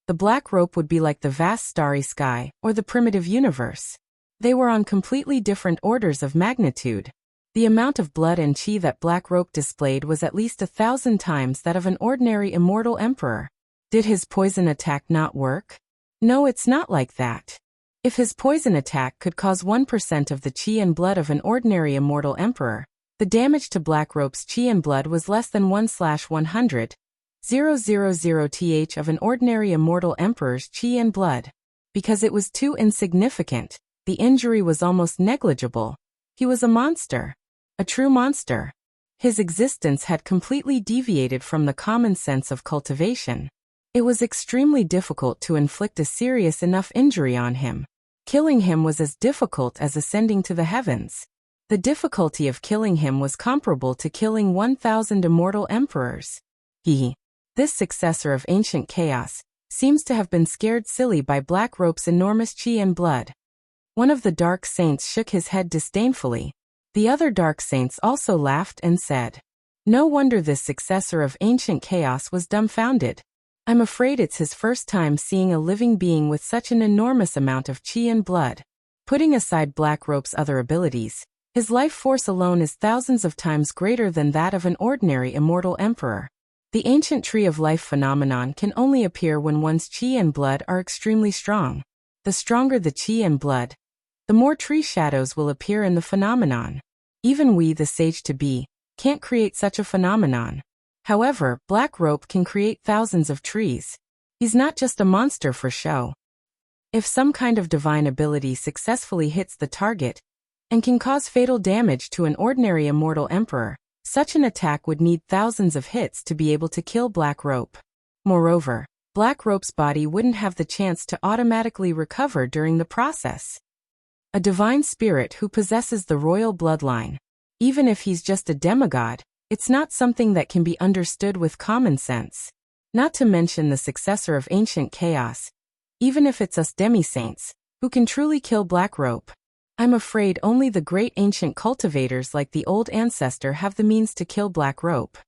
the Black Rope would be like the vast starry sky or the primitive universe. They were on completely different orders of magnitude. The amount of blood and chi that Black Rope displayed was at least 1,000 times that of an ordinary immortal emperor. Did his poison attack not work? No, it's not like that. If his poison attack could cause 1% of the chi and blood of an ordinary immortal emperor, the damage to Black Rope's chi and blood was less than 1/100,000 of an ordinary immortal emperor's chi and blood. Because it was too insignificant, the injury was almost negligible. He was a monster. A true monster. His existence had completely deviated from the common sense of cultivation. It was extremely difficult to inflict a serious enough injury on him. Killing him was as difficult as ascending to the heavens. The difficulty of killing him was comparable to killing 1,000 immortal emperors. This successor of ancient chaos, seems to have been scared silly by Black Rope's enormous chi and blood. One of the dark saints shook his head disdainfully. The other dark saints also laughed and said, "No wonder this successor of ancient chaos was dumbfounded. I'm afraid it's his first time seeing a living being with such an enormous amount of chi and blood." Putting aside Black Rope's other abilities, his life force alone is thousands of times greater than that of an ordinary immortal emperor. The ancient tree of life phenomenon can only appear when one's chi and blood are extremely strong. The stronger the chi and blood, the more tree shadows will appear in the phenomenon. Even we, the sage-to-be, can't create such a phenomenon. However, Black Rope can create thousands of trees. He's not just a monster for show. If some kind of divine ability successfully hits the target and can cause fatal damage to an ordinary immortal emperor, such an attack would need thousands of hits to be able to kill Black Rope. Moreover, Black Rope's body wouldn't have the chance to automatically recover during the process. A divine spirit who possesses the royal bloodline, even if he's just a demigod, it's not something that can be understood with common sense. Not to mention the successor of ancient chaos, even if it's us demi-saints, who can truly kill Black Rope. I'm afraid only the great ancient cultivators like the old ancestor have the means to kill Black Rope.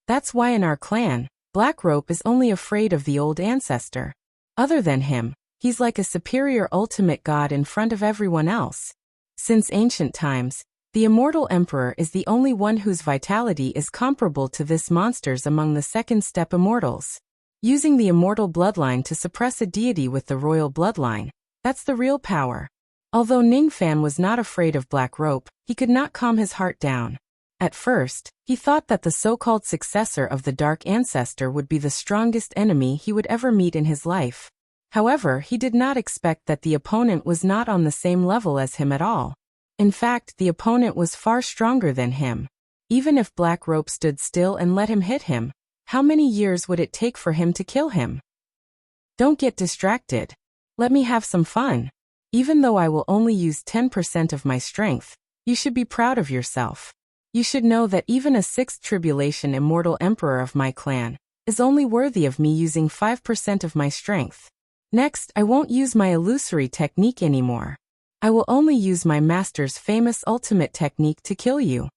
That's why in our clan, Black Rope is only afraid of the old ancestor. Other than him, he's like a superior ultimate god in front of everyone else. Since ancient times, the immortal emperor is the only one whose vitality is comparable to this monster's among the second-step immortals. Using the immortal bloodline to suppress a deity with the royal bloodline, that's the real power. Although Ningfan was not afraid of Black Rope, he could not calm his heart down. At first, he thought that the so-called successor of the Dark Ancestor would be the strongest enemy he would ever meet in his life. However, he did not expect that the opponent was not on the same level as him at all. In fact, the opponent was far stronger than him. Even if Black Rope stood still and let him hit him, how many years would it take for him to kill him? Don't get distracted. Let me have some fun. Even though I will only use 10% of my strength, you should be proud of yourself. You should know that even a sixth tribulation immortal emperor of my clan is only worthy of me using 5% of my strength. Next, I won't use my illusory technique anymore. I will only use my master's famous ultimate technique to kill you.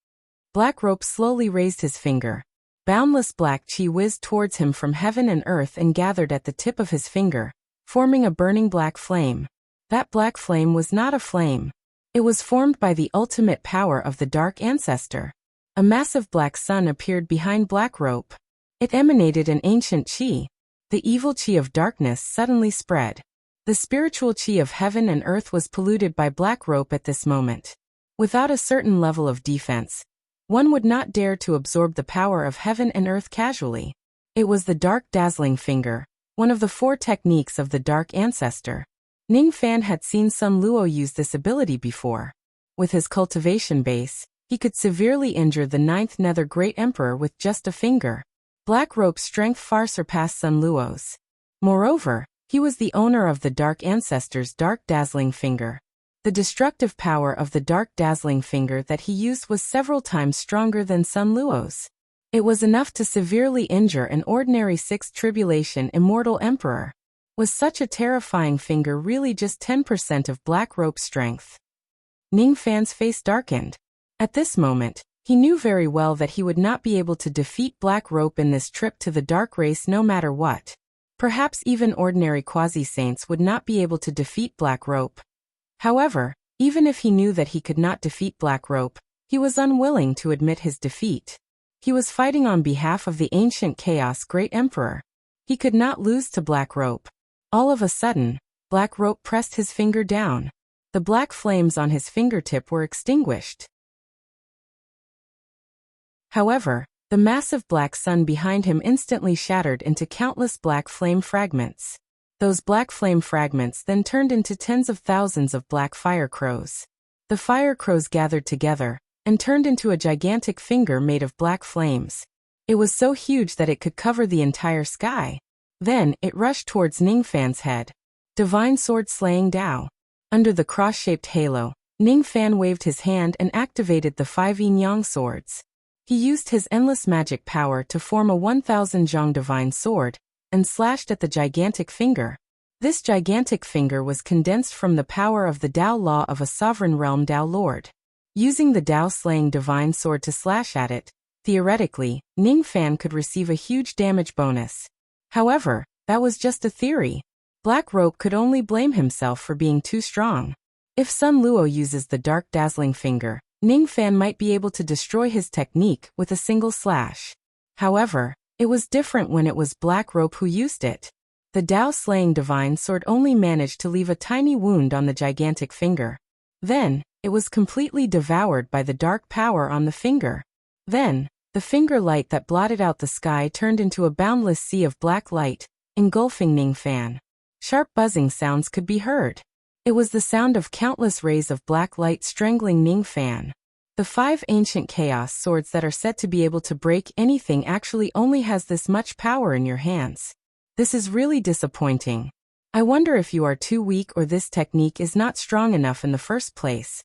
Black Rope slowly raised his finger. Boundless black chi whizzed towards him from heaven and earth and gathered at the tip of his finger, forming a burning black flame. That black flame was not a flame. It was formed by the ultimate power of the Dark Ancestor. A massive black sun appeared behind Black Rope. It emanated an ancient chi. The evil chi of darkness suddenly spread. The spiritual chi of heaven and earth was polluted by Black Rope at this moment. Without a certain level of defense, one would not dare to absorb the power of heaven and earth casually. It was the Dark Dazzling Finger, one of the 4 techniques of the Dark Ancestor. Ning Fan had seen Sun Luo use this ability before. With his cultivation base, he could severely injure the 9th Nether Great Emperor with just a finger. Black Rope's strength far surpassed Sun Luo's. Moreover, he was the owner of the Dark Ancestor's Dark Dazzling Finger. The destructive power of the Dark Dazzling Finger that he used was several times stronger than Sun Luo's. It was enough to severely injure an ordinary 6th Tribulation Immortal Emperor. Was such a terrifying finger really just 10% of Black Rope's strength? Ning Fan's face darkened. At this moment, he knew very well that he would not be able to defeat Black Rope in this trip to the Dark Race no matter what. Perhaps even ordinary quasi-saints would not be able to defeat Black Rope. However, even if he knew that he could not defeat Black Rope, he was unwilling to admit his defeat. He was fighting on behalf of the ancient Chaos Great Emperor. He could not lose to Black Rope. All of a sudden, Black Rope pressed his finger down. The black flames on his fingertip were extinguished. However, the massive black sun behind him instantly shattered into countless black flame fragments. Those black flame fragments then turned into tens of thousands of black fire crows. The fire crows gathered together and turned into a gigantic finger made of black flames. It was so huge that it could cover the entire sky. Then, it rushed towards Ning Fan's head. Divine Sword Slaying Dao. Under the cross-shaped halo, Ning Fan waved his hand and activated the 5 yin-yang swords. He used his endless magic power to form a 1000 zhang divine sword, and slashed at the gigantic finger. This gigantic finger was condensed from the power of the Dao law of a sovereign realm Dao Lord. Using the Dao slaying divine sword to slash at it, theoretically, Ning Fan could receive a huge damage bonus. However, that was just a theory. Black Rope could only blame himself for being too strong. If Sun Luo uses the Dark Dazzling Finger, Ning Fan might be able to destroy his technique with a single slash. However, it was different when it was Black Rope who used it. The Dao slaying divine sword only managed to leave a tiny wound on the gigantic finger. Then, it was completely devoured by the dark power on the finger. Then, the finger light that blotted out the sky turned into a boundless sea of black light, engulfing Ning Fan. Sharp buzzing sounds could be heard. It was the sound of countless rays of black light strangling Ning Fan. The 5 ancient chaos swords that are said to be able to break anything actually only has this much power in your hands. This is really disappointing. I wonder if you are too weak or this technique is not strong enough in the first place.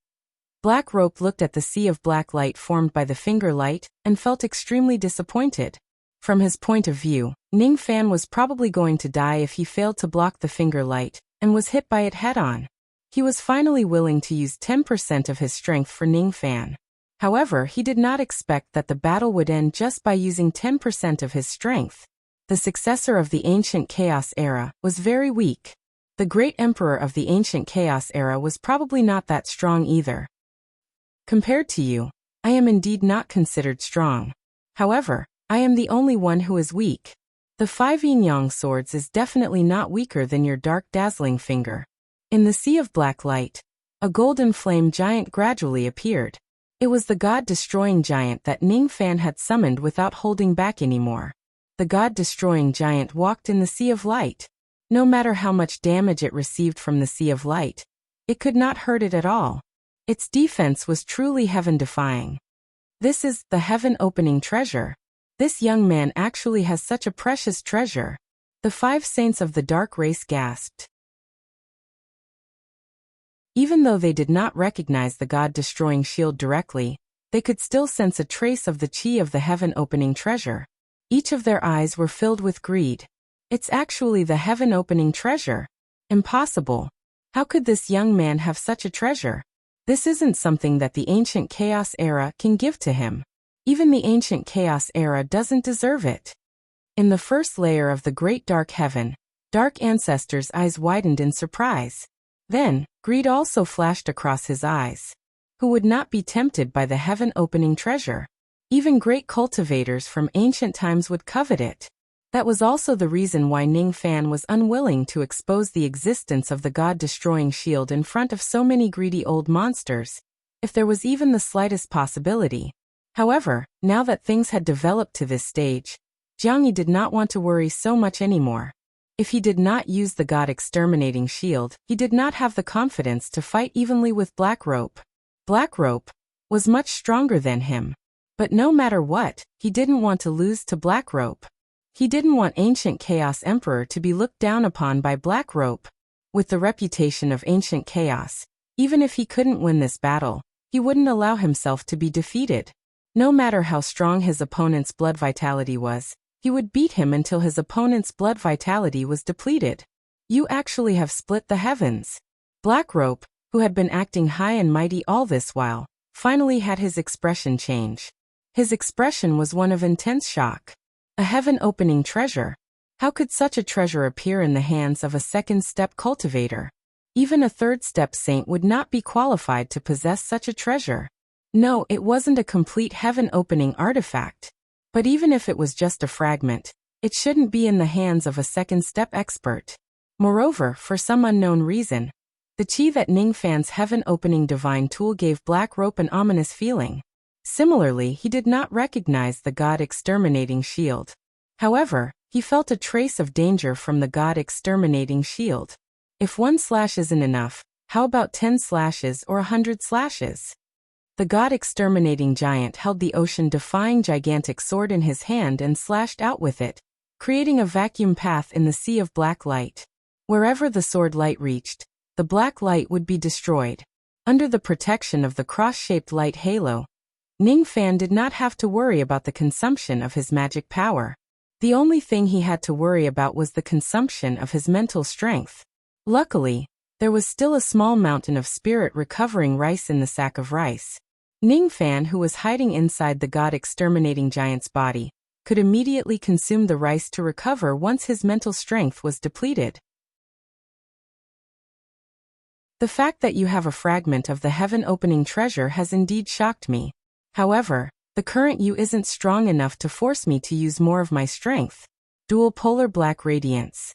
Black Rope looked at the sea of black light formed by the finger light, and felt extremely disappointed. From his point of view, Ning Fan was probably going to die if he failed to block the finger light, and was hit by it head-on. He was finally willing to use 10% of his strength for Ning Fan. However, he did not expect that the battle would end just by using 10% of his strength. The successor of the Ancient Chaos Era was very weak. The Great Emperor of the Ancient Chaos Era was probably not that strong either. Compared to you, I am indeed not considered strong. However, I am the only one who is weak. The 5 yin-yang swords is definitely not weaker than your Dark Dazzling Finger. In the sea of black light, a golden flame giant gradually appeared. It was the God-destroying giant that Ning Fan had summoned without holding back anymore. The God-destroying giant walked in the sea of light. No matter how much damage it received from the sea of light, it could not hurt it at all. Its defense was truly heaven-defying. This is the heaven-opening treasure. This young man actually has such a precious treasure. The 5 saints of the dark race gasped. Even though they did not recognize the God-destroying shield directly, they could still sense a trace of the chi of the heaven-opening treasure. Each of their eyes were filled with greed. It's actually the heaven-opening treasure. Impossible. How could this young man have such a treasure? This isn't something that the ancient Chaos era can give to him. Even the ancient Chaos era doesn't deserve it. In the first layer of the great dark heaven, Dark Ancestor's eyes widened in surprise. Then, greed also flashed across his eyes. Who would not be tempted by the heaven-opening treasure? Even great cultivators from ancient times would covet it. That was also the reason why Ning Fan was unwilling to expose the existence of the god-destroying shield in front of so many greedy old monsters, if there was even the slightest possibility. However, now that things had developed to this stage, Jiang Yi did not want to worry so much anymore. If he did not use the god-exterminating shield, he did not have the confidence to fight evenly with Black Rope. Black Rope was much stronger than him. But no matter what, he didn't want to lose to Black Rope. He didn't want Ancient Chaos Emperor to be looked down upon by Black Rope. With the reputation of Ancient Chaos, even if he couldn't win this battle, he wouldn't allow himself to be defeated. No matter how strong his opponent's blood vitality was, he would beat him until his opponent's blood vitality was depleted. You actually have split the heavens. Black Rope, who had been acting high and mighty all this while, finally had his expression change. His expression was one of intense shock. A heaven-opening treasure. How could such a treasure appear in the hands of a second-step cultivator? Even a third-step saint would not be qualified to possess such a treasure. No, it wasn't a complete heaven-opening artifact. But even if it was just a fragment, it shouldn't be in the hands of a second-step expert. Moreover, for some unknown reason, the chi that Ning Fan's heaven-opening divine tool gave Black Rope an ominous feeling. Similarly, he did not recognize the god-exterminating shield. However, he felt a trace of danger from the god-exterminating shield. If 1 slash isn't enough, how about 10 slashes or 100 slashes? The god-exterminating giant held the ocean-defying gigantic sword in his hand and slashed out with it, creating a vacuum path in the sea of black light. Wherever the sword light reached, the black light would be destroyed. Under the protection of the cross-shaped light halo, Ning Fan did not have to worry about the consumption of his magic power. The only thing he had to worry about was the consumption of his mental strength. Luckily, there was still a small mountain of spirit recovering rice in the sack of rice. Ning Fan, who was hiding inside the god-exterminating giant's body, could immediately consume the rice to recover once his mental strength was depleted. The fact that you have a fragment of the heaven-opening treasure has indeed shocked me. However, the current you isn't strong enough to force me to use more of my strength. Dual polar black radiance.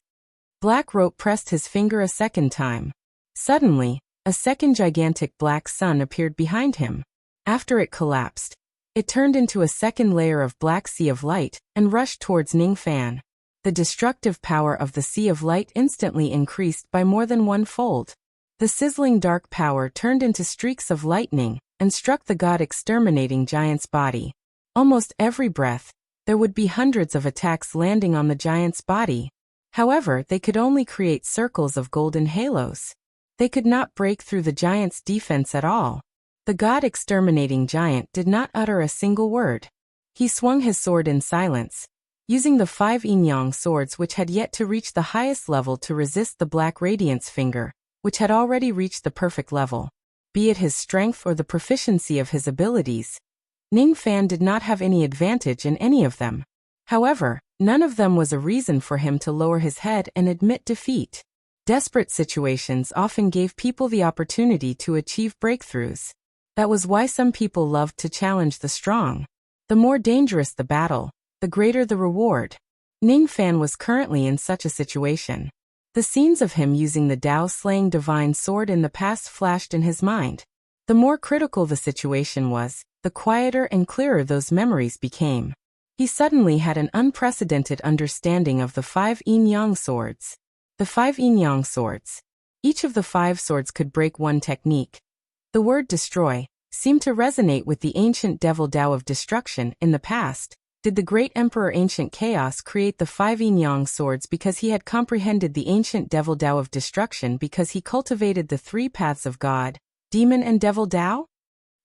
Black Rope pressed his finger a second time. Suddenly, a second gigantic black sun appeared behind him. After it collapsed, it turned into a second layer of black sea of light and rushed towards Ning Fan. The destructive power of the sea of light instantly increased by more than 1-fold. The sizzling dark power turned into streaks of lightning and struck the god-exterminating giant's body. Almost every breath, there would be hundreds of attacks landing on the giant's body. However, they could only create circles of golden halos. They could not break through the giant's defense at all. The god-exterminating giant did not utter a single word. He swung his sword in silence, using the 5 yin-yang swords which had yet to reach the highest level to resist the black radiance finger, which had already reached the perfect level. Be it his strength or the proficiency of his abilities, Ning Fan did not have any advantage in any of them. However, none of them was a reason for him to lower his head and admit defeat. Desperate situations often gave people the opportunity to achieve breakthroughs. That was why some people loved to challenge the strong. The more dangerous the battle, the greater the reward. Ning Fan was currently in such a situation. The scenes of him using the Tao-slaying divine sword in the past flashed in his mind. The more critical the situation was, the quieter and clearer those memories became. He suddenly had an unprecedented understanding of the 5 yin-yang swords. The 5 yin-yang swords. Each of the 5 swords could break one technique. The word destroy seemed to resonate with the ancient devil Tao of destruction in the past. Did the great Emperor Ancient Chaos create the 5 yin-yang swords because he had comprehended the ancient devil Tao of destruction because he cultivated the 3 paths of God, demon and devil Tao?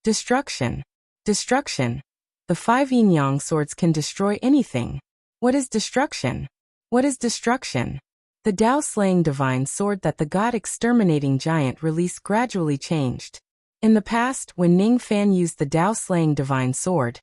Destruction. Destruction. The 5 yin-yang swords can destroy anything. What is destruction? What is destruction? The Tao-slaying divine sword that the god-exterminating giant released gradually changed. In the past, when Ning Fan used the Tao-slaying divine sword,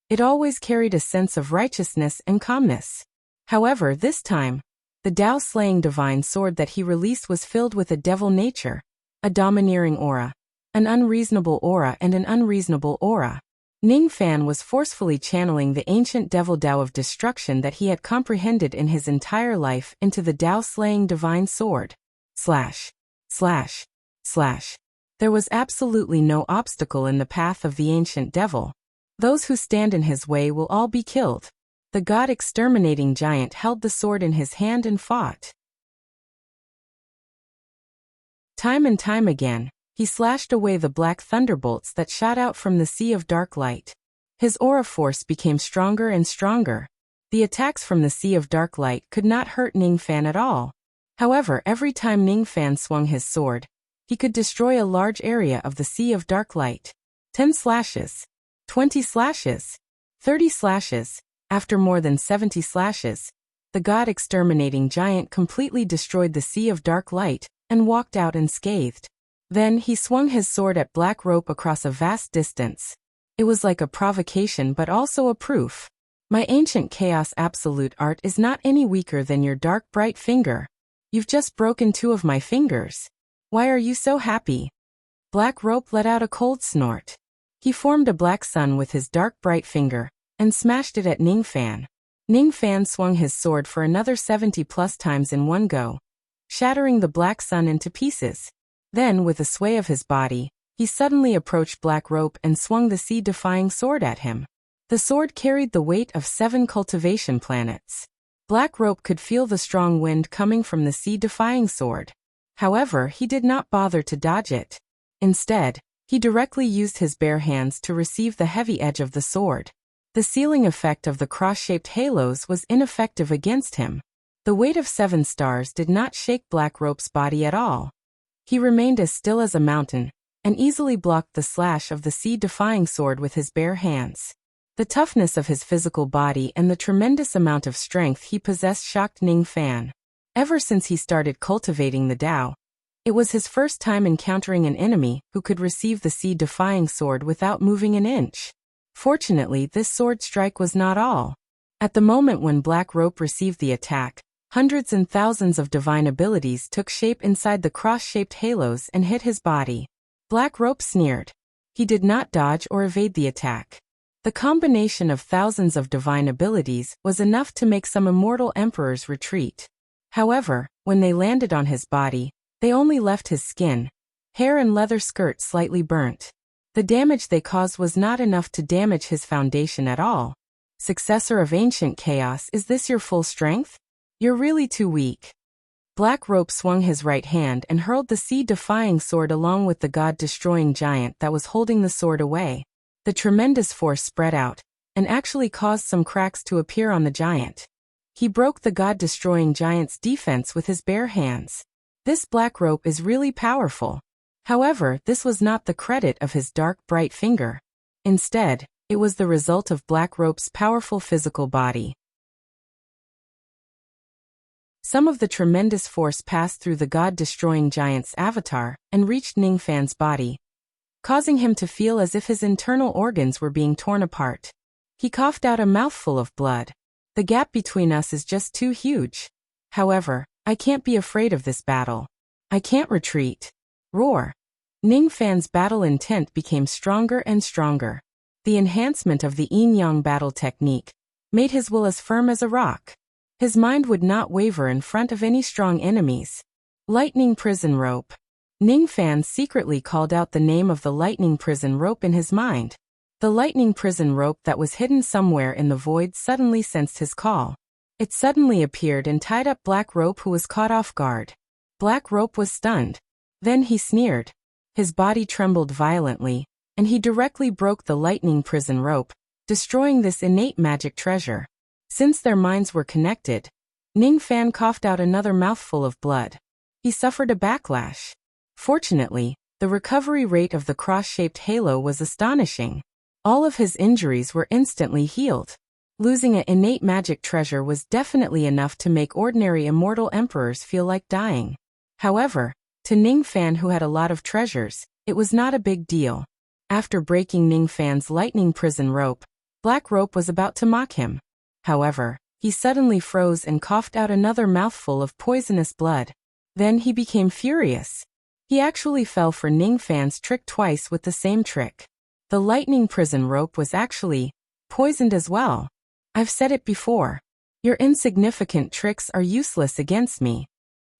it always carried a sense of righteousness and calmness. However, this time, the Tao-slaying divine sword that he released was filled with a devil nature, a domineering aura, an unreasonable aura and an unreasonable aura. Ning Fan was forcefully channeling the ancient devil Tao of destruction that he had comprehended in his entire life into the Tao-slaying divine sword. Slash. Slash. Slash. There was absolutely no obstacle in the path of the ancient devil. Those who stand in his way will all be killed. The god-exterminating giant held the sword in his hand and fought. Time and time again, he slashed away the black thunderbolts that shot out from the sea of dark light. His aura force became stronger and stronger. The attacks from the sea of dark light could not hurt Ning Fan at all. However, every time Ning Fan swung his sword, he could destroy a large area of the sea of dark light. 10 slashes. 20 slashes. 30 slashes. After more than 70 slashes, the god-exterminating giant completely destroyed the sea of dark light and walked out unscathed. Then he swung his sword at Black Rope across a vast distance. It was like a provocation but also a proof. My ancient chaos absolute art is not any weaker than your dark bright finger. You've just broken 2 of my fingers. Why are you so happy? Black Rope let out a cold snort. He formed a black sun with his dark bright finger and smashed it at Ning Fan. Ning Fan swung his sword for another 70+ times in one go, shattering the black sun into pieces. Then, with a sway of his body, he suddenly approached Black Rope and swung the sea-defying sword at him. The sword carried the weight of 7 cultivation planets. Black Rope could feel the strong wind coming from the sea-defying sword. However, he did not bother to dodge it. Instead, he directly used his bare hands to receive the heavy edge of the sword. The sealing effect of the cross-shaped halos was ineffective against him. The weight of 7 stars did not shake Black Rope's body at all. He remained as still as a mountain, and easily blocked the slash of the sea-defying sword with his bare hands. The toughness of his physical body and the tremendous amount of strength he possessed shocked Ning Fan. Ever since he started cultivating the Tao, it was his first time encountering an enemy who could receive the sea-defying sword without moving an inch. Fortunately, this sword strike was not all. At the moment when Black Rope received the attack, hundreds and thousands of divine abilities took shape inside the cross-shaped halos and hit his body. Black Rope sneered. He did not dodge or evade the attack. The combination of thousands of divine abilities was enough to make some immortal emperors retreat. However, when they landed on his body, they only left his skin, hair and leather skirt slightly burnt. The damage they caused was not enough to damage his foundation at all. Successor of ancient chaos, is this your full strength? You're really too weak. Black Rope swung his right hand and hurled the sea-defying sword along with the god-destroying giant that was holding the sword away. The tremendous force spread out, and actually caused some cracks to appear on the giant. He broke the god-destroying giant's defense with his bare hands. This Black Rope is really powerful. However, this was not the credit of his dark, bright finger. Instead, it was the result of Black Rope's powerful physical body. Some of the tremendous force passed through the god-destroying giant's avatar and reached Ning Fan's body, causing him to feel as if his internal organs were being torn apart. He coughed out a mouthful of blood. The gap between us is just too huge. However, I can't be afraid of this battle. I can't retreat. Roar. Ning Fan's battle intent became stronger and stronger. The enhancement of the yin-yang battle technique made his will as firm as a rock. His mind would not waver in front of any strong enemies. Lightning Prison Rope. Ning Fan secretly called out the name of the lightning prison rope in his mind. The lightning prison rope that was hidden somewhere in the void suddenly sensed his call. It suddenly appeared and tied up Black Rope, who was caught off guard. Black Rope was stunned. Then he sneered. His body trembled violently, and he directly broke the lightning prison rope, destroying this innate magic treasure. Since their minds were connected, Ning Fan coughed out another mouthful of blood. He suffered a backlash. Fortunately, the recovery rate of the cross-shaped halo was astonishing. All of his injuries were instantly healed. Losing an innate magic treasure was definitely enough to make ordinary immortal emperors feel like dying. However, to Ning Fan, who had a lot of treasures, it was not a big deal. After breaking Ning Fan's lightning prison rope, Black Rope was about to mock him. However, he suddenly froze and coughed out another mouthful of poisonous blood. Then he became furious. He actually fell for Ning Fan's trick twice with the same trick. The lightning prison rope was actually poisoned as well. I've said it before. Your insignificant tricks are useless against me.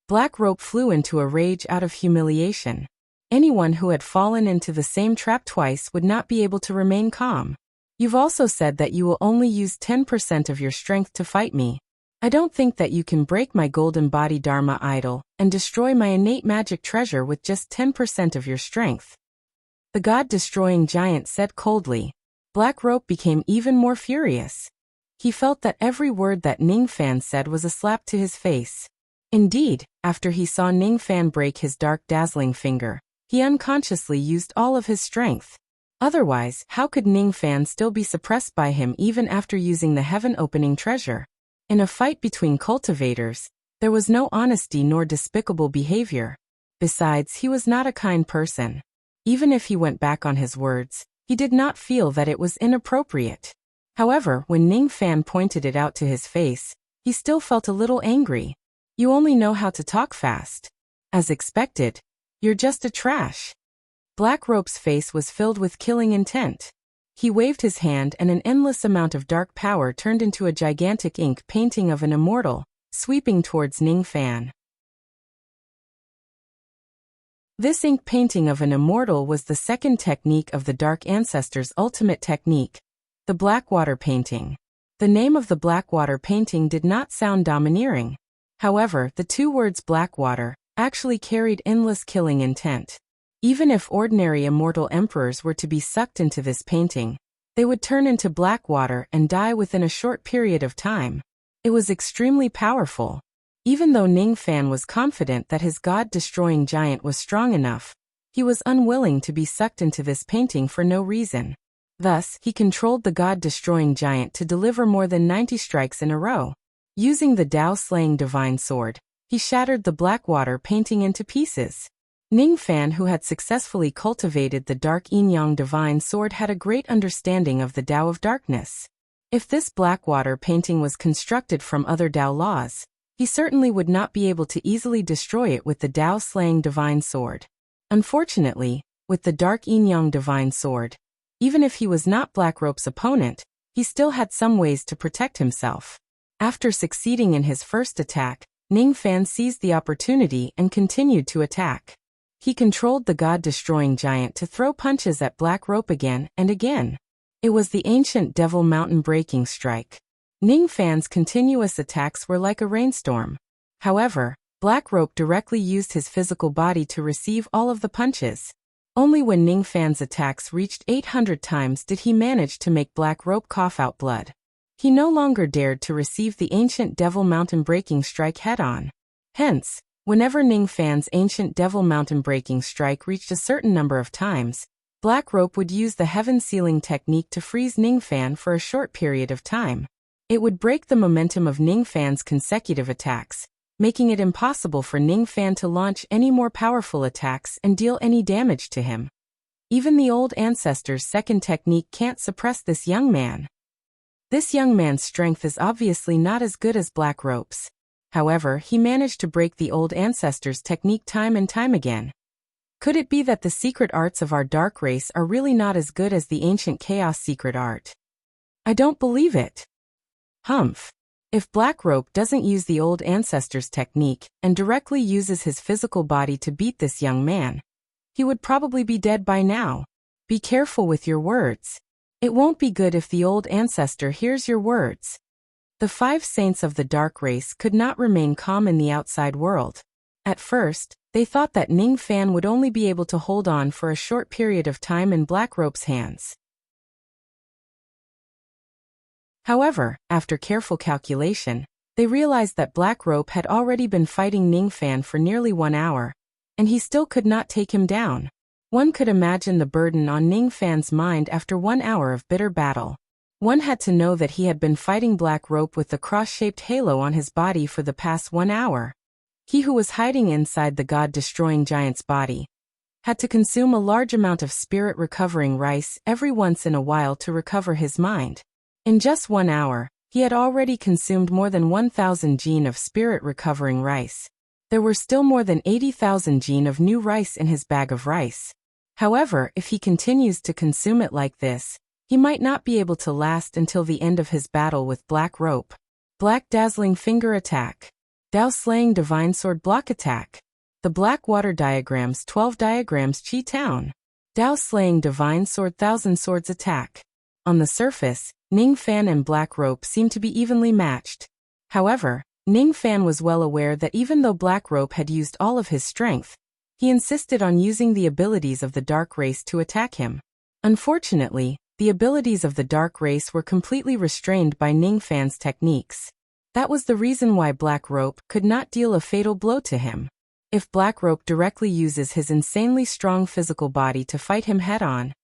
Black Rope flew into a rage out of humiliation. Anyone who had fallen into the same trap twice would not be able to remain calm. You've also said that you will only use 10% of your strength to fight me. I don't think that you can break my golden body Dharma idol and destroy my innate magic treasure with just 10% of your strength. The god-destroying giant said coldly. Black Rope became even more furious. He felt that every word that Ning Fan said was a slap to his face. Indeed, after he saw Ning Fan break his dark dazzling finger, he unconsciously used all of his strength. Otherwise, how could Ning Fan still be suppressed by him even after using the heaven-opening treasure? In a fight between cultivators, there was no honesty nor despicable behavior. Besides, he was not a kind person. Even if he went back on his words, he did not feel that it was inappropriate. However, when Ning Fan pointed it out to his face, he still felt a little angry. You only know how to talk fast. As expected, you're just a trash. Black Rope's face was filled with killing intent. He waved his hand and an endless amount of dark power turned into a gigantic ink painting of an immortal, sweeping towards Ning Fan. This ink painting of an immortal was the second technique of the Dark Ancestors' ultimate technique, the Blackwater painting. The name of the Blackwater painting did not sound domineering. However, the two words Blackwater actually carried endless killing intent. Even if ordinary immortal emperors were to be sucked into this painting, they would turn into black water and die within a short period of time. It was extremely powerful. Even though Ning Fan was confident that his god-destroying giant was strong enough, he was unwilling to be sucked into this painting for no reason. Thus, he controlled the god-destroying giant to deliver more than 90 strikes in a row. Using the Tao-slaying divine sword, he shattered the Blackwater painting into pieces. Ning Fan, who had successfully cultivated the Dark Yin-Yang divine sword, had a great understanding of the Tao of darkness. If this Blackwater painting was constructed from other Tao laws, he certainly would not be able to easily destroy it with the Tao-slaying divine sword. Unfortunately, with the Dark Yin-Yang divine sword, even if he was not Black Rope's opponent, he still had some ways to protect himself. After succeeding in his first attack, Ning Fan seized the opportunity and continued to attack. He controlled the god-destroying giant to throw punches at Black Rope again and again. It was the ancient Devil Mountain breaking strike. Ning Fan's continuous attacks were like a rainstorm. However, Black Rope directly used his physical body to receive all of the punches. Only when Ning Fan's attacks reached 800 times did he manage to make Black Rope cough out blood. He no longer dared to receive the ancient Devil Mountain breaking strike head-on. Hence, whenever Ning Fan's ancient Devil Mountain breaking strike reached a certain number of times, Black Rope would use the heaven sealing technique to freeze Ning Fan for a short period of time. It would break the momentum of Ning Fan's consecutive attacks, making it impossible for Ning Fan to launch any more powerful attacks and deal any damage to him. Even the old ancestor's second technique can't suppress this young man. This young man's strength is obviously not as good as Black Rope's. However, he managed to break the old ancestor's technique time and time again. Could it be that the secret arts of our dark race are really not as good as the ancient chaos secret art? I don't believe it. Humph. If Black Rope doesn't use the old ancestor's technique and directly uses his physical body to beat this young man, he would probably be dead by now. Be careful with your words. It won't be good if the old ancestor hears your words. The 5 saints of the dark race could not remain calm in the outside world. At first, they thought that Ning Fan would only be able to hold on for a short period of time in Black Rope's hands. However, after careful calculation, they realized that Black Rope had already been fighting Ning Fan for nearly 1 hour, and he still could not take him down. One could imagine the burden on Ning Fan's mind after 1 hour of bitter battle. One had to know that he had been fighting Black Rope with the cross-shaped halo on his body for the past 1 hour. He who was hiding inside the god-destroying giant's body had to consume a large amount of spirit-recovering rice every once in a while to recover his mind. In just 1 hour, he had already consumed more than 1,000 gene of spirit-recovering rice. There were still more than 80,000 gene of new rice in his bag of rice. However, if he continues to consume it like this, he might not be able to last until the end of his battle with Black Rope. Black Dazzling Finger Attack. Dao Slaying Divine Sword Block Attack. The Black Water Diagrams 12 Diagrams Chi Town. Dao Slaying Divine Sword Thousand Swords Attack. On the surface, Ning Fan and Black Rope seemed to be evenly matched. However, Ning Fan was well aware that even though Black Rope had used all of his strength, he insisted on using the abilities of the Dark Race to attack him. Unfortunately, the abilities of the Dark Race were completely restrained by Ning Fan's techniques. That was the reason why Black Rope could not deal a fatal blow to him. If Black Rope directly uses his insanely strong physical body to fight him head-on,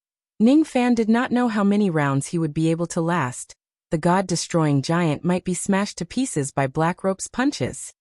Ning Fan did not know how many rounds he would be able to last. The god-destroying giant might be smashed to pieces by Black Rope's punches.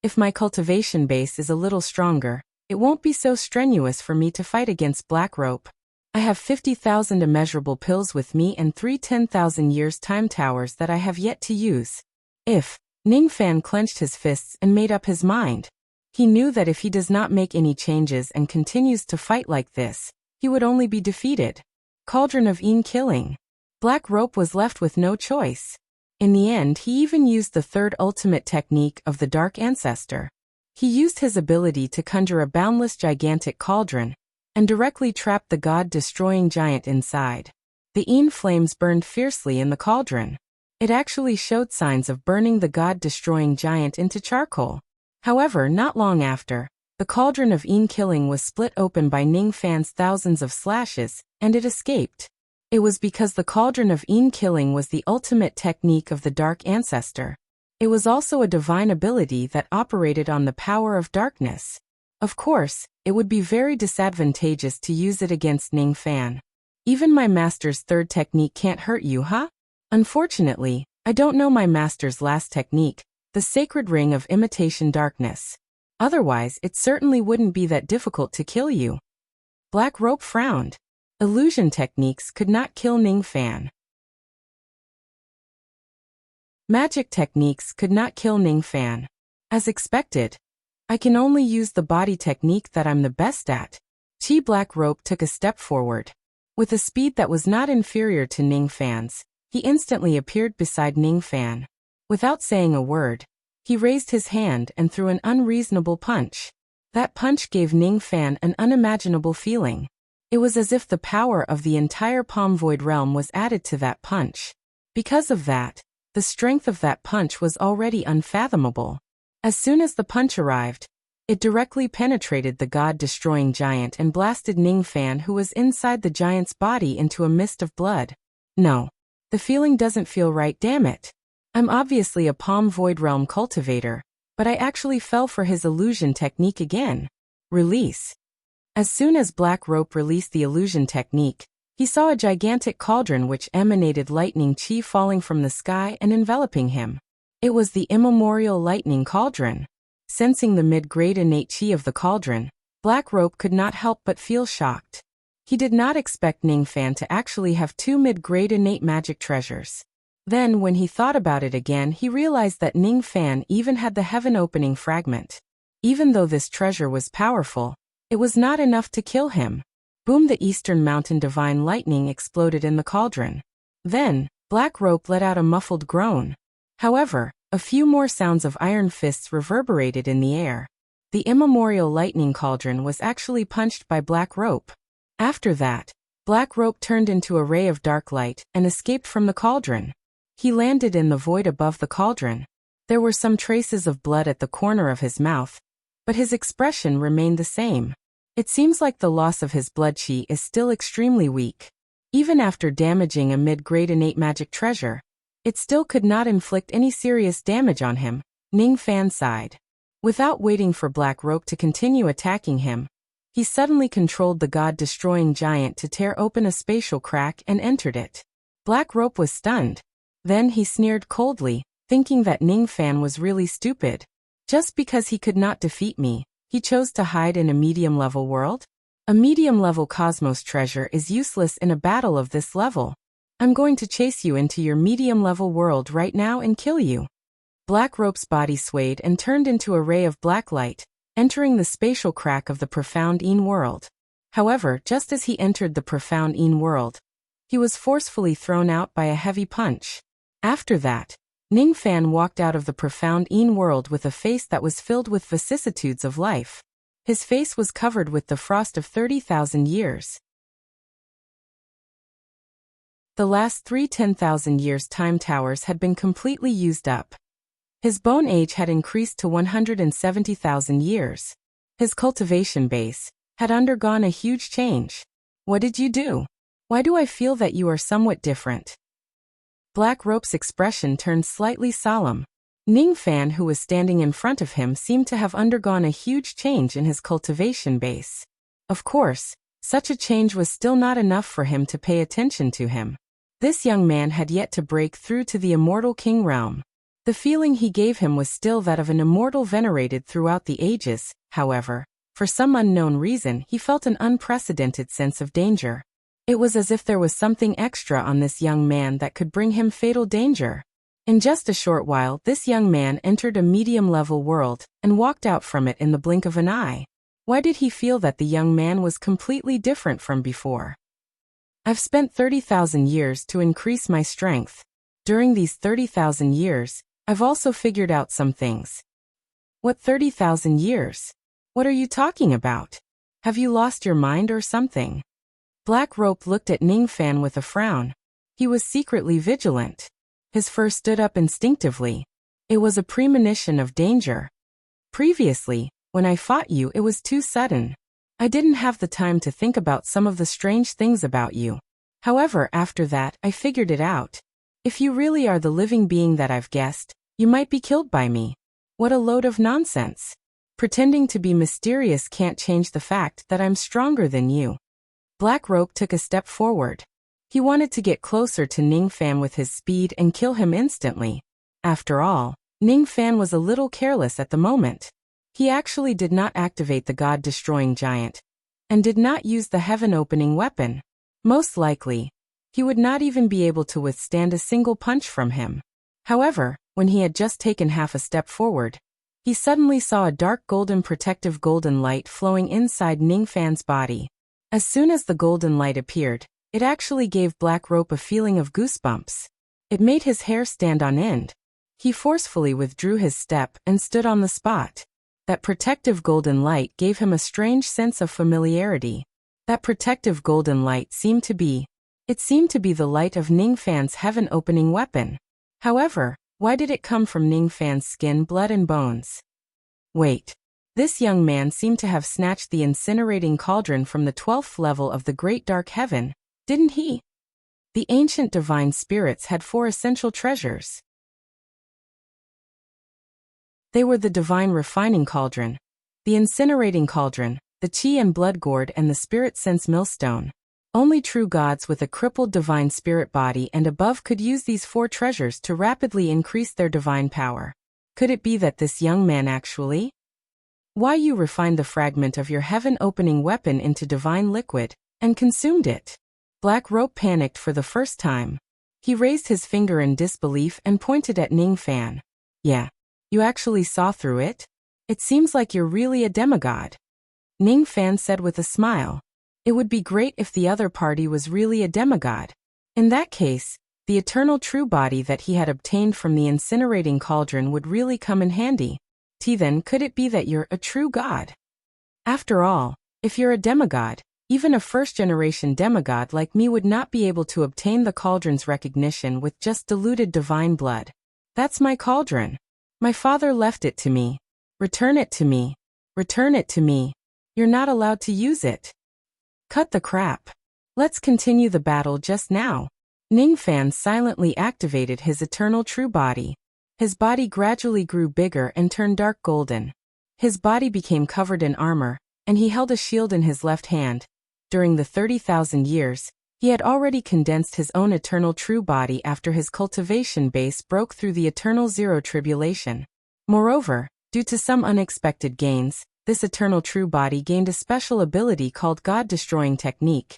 If my cultivation base is a little stronger, it won't be so strenuous for me to fight against Black Rope. I have 50,000 immeasurable pills with me and 3 10,000 years time towers that I have yet to use. If Ning Fan clenched his fists and made up his mind, he knew that if he does not make any changes and continues to fight like this, he would only be defeated. Cauldron of Een Killing. Black Rope was left with no choice. In the end, he even used the third ultimate technique of the Dark Ancestor. He used his ability to conjure a boundless gigantic cauldron and directly trapped the god-destroying giant inside. The Een flames burned fiercely in the cauldron. It actually showed signs of burning the god-destroying giant into charcoal. However, not long after, the Cauldron of Een Killing was split open by Ning Fan's thousands of slashes, and it escaped. It was because the Cauldron of Een Killing was the ultimate technique of the Dark Ancestor. It was also a divine ability that operated on the power of darkness. Of course, it would be very disadvantageous to use it against Ning Fan. Even my master's third technique can't hurt you, huh? Unfortunately, I don't know my master's last technique, the Sacred Ring of Imitation Darkness. Otherwise, it certainly wouldn't be that difficult to kill you. Black Rope frowned. Illusion techniques could not kill Ning Fan. Magic techniques could not kill Ning Fan. As expected, I can only use the body technique that I'm the best at. Black Rope took a step forward. With a speed that was not inferior to Ning Fan's, he instantly appeared beside Ning Fan. Without saying a word, he raised his hand and threw an unreasonable punch. That punch gave Ning Fan an unimaginable feeling. It was as if the power of the entire Palm Void realm was added to that punch. Because of that, the strength of that punch was already unfathomable. As soon as the punch arrived, it directly penetrated the god-destroying giant and blasted Ning Fan, who was inside the giant's body, into a mist of blood. No. The feeling doesn't feel right, damn it. I'm obviously a Palm Void Realm cultivator, but I actually fell for his illusion technique again. Release. As soon as Black Rope released the illusion technique, he saw a gigantic cauldron which emanated lightning chi falling from the sky and enveloping him. It was the immemorial lightning cauldron. Sensing the mid-grade innate chi of the cauldron, Black Rope could not help but feel shocked. He did not expect Ning Fan to actually have 2 mid-grade innate magic treasures. Then, when he thought about it again, he realized that Ning Fan even had the heaven-opening fragment. Even though this treasure was powerful, it was not enough to kill him. Boom! The Eastern Mountain Divine Lightning exploded in the cauldron. Then, Black Rope let out a muffled groan. However, a few more sounds of iron fists reverberated in the air. The immemorial lightning cauldron was actually punched by Black Rope. After that, Black Rope turned into a ray of dark light and escaped from the cauldron. He landed in the void above the cauldron. There were some traces of blood at the corner of his mouth, but his expression remained the same. It seems like the loss of his blood chi is still extremely weak. Even after damaging a mid-grade innate magic treasure, it still could not inflict any serious damage on him. Ning Fan sighed. Without waiting for Black Rope to continue attacking him, he suddenly controlled the god-destroying giant to tear open a spatial crack and entered it. Black Rope was stunned. Then he sneered coldly, thinking that Ning Fan was really stupid. Just because he could not defeat me, he chose to hide in a medium-level world? A medium-level cosmos treasure is useless in a battle of this level. I'm going to chase you into your medium-level world right now and kill you. Black Rope's body swayed and turned into a ray of black light, entering the spatial crack of the profound Een world. However, just as he entered the profound Een world, he was forcefully thrown out by a heavy punch. After that, Ning Fan walked out of the profound Een world with a face that was filled with vicissitudes of life. His face was covered with the frost of 30,000 years. The last 3 10,000 years time towers had been completely used up. His bone age had increased to 170,000 years. His cultivation base had undergone a huge change. What did you do? Why do I feel that you are somewhat different? Black Rope's expression turned slightly solemn. Ning Fan, who was standing in front of him, seemed to have undergone a huge change in his cultivation base. Of course, such a change was still not enough for him to pay attention to him. This young man had yet to break through to the immortal king realm. The feeling he gave him was still that of an immortal venerated throughout the ages. However, for some unknown reason, he felt an unprecedented sense of danger. It was as if there was something extra on this young man that could bring him fatal danger. In just a short while, this young man entered a medium-level world and walked out from it in the blink of an eye. Why did he feel that the young man was completely different from before? I've spent 30,000 years to increase my strength. During these 30,000 years, I've also figured out some things. What 30,000 years? What are you talking about? Have you lost your mind or something? Black Rope looked at Ning Fan with a frown. He was secretly vigilant. His fur stood up instinctively. It was a premonition of danger. Previously, when I fought you, it was too sudden. I didn't have the time to think about some of the strange things about you. However, after that, I figured it out. If you really are the living being that I've guessed, you might be killed by me. What a load of nonsense. Pretending to be mysterious can't change the fact that I'm stronger than you. Black Rope took a step forward. He wanted to get closer to Ning Fan with his speed and kill him instantly. After all, Ning Fan was a little careless at the moment. He actually did not activate the God-destroying giant, and did not use the heaven-opening weapon. Most likely, he would not even be able to withstand a single punch from him. However, when he had just taken half a step forward, he suddenly saw a dark golden protective golden light flowing inside Ning Fan's body. As soon as the golden light appeared, it actually gave Black Rope a feeling of goosebumps. It made his hair stand on end. He forcefully withdrew his step and stood on the spot. That protective golden light gave him a strange sense of familiarity. That protective golden light seemed to be the light of Ning Fan's heaven-opening weapon. However, why did it come from Ning Fan's skin, blood and bones? Wait. This young man seemed to have snatched the incinerating cauldron from the 12th level of the Great Dark Heaven, didn't he? The ancient divine spirits had 4 essential treasures. They were the divine refining cauldron, the incinerating cauldron, the chi and blood gourd, and the spirit sense millstone. Only true gods with a crippled divine spirit body and above could use these 4 treasures to rapidly increase their divine power. Could it be that this young man actually? Why you refined the fragment of your heaven-opening weapon into divine liquid, and consumed it? Black Rope panicked for the first time. He raised his finger in disbelief and pointed at Ning Fan. Yeah, you actually saw through it? It seems like you're really a demigod. Ning Fan said with a smile. It would be great if the other party was really a demigod. In that case, the eternal true body that he had obtained from the incinerating cauldron would really come in handy. Then could it be that you're a true god? After all, if you're a demigod, even a first-generation demigod like me would not be able to obtain the cauldron's recognition with just diluted divine blood. That's my cauldron. My father left it to me. Return it to me. Return it to me. You're not allowed to use it. Cut the crap. Let's continue the battle just now. Ning Fan silently activated his eternal true body. His body gradually grew bigger and turned dark golden. His body became covered in armor, and he held a shield in his left hand. During the 30,000 years, He had already condensed his own eternal true body after his cultivation base broke through the eternal zero tribulation. Moreover, due to some unexpected gains, this eternal true body gained a special ability called God-destroying technique.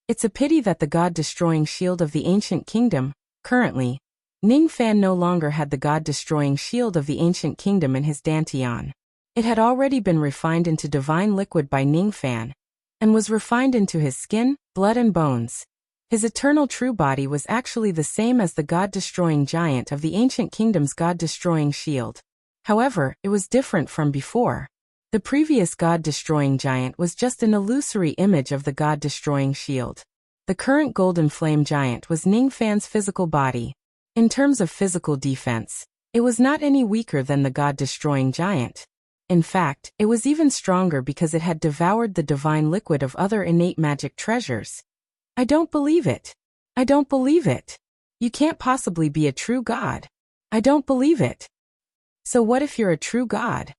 It's a pity that the God-destroying shield of the ancient kingdom, currently, Ning Fan no longer had the God-destroying shield of the ancient kingdom in his dantian. It had already been refined into divine liquid by Ning Fan, and was refined into his skin, blood and bones. His eternal true body was actually the same as the God-destroying giant of the ancient kingdom's God-destroying shield. However, it was different from before. The previous God-destroying giant was just an illusory image of the God-destroying shield. The current golden flame giant was Ning Fan's physical body. In terms of physical defense, it was not any weaker than the God-destroying giant. In fact, it was even stronger because it had devoured the divine liquid of other innate magic treasures. I don't believe it. I don't believe it. You can't possibly be a true god. I don't believe it. So what if you're a true god?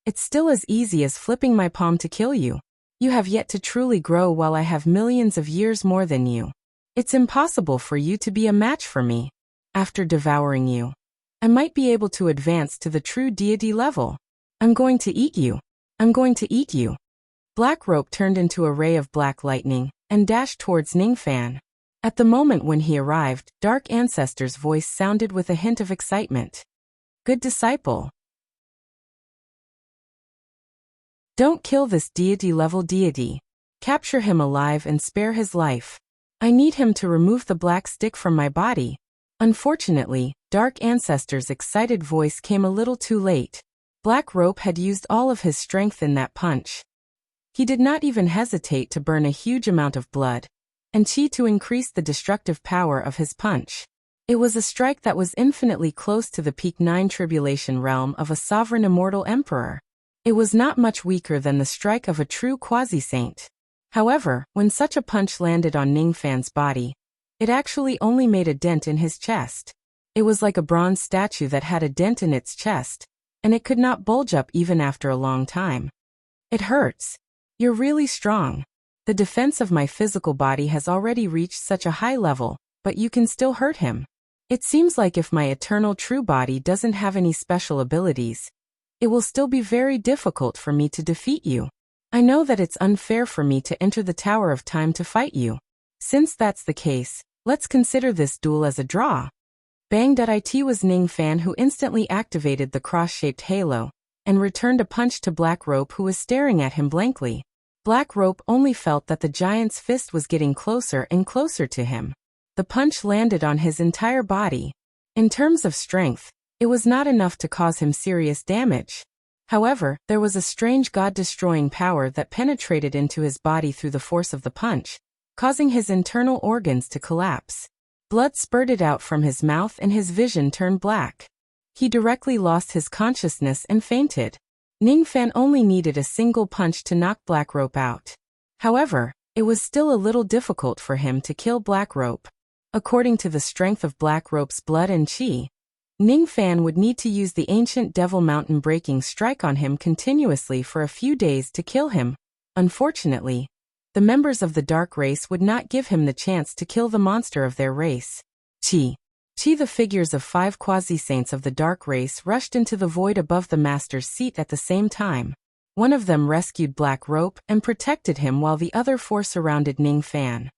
It's still as easy as flipping my palm to kill you. You have yet to truly grow while I have millions of years more than you. It's impossible for you to be a match for me. After devouring you, I might be able to advance to the true deity level. I'm going to eat you. I'm going to eat you. Black Rope turned into a ray of black lightning and dashed towards Ning Fan. At the moment when he arrived, Dark Ancestor's voice sounded with a hint of excitement. Good disciple. Don't kill this deity-level deity. Capture him alive and spare his life. I need him to remove the black stick from my body. Unfortunately, Dark Ancestor's excited voice came a little too late. Black Rope had used all of his strength in that punch. He did not even hesitate to burn a huge amount of blood and chi to increase the destructive power of his punch. It was a strike that was infinitely close to the peak 9 tribulation realm of a sovereign immortal emperor. It was not much weaker than the strike of a true quasi-saint. However, when such a punch landed on Ning Fan's body, it actually only made a dent in his chest. It was like a bronze statue that had a dent in its chest, and it could not bulge up even after a long time. It hurts. You're really strong. The defense of my physical body has already reached such a high level, but you can still hurt him. It seems like if my eternal true body doesn't have any special abilities, it will still be very difficult for me to defeat you. I know that it's unfair for me to enter the Tower of Time to fight you. Since that's the case, let's consider this duel as a draw. Bang! It was Ning Fan who instantly activated the cross-shaped halo and returned a punch to Black Rope, who was staring at him blankly. Black Rope only felt that the giant's fist was getting closer and closer to him. The punch landed on his entire body. In terms of strength, it was not enough to cause him serious damage. However, there was a strange God-destroying power that penetrated into his body through the force of the punch, causing his internal organs to collapse. Blood spurted out from his mouth and his vision turned black. He directly lost his consciousness and fainted. Ning Fan only needed a single punch to knock Black Rope out. However, it was still a little difficult for him to kill Black Rope. According to the strength of Black Rope's blood and chi, Ning Fan would need to use the ancient Devil Mountain breaking strike on him continuously for a few days to kill him. Unfortunately, the members of the dark race would not give him the chance to kill the monster of their race. Chi, the figures of 5 quasi-saints of the dark race rushed into the void above the master's seat at the same time. One of them rescued Black Rope and protected him while the other 4 surrounded Ning Fan.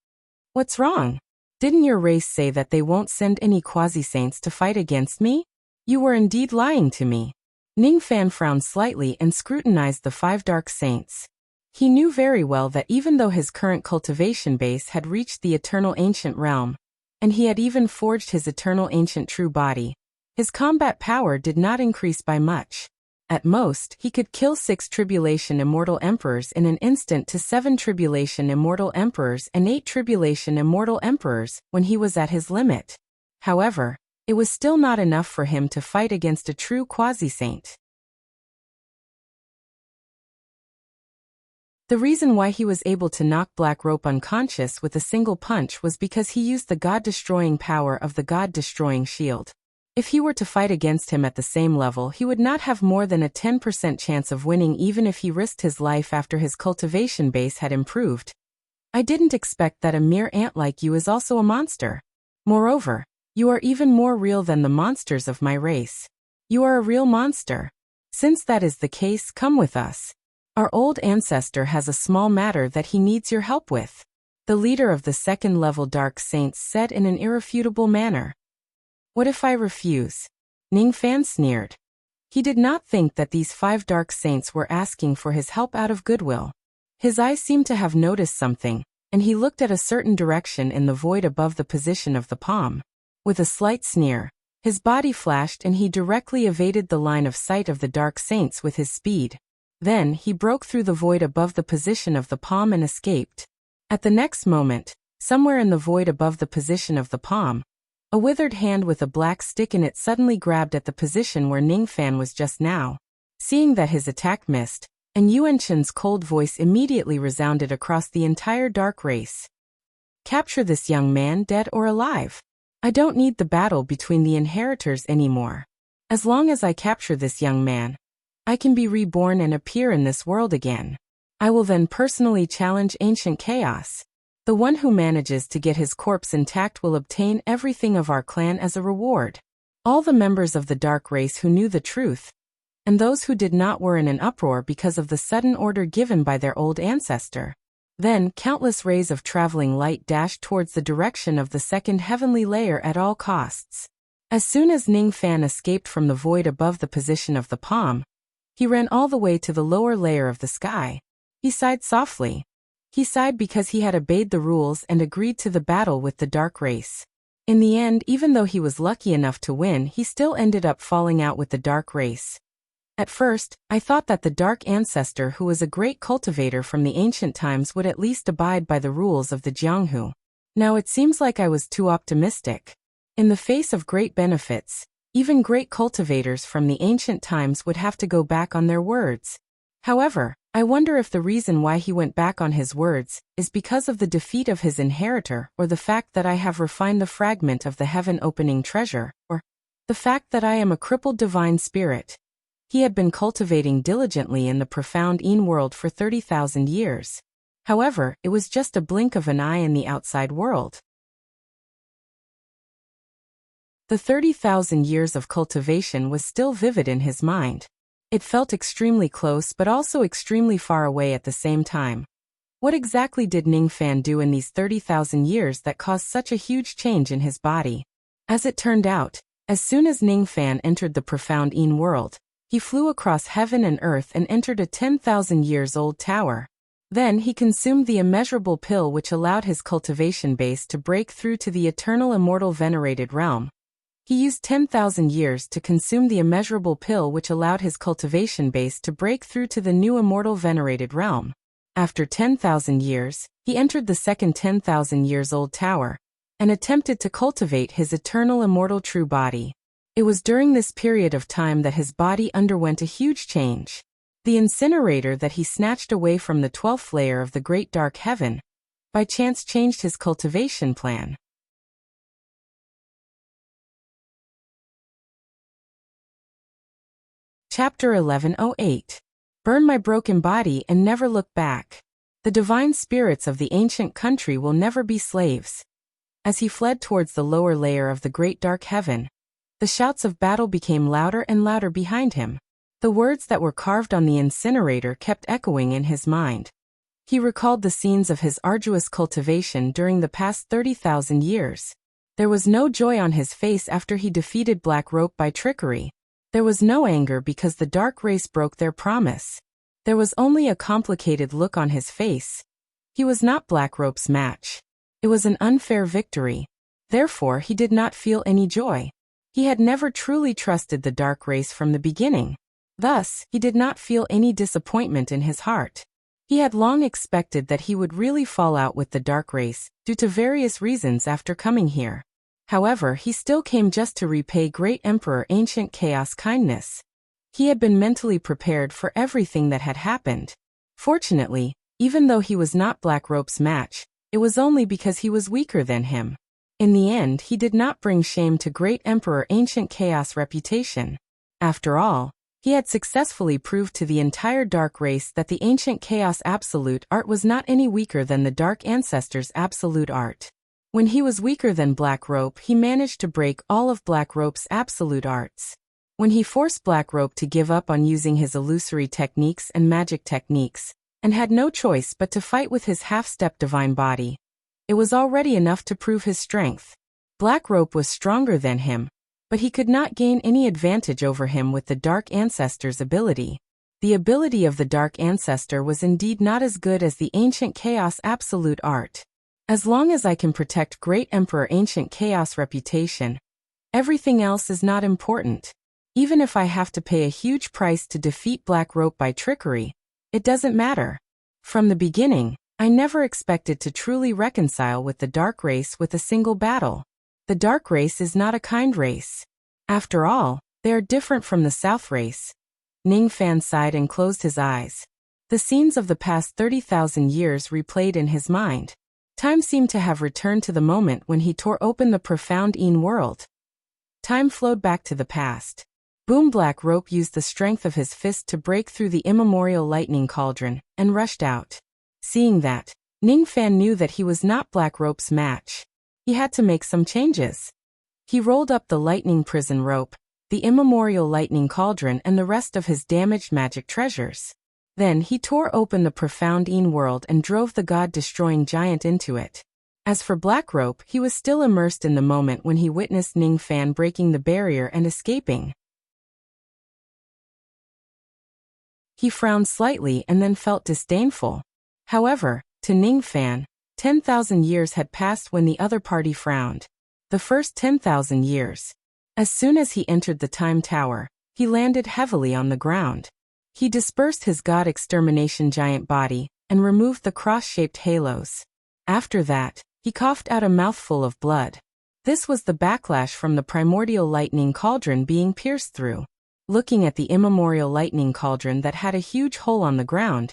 What's wrong? Didn't your race say that they won't send any quasi-saints to fight against me? You were indeed lying to me. Ning Fan frowned slightly and scrutinized the 5 dark saints. He knew very well that even though his current cultivation base had reached the eternal ancient realm, and he had even forged his eternal ancient true body, his combat power did not increase by much. At most, he could kill 6 tribulation immortal emperors in an instant to 7 tribulation immortal emperors and 8 tribulation immortal emperors when he was at his limit. However, it was still not enough for him to fight against a true quasi-saint. The reason why he was able to knock Black Rope unconscious with a single punch was because he used the God-destroying power of the God-destroying shield. If he were to fight against him at the same level, he would not have more than a 10% chance of winning even if he risked his life after his cultivation base had improved. I didn't expect that a mere ant like you is also a monster. Moreover, you are even more real than the monsters of my race. You are a real monster. Since that is the case, come with us. Our old ancestor has a small matter that he needs your help with. The leader of the second-level Dark Saints said in an irrefutable manner. What if I refuse? Ningfan sneered. He did not think that these 5 Dark Saints were asking for his help out of goodwill. His eyes seemed to have noticed something, and he looked at a certain direction in the void above the position of the palm. With a slight sneer, his body flashed and he directly evaded the line of sight of the Dark Saints with his speed. Then he broke through the void above the position of the palm and escaped. At the next moment, somewhere in the void above the position of the palm, a withered hand with a black stick in it suddenly grabbed at the position where Ningfan was just now. Seeing that his attack missed, and Yuanshen's cold voice immediately resounded across the entire dark race. Capture this young man, dead or alive. I don't need the battle between the inheritors anymore. As long as I capture this young man, I can be reborn and appear in this world again. I will then personally challenge ancient chaos. The one who manages to get his corpse intact will obtain everything of our clan as a reward. All the members of the dark race who knew the truth, and those who did not, were in an uproar because of the sudden order given by their old ancestor. Then countless rays of traveling light dashed towards the direction of the second heavenly layer at all costs. As soon as Ningfan escaped from the void above the position of the palm, he ran all the way to the lower layer of the sky. He sighed softly. He sighed because he had obeyed the rules and agreed to the battle with the dark race. In the end, even though he was lucky enough to win, he still ended up falling out with the dark race. At first, I thought that the dark ancestor, who was a great cultivator from the ancient times, would at least abide by the rules of the Jianghu. Now it seems like I was too optimistic. In the face of great benefits, even great cultivators from the ancient times would have to go back on their words. However, I wonder if the reason why he went back on his words is because of the defeat of his inheritor, or the fact that I have refined the fragment of the heaven-opening treasure, or the fact that I am a crippled divine spirit. He had been cultivating diligently in the profound Yin world for 30,000 years. However, it was just a blink of an eye in the outside world. The 30,000 years of cultivation was still vivid in his mind. It felt extremely close but also extremely far away at the same time. What exactly did Ningfan do in these 30,000 years that caused such a huge change in his body? As it turned out, as soon as Ningfan entered the profound Yin world, he flew across heaven and earth and entered a 10,000 years old tower. Then he consumed the immeasurable pill which allowed his cultivation base to break through to the eternal immortal venerated realm. He used 10,000 years to consume the immeasurable pill which allowed his cultivation base to break through to the new immortal venerated realm. After 10,000 years, he entered the second 10,000 years old tower, and attempted to cultivate his eternal immortal true body. It was during this period of time that his body underwent a huge change. The incinerator that he snatched away from the 12th layer of the great dark heaven, by chance changed his cultivation plan. Chapter 1108. Burn my broken body and never look back. The divine spirits of the ancient country will never be slaves. As he fled towards the lower layer of the great dark heaven, the shouts of battle became louder and louder behind him. The words that were carved on the incinerator kept echoing in his mind. He recalled the scenes of his arduous cultivation during the past 30,000 years. There was no joy on his face after he defeated Black Rope by trickery. There was no anger because the dark race broke their promise. There was only a complicated look on his face. He was not Black Rope's match. It was an unfair victory. Therefore, he did not feel any joy. He had never truly trusted the dark race from the beginning. Thus, he did not feel any disappointment in his heart. He had long expected that he would really fall out with the dark race, due to various reasons after coming here. However, he still came just to repay Great Emperor Ancient Chaos kindness. He had been mentally prepared for everything that had happened. Fortunately, even though he was not Black Rope's match, it was only because he was weaker than him. In the end, he did not bring shame to Great Emperor Ancient Chaos' reputation. After all, He had successfully proved to the entire Dark race that the ancient Chaos Absolute Art was not any weaker than the Dark Ancestors' Absolute Art. When he was weaker than Black Rope, he managed to break all of Black Rope's Absolute Arts. When he forced Black Rope to give up on using his illusory techniques and magic techniques, and had no choice but to fight with his half-step divine body, it was already enough to prove his strength. Black Rope was stronger than him, but he could not gain any advantage over him with the Dark Ancestor's ability. The ability of the Dark Ancestor was indeed not as good as the Ancient Chaos Absolute Art. As long as I can protect Great Emperor Ancient Chaos reputation, everything else is not important. Even if I have to pay a huge price to defeat Black Rope by trickery, it doesn't matter. From the beginning, I never expected to truly reconcile with the Dark race with a single battle. The Dark race is not a kind race. After all, they are different from the South race. Ning Fan sighed and closed his eyes. The scenes of the past 30,000 years replayed in his mind. Time seemed to have returned to the moment when he tore open the profound Een world. Time flowed back to the past. Boom! Black Rope used the strength of his fist to break through the immemorial lightning cauldron, and rushed out. Seeing that, Ning Fan knew that he was not Black Rope's match. He had to make some changes. He rolled up the lightning prison rope, the immemorial lightning cauldron, and the rest of his damaged magic treasures. Then he tore open the profound Een world and drove the god-destroying giant into it. As for Black Rope, he was still immersed in the moment when he witnessed Ning Fan breaking the barrier and escaping. He frowned slightly and then felt disdainful. However, to Ning Fan, 10,000 years had passed when the other party frowned. The first 10,000 years. As soon as he entered the Time Tower, he landed heavily on the ground. He dispersed his god extermination giant body and removed the cross-shaped halos. After that, he coughed out a mouthful of blood. This was the backlash from the primordial lightning cauldron being pierced through. Looking at the immemorial lightning cauldron that had a huge hole on the ground,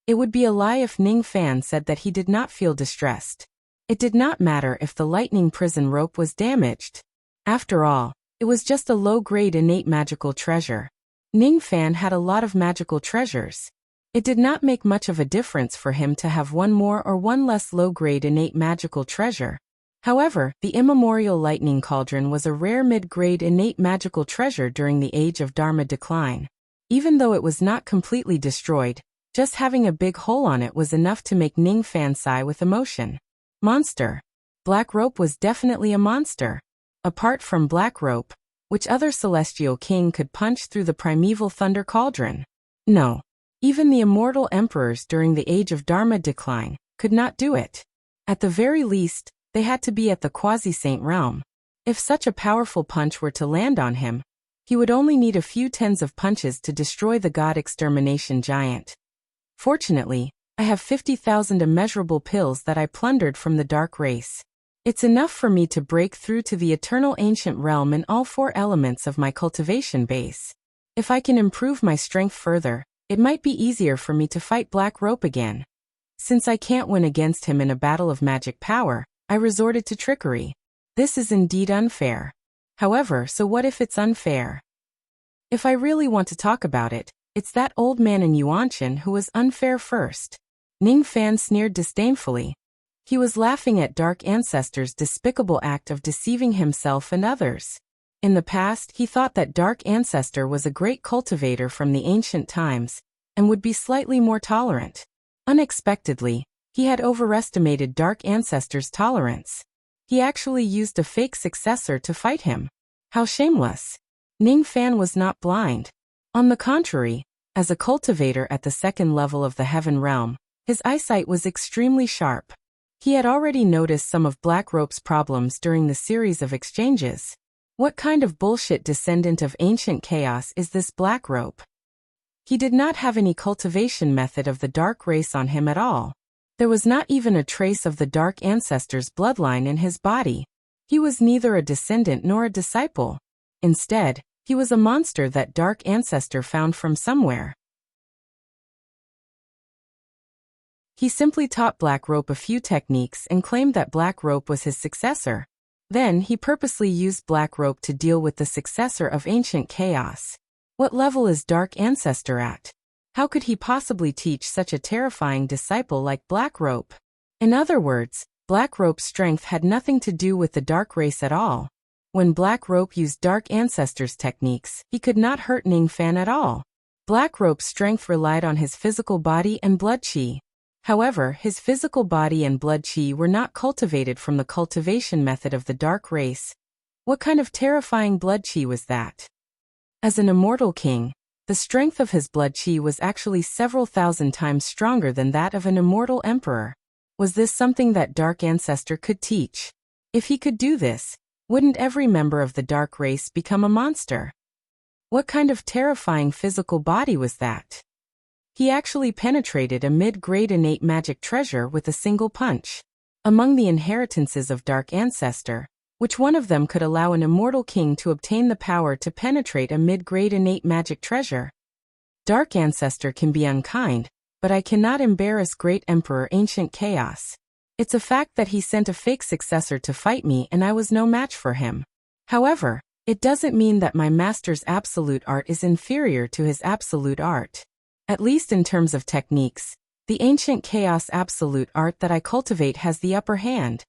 it would be a lie if Ning Fan said that he did not feel distressed. It did not matter if the lightning prison rope was damaged. After all, it was just a low-grade innate magical treasure. Ning Fan had a lot of magical treasures. It did not make much of a difference for him to have one more or one less low-grade innate magical treasure. However, the immemorial lightning cauldron was a rare mid-grade innate magical treasure during the age of Dharma decline. Even though it was not completely destroyed, just having a big hole on it was enough to make Ning Fan sigh with emotion. Monster. Black Rope was definitely a monster. Apart from Black Rope, which other celestial king could punch through the primeval thunder cauldron? No. Even the immortal emperors during the age of Dharma decline could not do it. At the very least, they had to be at the quasi-saint realm. If such a powerful punch were to land on him, he would only need a few tens of punches to destroy the god extermination giant. Fortunately, I have 50,000 immeasurable pills that I plundered from the Dark race. It's enough for me to break through to the eternal ancient realm in all 4 elements of my cultivation base. If I can improve my strength further, it might be easier for me to fight Black Rope again. Since I can't win against him in a battle of magic power, I resorted to trickery. This is indeed unfair. However, so what if it's unfair? If I really want to talk about it, it's that old man in Yuanshan who was unfair first. Ning Fan sneered disdainfully. He was laughing at Dark Ancestor's despicable act of deceiving himself and others. In the past, he thought that Dark Ancestor was a great cultivator from the ancient times, and would be slightly more tolerant. Unexpectedly, he had overestimated Dark Ancestor's tolerance. He actually used a fake successor to fight him. How shameless. Ning Fan was not blind. On the contrary, as a cultivator at the 2nd level of the Heaven Realm, his eyesight was extremely sharp. He had already noticed some of Black Rope's problems during the series of exchanges. What kind of bullshit descendant of ancient chaos is this Black Rope? He did not have any cultivation method of the Dark race on him at all. There was not even a trace of the Dark Ancestor's bloodline in his body. He was neither a descendant nor a disciple. Instead, he was a monster that Dark Ancestor found from somewhere. He simply taught Black Rope a few techniques and claimed that Black Rope was his successor. Then he purposely used Black Rope to deal with the successor of Ancient Chaos. What level is Dark Ancestor at? How could he possibly teach such a terrifying disciple like Black Rope? In other words, Black Rope's strength had nothing to do with the Dark Race at all. When Black Rope used Dark Ancestor's techniques, he could not hurt Ningfan at all. Black Rope's strength relied on his physical body and blood qi. However, his physical body and blood qi were not cultivated from the cultivation method of the Dark Race. What kind of terrifying blood qi was that? As an immortal king, the strength of his blood qi was actually several thousand times stronger than that of an immortal emperor. Was this something that Dark Ancestor could teach? If he could do this, wouldn't every member of the Dark Race become a monster? What kind of terrifying physical body was that? He actually penetrated a mid-grade innate magic treasure with a single punch. Among the inheritances of Dark Ancestor, which one of them could allow an immortal king to obtain the power to penetrate a mid-grade innate magic treasure? Dark Ancestor can be unkind, but I cannot embarrass Great Emperor Ancient Chaos. It's a fact that he sent a fake successor to fight me and I was no match for him. However, it doesn't mean that my master's absolute art is inferior to his absolute art. At least in terms of techniques, the Ancient Chaos absolute art that I cultivate has the upper hand.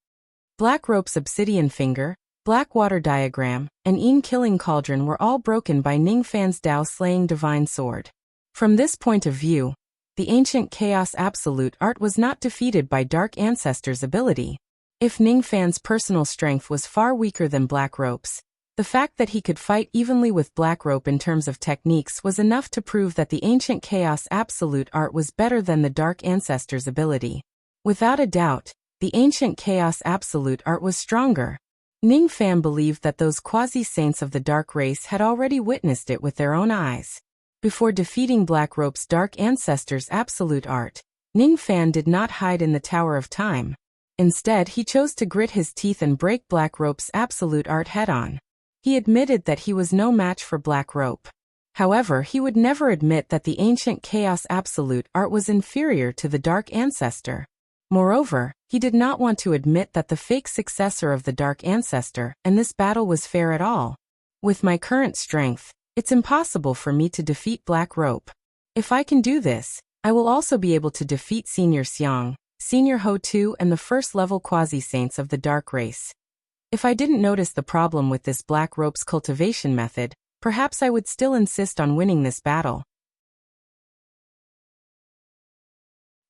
Black Rope's obsidian finger, Blackwater diagram, and killing cauldron were all broken by Ningfan's Dao-slaying divine sword. From this point of view, the Ancient Chaos absolute art was not defeated by Dark Ancestor's ability. If Ningfan's personal strength was far weaker than Black Rope's, the fact that he could fight evenly with Black Rope in terms of techniques was enough to prove that the Ancient Chaos absolute art was better than the Dark Ancestor's ability. Without a doubt, the Ancient Chaos absolute art was stronger. Ningfan believed that those quasi-saints of the Dark Race had already witnessed it with their own eyes. Before defeating Black Rope's Dark Ancestor's absolute art, Ningfan did not hide in the Tower of Time. Instead, he chose to grit his teeth and break Black Rope's absolute art head-on. He admitted that he was no match for Black Rope. However, he would never admit that the Ancient Chaos absolute art was inferior to the Dark Ancestor. Moreover, he did not want to admit that the fake successor of the Dark Ancestor and this battle was fair at all. With my current strength, it's impossible for me to defeat Black Rope. If I can do this, I will also be able to defeat Senior Xiang, Senior Ho-Tu and the first-level quasi-saints of the Dark Race. If I didn't notice the problem with this Black Rope's cultivation method, perhaps I would still insist on winning this battle.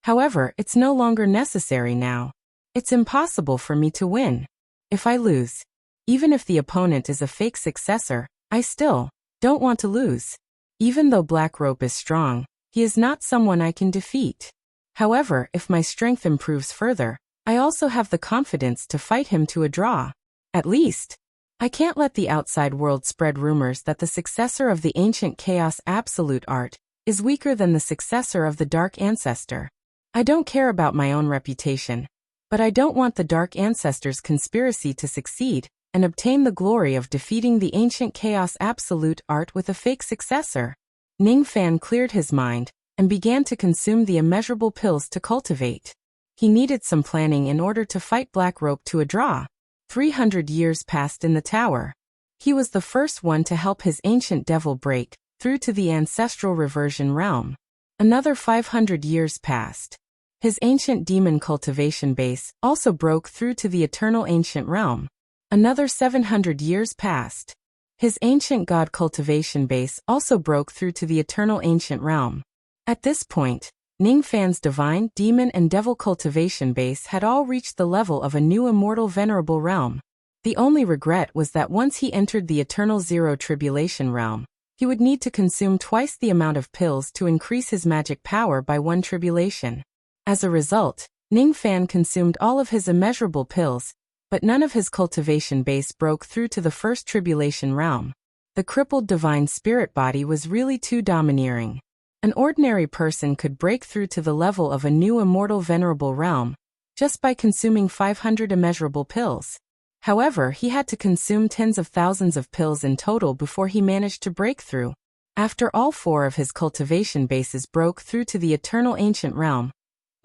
However, it's no longer necessary now. It's impossible for me to win. If I lose, even if the opponent is a fake successor, I still don't want to lose. Even though Black Rope is strong, he is not someone I can defeat. However, if my strength improves further, I also have the confidence to fight him to a draw. At least, I can't let the outside world spread rumors that the successor of the Ancient Chaos absolute art is weaker than the successor of the Dark Ancestor. I don't care about my own reputation, but I don't want the Dark Ancestor's conspiracy to succeed and obtain the glory of defeating the Ancient Chaos absolute art with a fake successor. Ningfan cleared his mind and began to consume the immeasurable pills to cultivate. He needed some planning in order to fight Black Rope to a draw. 300 years passed in the tower. He was the first one to help his ancient devil break through to the ancestral reversion realm. Another 500 years passed. His ancient demon cultivation base also broke through to the eternal ancient realm. Another 700 years passed. His ancient god cultivation base also broke through to the eternal ancient realm. At this point, Ningfan's divine, demon and devil cultivation base had all reached the level of a new immortal venerable realm. The only regret was that once he entered the eternal zero tribulation realm, he would need to consume twice the amount of pills to increase his magic power by 1 tribulation. As a result, Ningfan consumed all of his immeasurable pills, but none of his cultivation base broke through to the first tribulation realm. The crippled divine spirit body was really too domineering. An ordinary person could break through to the level of a new immortal venerable realm just by consuming 500 immeasurable pills. However, he had to consume tens of thousands of pills in total before he managed to break through. After all 4 of his cultivation bases broke through to the eternal ancient realm,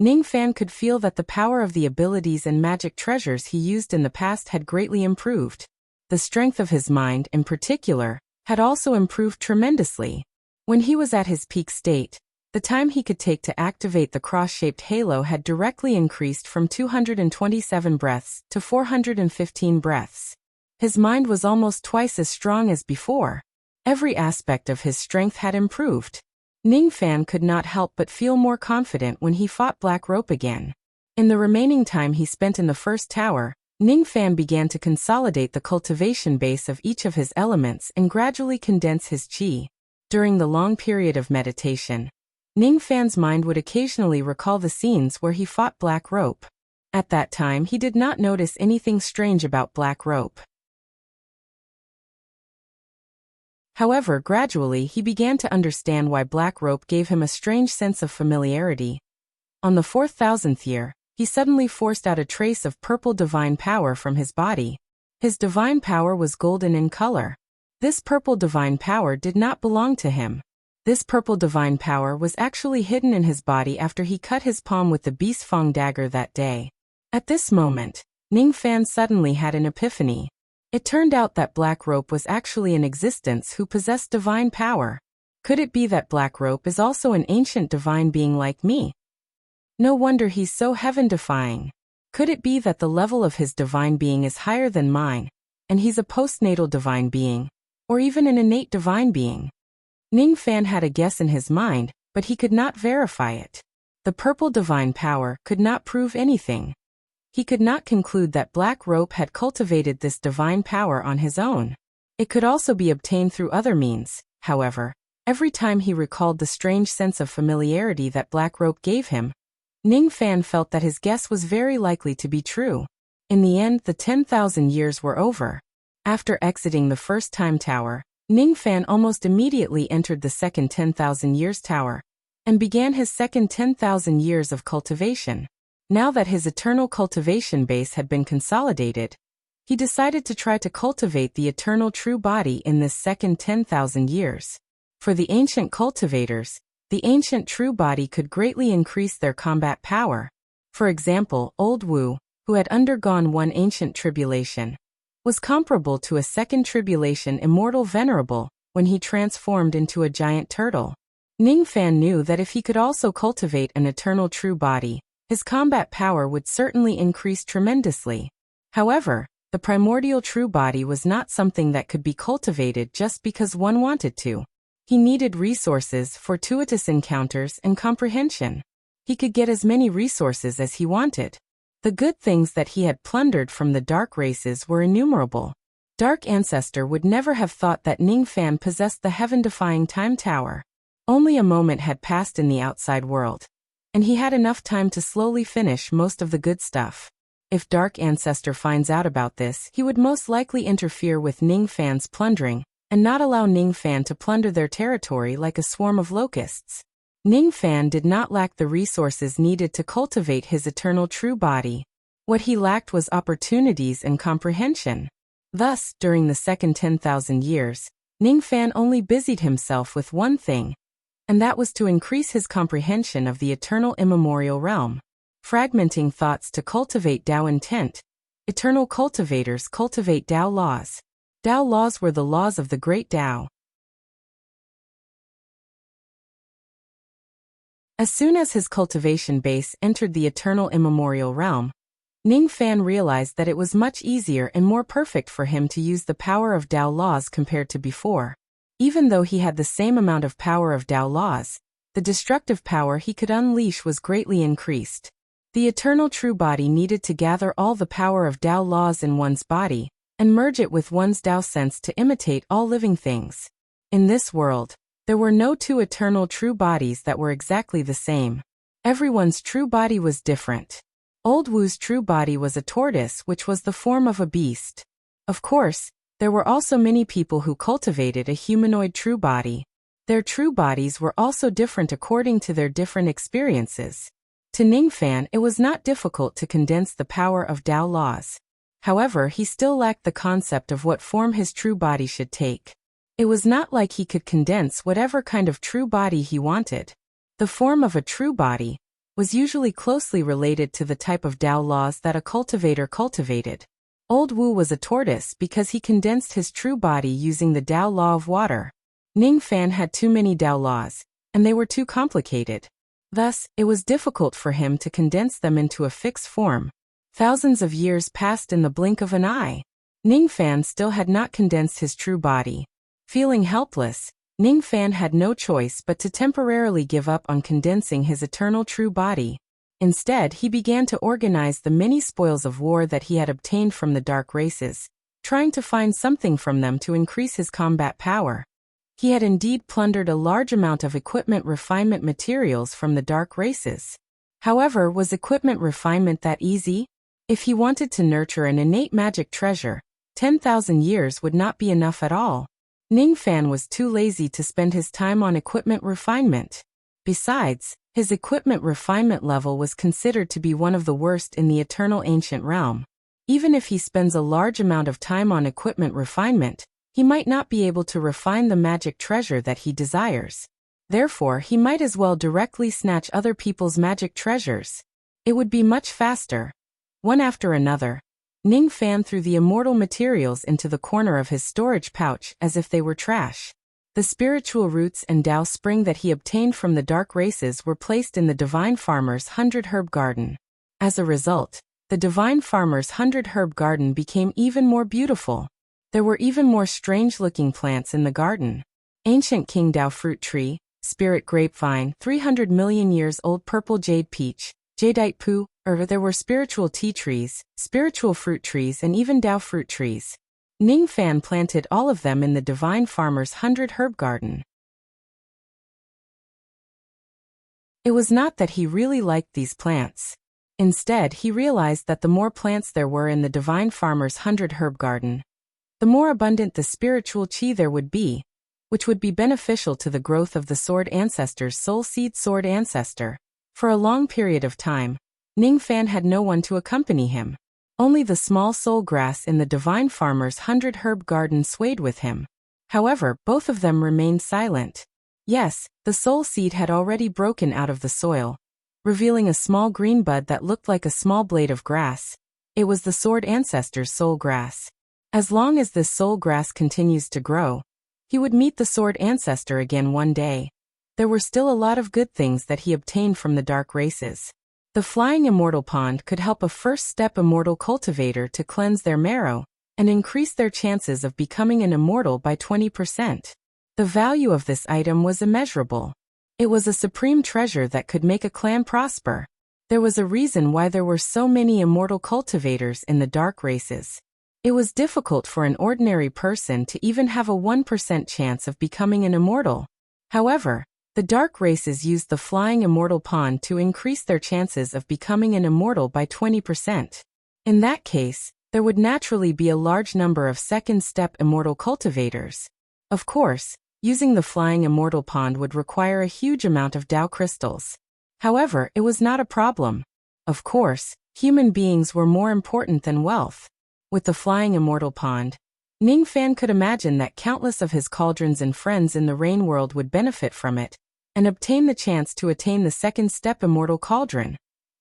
Ningfan could feel that the power of the abilities and magic treasures he used in the past had greatly improved. The strength of his mind, in particular, had also improved tremendously. When he was at his peak state, the time he could take to activate the cross-shaped halo had directly increased from 227 breaths to 415 breaths. His mind was almost twice as strong as before. Every aspect of his strength had improved. Ningfan could not help but feel more confident when he fought Black Rope again. In the remaining time he spent in the first tower, Ningfan began to consolidate the cultivation base of each of his elements and gradually condense his qi. During the long period of meditation, Ningfan's mind would occasionally recall the scenes where he fought Black Rope. At that time he did not notice anything strange about Black Rope. However, gradually he began to understand why Black Rope gave him a strange sense of familiarity. On the 4,000th year, he suddenly forced out a trace of purple divine power from his body. His divine power was golden in color. This purple divine power did not belong to him. This purple divine power was actually hidden in his body after he cut his palm with the Beast Fang dagger that day. At this moment, Ningfan suddenly had an epiphany. It turned out that Black Rope was actually in existence who possessed divine power. Could it be that Black Rope is also an ancient divine being like me? No wonder he's so heaven-defying. Could it be that the level of his divine being is higher than mine, and he's a postnatal divine being, or even an innate divine being? Ningfan had a guess in his mind, but he could not verify it. The purple divine power could not prove anything. He could not conclude that Black Rope had cultivated this divine power on his own. It could also be obtained through other means. However, every time he recalled the strange sense of familiarity that Black Rope gave him, Ningfan felt that his guess was very likely to be true. In the end, the 10,000 years were over. After exiting the first time tower, Ningfan almost immediately entered the second 10,000 years tower, and began his second 10,000 years of cultivation. Now that his eternal cultivation base had been consolidated, he decided to try to cultivate the eternal true body in this second 10,000 years. For the ancient cultivators, the ancient true body could greatly increase their combat power. For example, Old Wu, who had undergone one ancient tribulation, was comparable to a second tribulation immortal venerable when he transformed into a giant turtle. Ningfan knew that if he could also cultivate an eternal true body, his combat power would certainly increase tremendously. However, the primordial true body was not something that could be cultivated just because one wanted to. He needed resources, fortuitous encounters, and comprehension. He could get as many resources as he wanted. The good things that he had plundered from the dark races were innumerable. Dark Ancestor would never have thought that Ningfan possessed the heaven-defying time tower. Only a moment had passed in the outside world, and he had enough time to slowly finish most of the good stuff. If Dark Ancestor finds out about this, he would most likely interfere with Ningfan's plundering, and not allow Ningfan to plunder their territory like a swarm of locusts. Ningfan did not lack the resources needed to cultivate his eternal true body. What he lacked was opportunities and comprehension. Thus, during the second 10,000 years, Ningfan only busied himself with one thing, and that was to increase his comprehension of the eternal immemorial realm. Fragmenting thoughts to cultivate Tao intent. Eternal cultivators cultivate Tao laws. Tao laws were the laws of the great Tao. As soon as his cultivation base entered the eternal immemorial realm, Ningfan realized that it was much easier and more perfect for him to use the power of Tao laws compared to before. Even though he had the same amount of power of Tao laws, the destructive power he could unleash was greatly increased. The eternal true body needed to gather all the power of Tao laws in one's body, and merge it with one's Tao sense to imitate all living things. In this world, there were no two eternal true bodies that were exactly the same. Everyone's true body was different. Old Wu's true body was a tortoise, which was the form of a beast. Of course, there were also many people who cultivated a humanoid true body. Their true bodies were also different according to their different experiences. To Ningfan, it was not difficult to condense the power of Tao laws. However, he still lacked the concept of what form his true body should take. It was not like he could condense whatever kind of true body he wanted. The form of a true body was usually closely related to the type of Tao laws that a cultivator cultivated. Old Wu was a tortoise because he condensed his true body using the Tao law of water. Ning Fan had too many Tao laws, and they were too complicated. Thus, it was difficult for him to condense them into a fixed form. Thousands of years passed in the blink of an eye. Ning Fan still had not condensed his true body. Feeling helpless, Ning Fan had no choice but to temporarily give up on condensing his eternal true body. Instead, he began to organize the many spoils of war that he had obtained from the dark races, trying to find something from them to increase his combat power. He had indeed plundered a large amount of equipment refinement materials from the dark races. However, was equipment refinement that easy? If he wanted to nurture an innate magic treasure, 10,000 years would not be enough at all. Ning Fan was too lazy to spend his time on equipment refinement. Besides, his equipment refinement level was considered to be one of the worst in the eternal ancient realm. Even if he spends a large amount of time on equipment refinement, he might not be able to refine the magic treasure that he desires. Therefore, he might as well directly snatch other people's magic treasures. It would be much faster. One after another, Ning Fan threw the immortal materials into the corner of his storage pouch as if they were trash. The spiritual roots and Tao spring that he obtained from the dark races were placed in the Divine Farmer's 100 Herb Garden. As a result, the Divine Farmer's 100 Herb Garden became even more beautiful. There were even more strange-looking plants in the garden. Ancient King Tao fruit tree, spirit grapevine, 300 million years old purple jade peach, jadeite poo, there were spiritual tea trees, spiritual fruit trees and even Tao fruit trees. Ning Fan planted all of them in the Divine Farmer's 100 Herb Garden. It was not that he really liked these plants. Instead, he realized that the more plants there were in the Divine Farmer's 100 Herb Garden, the more abundant the spiritual chi there would be, which would be beneficial to the growth of the Sword Ancestor's soul seed Sword Ancestor. For a long period of time, Ning Fan had no one to accompany him. Only the small soul grass in the Divine Farmer's 100 Herb Garden swayed with him. However, both of them remained silent. Yes, the soul seed had already broken out of the soil, revealing a small green bud that looked like a small blade of grass. It was the Sword Ancestor's soul grass. As long as this soul grass continues to grow, he would meet the Sword Ancestor again one day. There were still a lot of good things that he obtained from the dark races. The Flying Immortal Pond could help a first-step immortal cultivator to cleanse their marrow and increase their chances of becoming an immortal by 20%. The value of this item was immeasurable. It was a supreme treasure that could make a clan prosper. There was a reason why there were so many immortal cultivators in the dark races. It was difficult for an ordinary person to even have a 1% chance of becoming an immortal. However, the dark races used the Flying Immortal Pond to increase their chances of becoming an immortal by 20%. In that case, there would naturally be a large number of second-step immortal cultivators. Of course, using the Flying Immortal Pond would require a huge amount of Tao crystals. However, it was not a problem. Of course, human beings were more important than wealth. With the Flying Immortal Pond, Ning Fan could imagine that countless of his cauldrons and friends in the rain world would benefit from it and obtain the chance to attain the second-step immortal cauldron.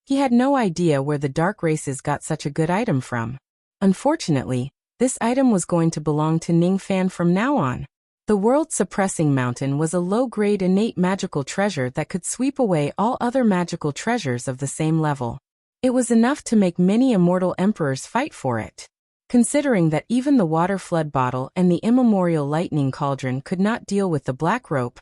He had no idea where the dark races got such a good item from. Unfortunately, this item was going to belong to Ning Fan from now on. The world-suppressing mountain was a low-grade innate magical treasure that could sweep away all other magical treasures of the same level. It was enough to make many immortal emperors fight for it. Considering that even the water flood bottle and the immemorial lightning cauldron could not deal with the black rope,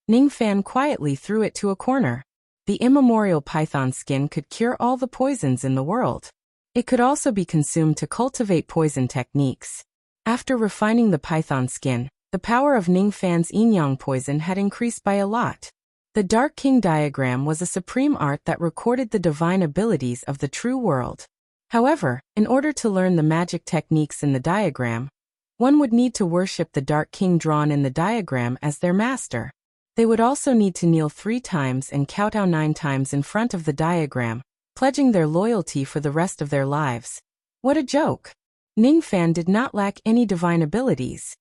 Ning Fan quietly threw it to a corner. The immemorial python skin could cure all the poisons in the world. It could also be consumed to cultivate poison techniques. After refining the python skin, the power of Ning Fan's yin-yang poison had increased by a lot. The Dark King diagram was a supreme art that recorded the divine abilities of the true world. However, in order to learn the magic techniques in the diagram, one would need to worship the Dark King drawn in the diagram as their master. They would also need to kneel 3 times and kowtow 9 times in front of the diagram, pledging their loyalty for the rest of their lives. What a joke! Ning Fan did not lack any divine abilities.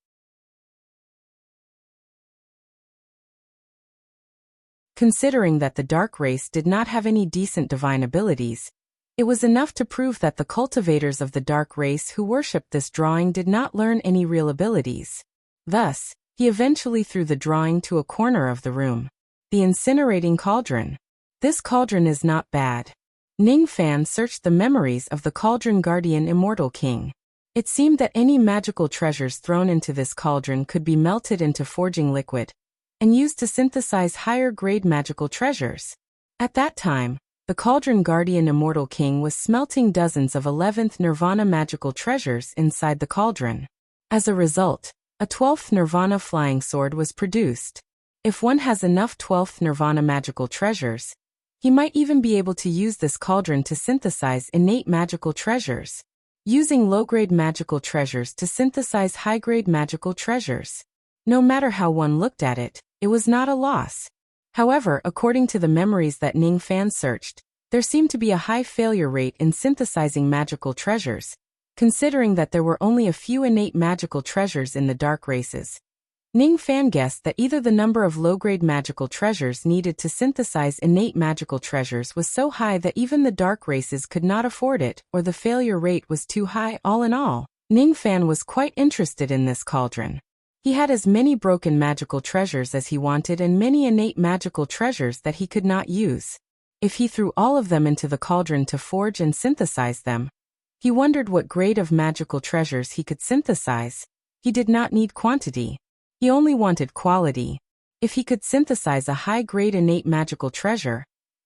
Considering that the dark race did not have any decent divine abilities, It was enough to prove that the cultivators of the dark race who worshipped this drawing did not learn any real abilities. Thus, he eventually threw the drawing to a corner of the room. The incinerating cauldron. This cauldron is not bad. Ning Fan searched the memories of the cauldron guardian immortal king. It seemed that any magical treasures thrown into this cauldron could be melted into forging liquid and used to synthesize higher-grade magical treasures. At that time, the cauldron guardian immortal king was smelting dozens of 11th nirvana magical treasures inside the cauldron. As a result, a 12th nirvana flying sword was produced. If one has enough 12th nirvana magical treasures, he might even be able to use this cauldron to synthesize innate magical treasures, using low-grade magical treasures to synthesize high-grade magical treasures. No matter how one looked at it, it was not a loss. However, according to the memories that Ning Fan searched, there seemed to be a high failure rate in synthesizing magical treasures, considering that there were only a few innate magical treasures in the dark races. Ning Fan guessed that either the number of low-grade magical treasures needed to synthesize innate magical treasures was so high that even the dark races could not afford it, or the failure rate was too high. All in all, Ning Fan was quite interested in this cauldron. He had as many broken magical treasures as he wanted and many innate magical treasures that he could not use. If he threw all of them into the cauldron to forge and synthesize them, he wondered what grade of magical treasures he could synthesize. He did not need quantity. He only wanted quality. If he could synthesize a high-grade innate magical treasure,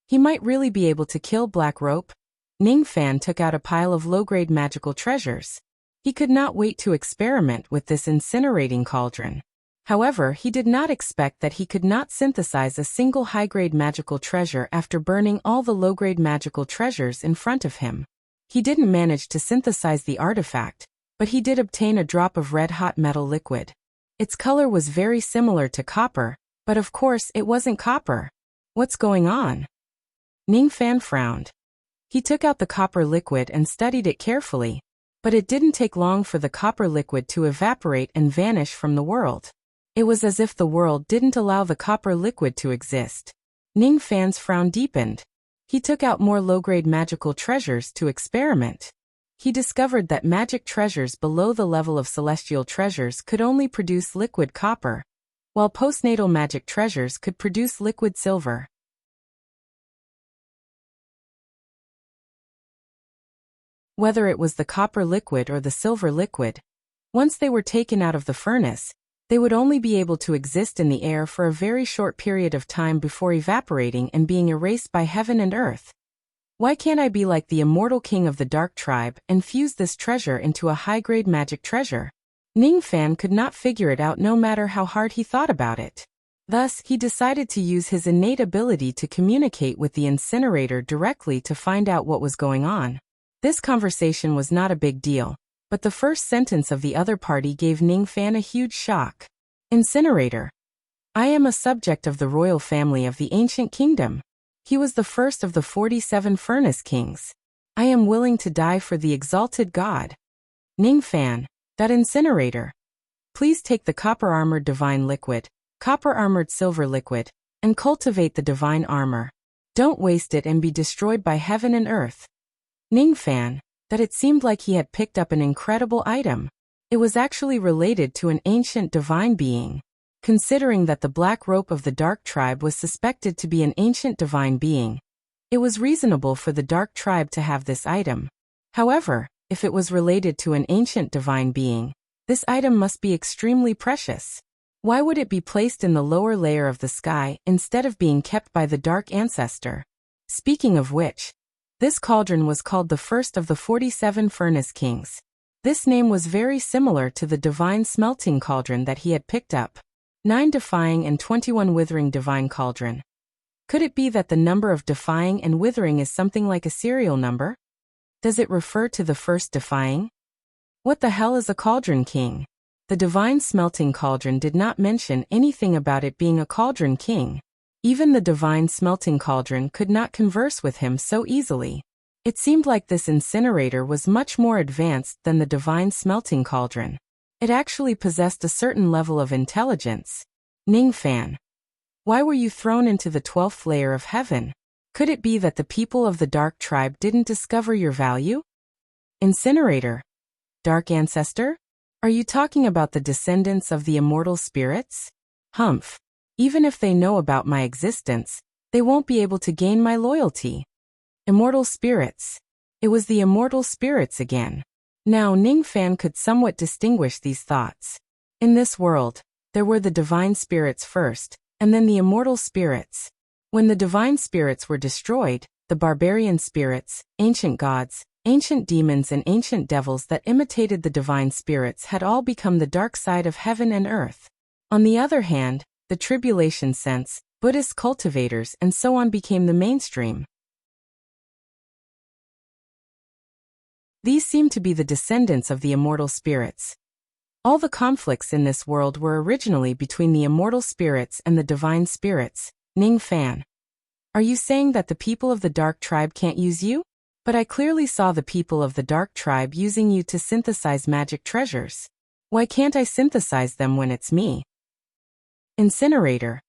he might really be able to kill Black Rope. Ning Fan took out a pile of low-grade magical treasures. He could not wait to experiment with this incinerating cauldron. However, he did not expect that he could not synthesize a single high-grade magical treasure after burning all the low-grade magical treasures in front of him. He didn't manage to synthesize the artifact, but he did obtain a drop of red-hot metal liquid. Its color was very similar to copper, but of course it wasn't copper. What's going on? Ning Fan frowned. He took out the copper liquid and studied it carefully, but it didn't take long for the copper liquid to evaporate and vanish from the world. It was as if the world didn't allow the copper liquid to exist. Ning Fan's frown deepened. He took out more low-grade magical treasures to experiment. He discovered that magic treasures below the level of celestial treasures could only produce liquid copper, while postnatal magic treasures could produce liquid silver. Whether it was the copper liquid or the silver liquid, once they were taken out of the furnace, they would only be able to exist in the air for a very short period of time before evaporating and being erased by heaven and earth. Why can't I be like the immortal king of the dark tribe and fuse this treasure into a high-grade magic treasure? Ning Fan could not figure it out no matter how hard he thought about it. Thus, he decided to use his innate ability to communicate with the incinerator directly to find out what was going on. This conversation was not a big deal, but the first sentence of the other party gave Ning Fan a huge shock. Incinerator. I am a subject of the royal family of the ancient kingdom. He was the first of the 47 furnace kings. I am willing to die for the exalted god. Ning Fan, that incinerator. Please take the copper-armored divine liquid, copper-armored silver liquid, and cultivate the divine armor. Don't waste it and be destroyed by heaven and earth. Ning Fan, that it seemed like he had picked up an incredible item. It was actually related to an ancient divine being. Considering that the Black Rope of the Dark Tribe was suspected to be an ancient divine being, it was reasonable for the Dark Tribe to have this item. However, if it was related to an ancient divine being, this item must be extremely precious. Why would it be placed in the lower layer of the sky instead of being kept by the Dark Ancestor? Speaking of which, this cauldron was called the first of the 47 furnace kings. This name was very similar to the divine smelting cauldron that he had picked up. 9 defying and 21 withering divine cauldron. Could it be that the number of defying and withering is something like a serial number? Does it refer to the first defying? What the hell is a cauldron king? The divine smelting cauldron did not mention anything about it being a cauldron king. Even the divine smelting cauldron could not converse with him so easily. It seemed like this incinerator was much more advanced than the divine smelting cauldron. It actually possessed a certain level of intelligence. Ning Fan. Why were you thrown into the 12th layer of heaven? Could it be that the people of the Dark Tribe didn't discover your value? Incinerator. Dark Ancestor? Are you talking about the descendants of the immortal spirits? Humph. Even if they know about my existence, they won't be able to gain my loyalty. Immortal spirits. It was the immortal spirits again. Now Ning Fan could somewhat distinguish these thoughts. In this world, there were the divine spirits first, and then the immortal spirits. When the divine spirits were destroyed, the barbarian spirits, ancient gods, ancient demons and ancient devils that imitated the divine spirits had all become the dark side of heaven and earth. On the other hand, the tribulation sense, Buddhist cultivators and so on became the mainstream. These seem to be the descendants of the immortal spirits. All the conflicts in this world were originally between the immortal spirits and the divine spirits. Ning Fan. Are you saying that the people of the Dark Tribe can't use you? But I clearly saw the people of the Dark Tribe using you to synthesize magic treasures. Why can't I synthesize them when it's me? Incinerator.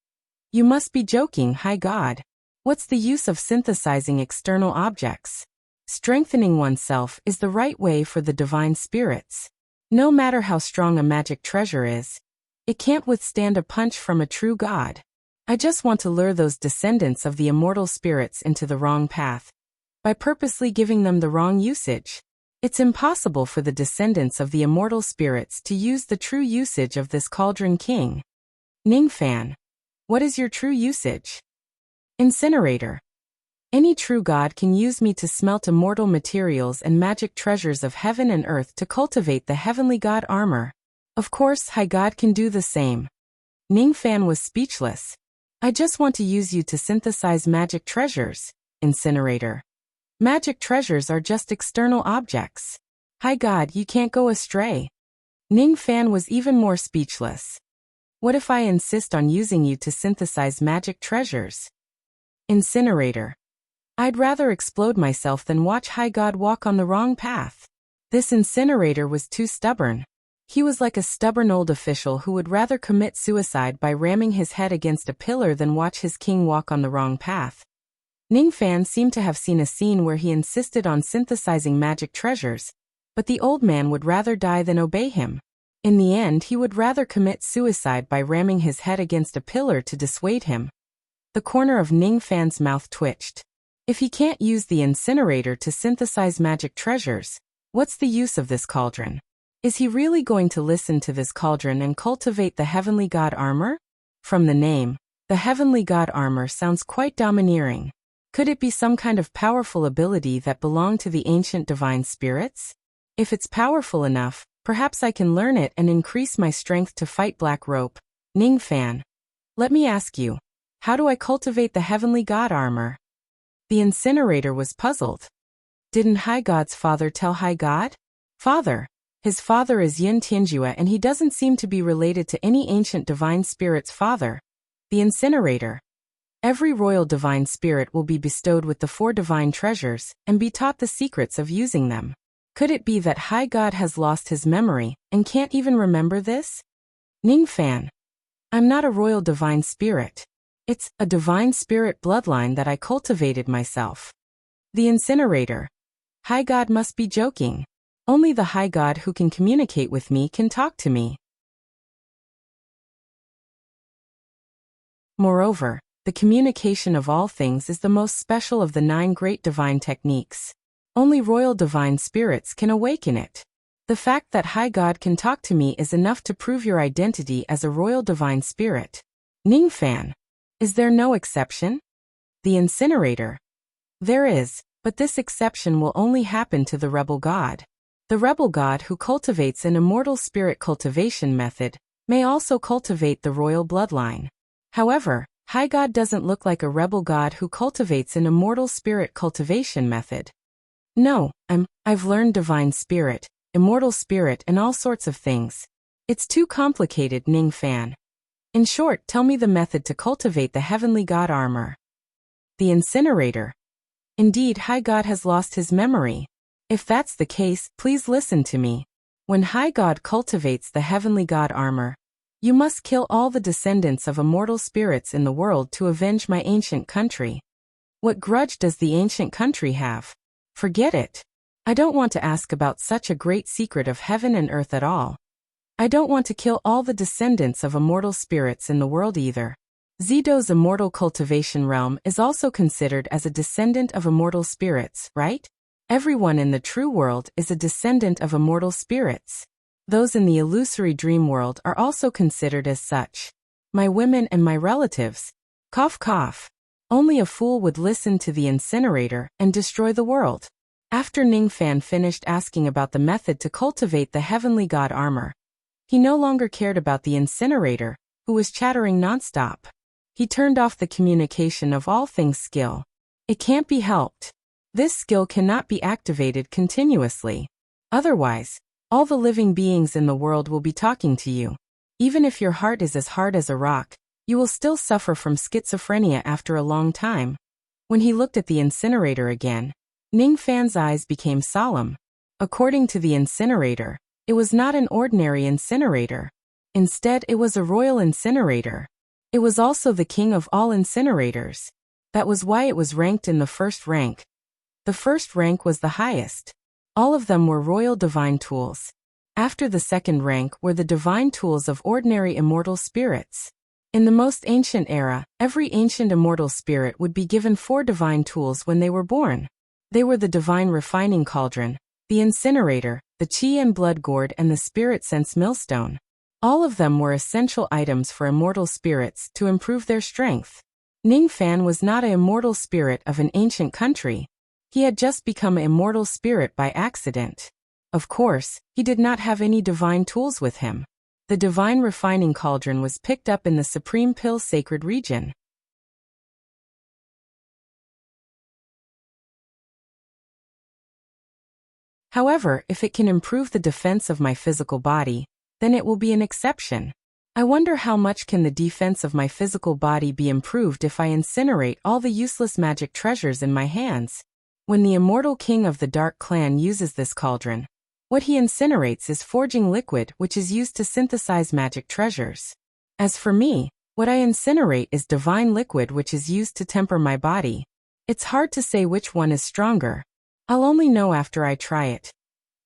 You must be joking, high god. What's the use of synthesizing external objects? Strengthening oneself is the right way for the divine spirits. No matter how strong a magic treasure is, it can't withstand a punch from a true god. I just want to lure those descendants of the immortal spirits into the wrong path by purposely giving them the wrong usage. It's impossible for the descendants of the immortal spirits to use the true usage of this cauldron king. Ning Fan. What is your true usage? Incinerator. Any true god can use me to smelt immortal materials and magic treasures of heaven and earth to cultivate the heavenly god armor. Of course, high god can do the same. Ning Fan was speechless. I just want to use you to synthesize magic treasures, Incinerator. Magic treasures are just external objects. High god, you can't go astray. Ning Fan was even more speechless. What if I insist on using you to synthesize magic treasures? Incinerator. I'd rather explode myself than watch high god walk on the wrong path. This incinerator was too stubborn. He was like a stubborn old official who would rather commit suicide by ramming his head against a pillar than watch his king walk on the wrong path. Ning Fan seemed to have seen a scene where he insisted on synthesizing magic treasures, but the old man would rather die than obey him. In the end, he would rather commit suicide by ramming his head against a pillar to dissuade him. The corner of Ning Fan's mouth twitched. If he can't use the incinerator to synthesize magic treasures, what's the use of this cauldron? Is he really going to listen to this cauldron and cultivate the heavenly god armor? From the name, the heavenly god armor sounds quite domineering. Could it be some kind of powerful ability that belonged to the ancient divine spirits? If it's powerful enough, perhaps I can learn it and increase my strength to fight Black Rope. Ning Fan. Let me ask you, how do I cultivate the heavenly god armor? The incinerator was puzzled. Didn't High God's father tell High God? Father. His father is Yin Tianjue and he doesn't seem to be related to any ancient divine spirit's father. The incinerator. Every royal divine spirit will be bestowed with the 4 divine treasures and be taught the secrets of using them. Could it be that High God has lost his memory and can't even remember this? Ning Fan. I'm not a royal divine spirit. It's a divine spirit bloodline that I cultivated myself. The incinerator. High God must be joking. Only the high god who can communicate with me can talk to me. Moreover, the communication of all things is the most special of the 9 great divine techniques. Only royal divine spirits can awaken it. The fact that high god can talk to me is enough to prove your identity as a royal divine spirit. Ning Fan. Is there no exception? The incinerator. There is, but this exception will only happen to the rebel god. The rebel god who cultivates an immortal spirit cultivation method may also cultivate the royal bloodline. However, high god doesn't look like a rebel god who cultivates an immortal spirit cultivation method. No, I've learned divine spirit, immortal spirit and all sorts of things. It's too complicated, Ning Fan. In short, tell me the method to cultivate the heavenly god armor. The incinerator. Indeed, high god has lost his memory. If that's the case, please listen to me. When high god cultivates the heavenly god armor, you must kill all the descendants of immortal spirits in the world to avenge my ancient country. What grudge does the ancient country have? Forget it. I don't want to ask about such a great secret of heaven and earth at all. I don't want to kill all the descendants of immortal spirits in the world either. Zido's immortal cultivation realm is also considered as a descendant of immortal spirits, right? Everyone in the true world is a descendant of immortal spirits. Those in the illusory dream world are also considered as such. My women and my relatives. Cough cough. Only a fool would listen to the incinerator and destroy the world. After Ningfan finished asking about the method to cultivate the heavenly god armor, he no longer cared about the incinerator, who was chattering nonstop. He turned off the communication of all things skill. It can't be helped. This skill cannot be activated continuously. Otherwise, all the living beings in the world will be talking to you. Even if your heart is as hard as a rock, you will still suffer from schizophrenia after a long time. When he looked at the incinerator again, Ningfan's eyes became solemn. According to the incinerator, it was not an ordinary incinerator. Instead, it was a royal incinerator. It was also the king of all incinerators. That was why it was ranked in the first rank. The first rank was the highest. All of them were royal divine tools. After the second rank were the divine tools of ordinary immortal spirits. In the most ancient era, every ancient immortal spirit would be given 4 divine tools when they were born. They were the divine refining cauldron, the incinerator, the chi and blood gourd, and the spirit sense millstone. All of them were essential items for immortal spirits to improve their strength. Ningfan was not an immortal spirit of an ancient country. He had just become an immortal spirit by accident. Of course, he did not have any divine tools with him. The divine refining cauldron was picked up in the Supreme Pill sacred region. However, if it can improve the defense of my physical body, then it will be an exception. I wonder how much can the defense of my physical body be improved if I incinerate all the useless magic treasures in my hands. When the immortal king of the Dark Clan uses this cauldron, what he incinerates is forging liquid which is used to synthesize magic treasures. As for me, what I incinerate is divine liquid which is used to temper my body. It's hard to say which one is stronger. I'll only know after I try it.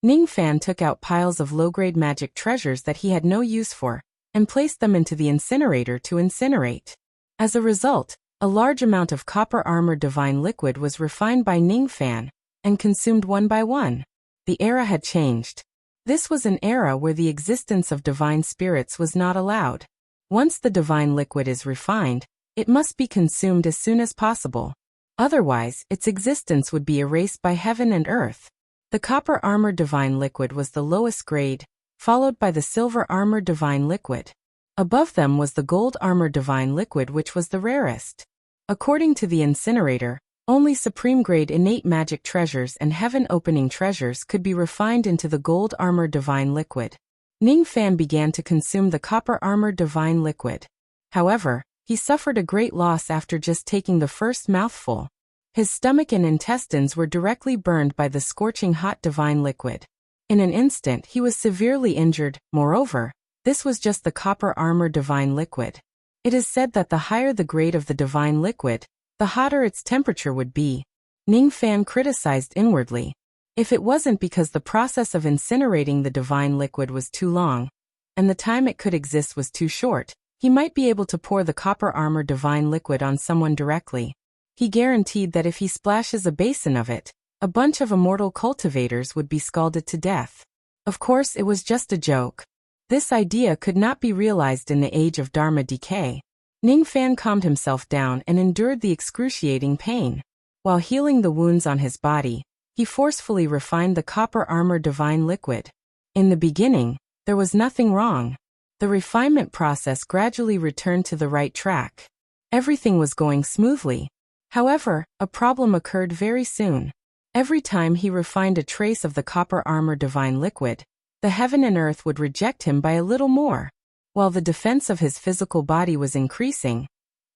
Ningfan took out piles of low-grade magic treasures that he had no use for, and placed them into the incinerator to incinerate. As a result, a large amount of copper armor divine liquid was refined by Ningfan, and consumed one by one. The era had changed. This was an era where the existence of divine spirits was not allowed. Once the divine liquid is refined, it must be consumed as soon as possible. Otherwise, its existence would be erased by heaven and earth. The copper armor divine liquid was the lowest grade, followed by the silver armor divine liquid. Above them was the gold armor divine liquid, which was the rarest. According to the incinerator, only supreme grade innate magic treasures and heaven opening treasures could be refined into the gold armor divine liquid. Ningfan began to consume the copper armor divine liquid. However, he suffered a great loss after just taking the first mouthful. His stomach and intestines were directly burned by the scorching hot divine liquid. In an instant he was severely injured. Moreover, this was just the copper armor divine liquid. It is said that the higher the grade of the divine liquid, the hotter its temperature would be. Ningfan criticized inwardly. If it wasn't because the process of incinerating the divine liquid was too long, and the time it could exist was too short, he might be able to pour the copper armor divine liquid on someone directly. He guaranteed that if he splashes a basin of it, a bunch of immortal cultivators would be scalded to death. Of course, it was just a joke. This idea could not be realized in the age of Dharma decay. Ningfan calmed himself down and endured the excruciating pain. While healing the wounds on his body, he forcefully refined the copper armor divine liquid. In the beginning, there was nothing wrong. The refinement process gradually returned to the right track. Everything was going smoothly. However, a problem occurred very soon. Every time he refined a trace of the copper armor divine liquid, the heaven and earth would reject him by a little more. While the defense of his physical body was increasing,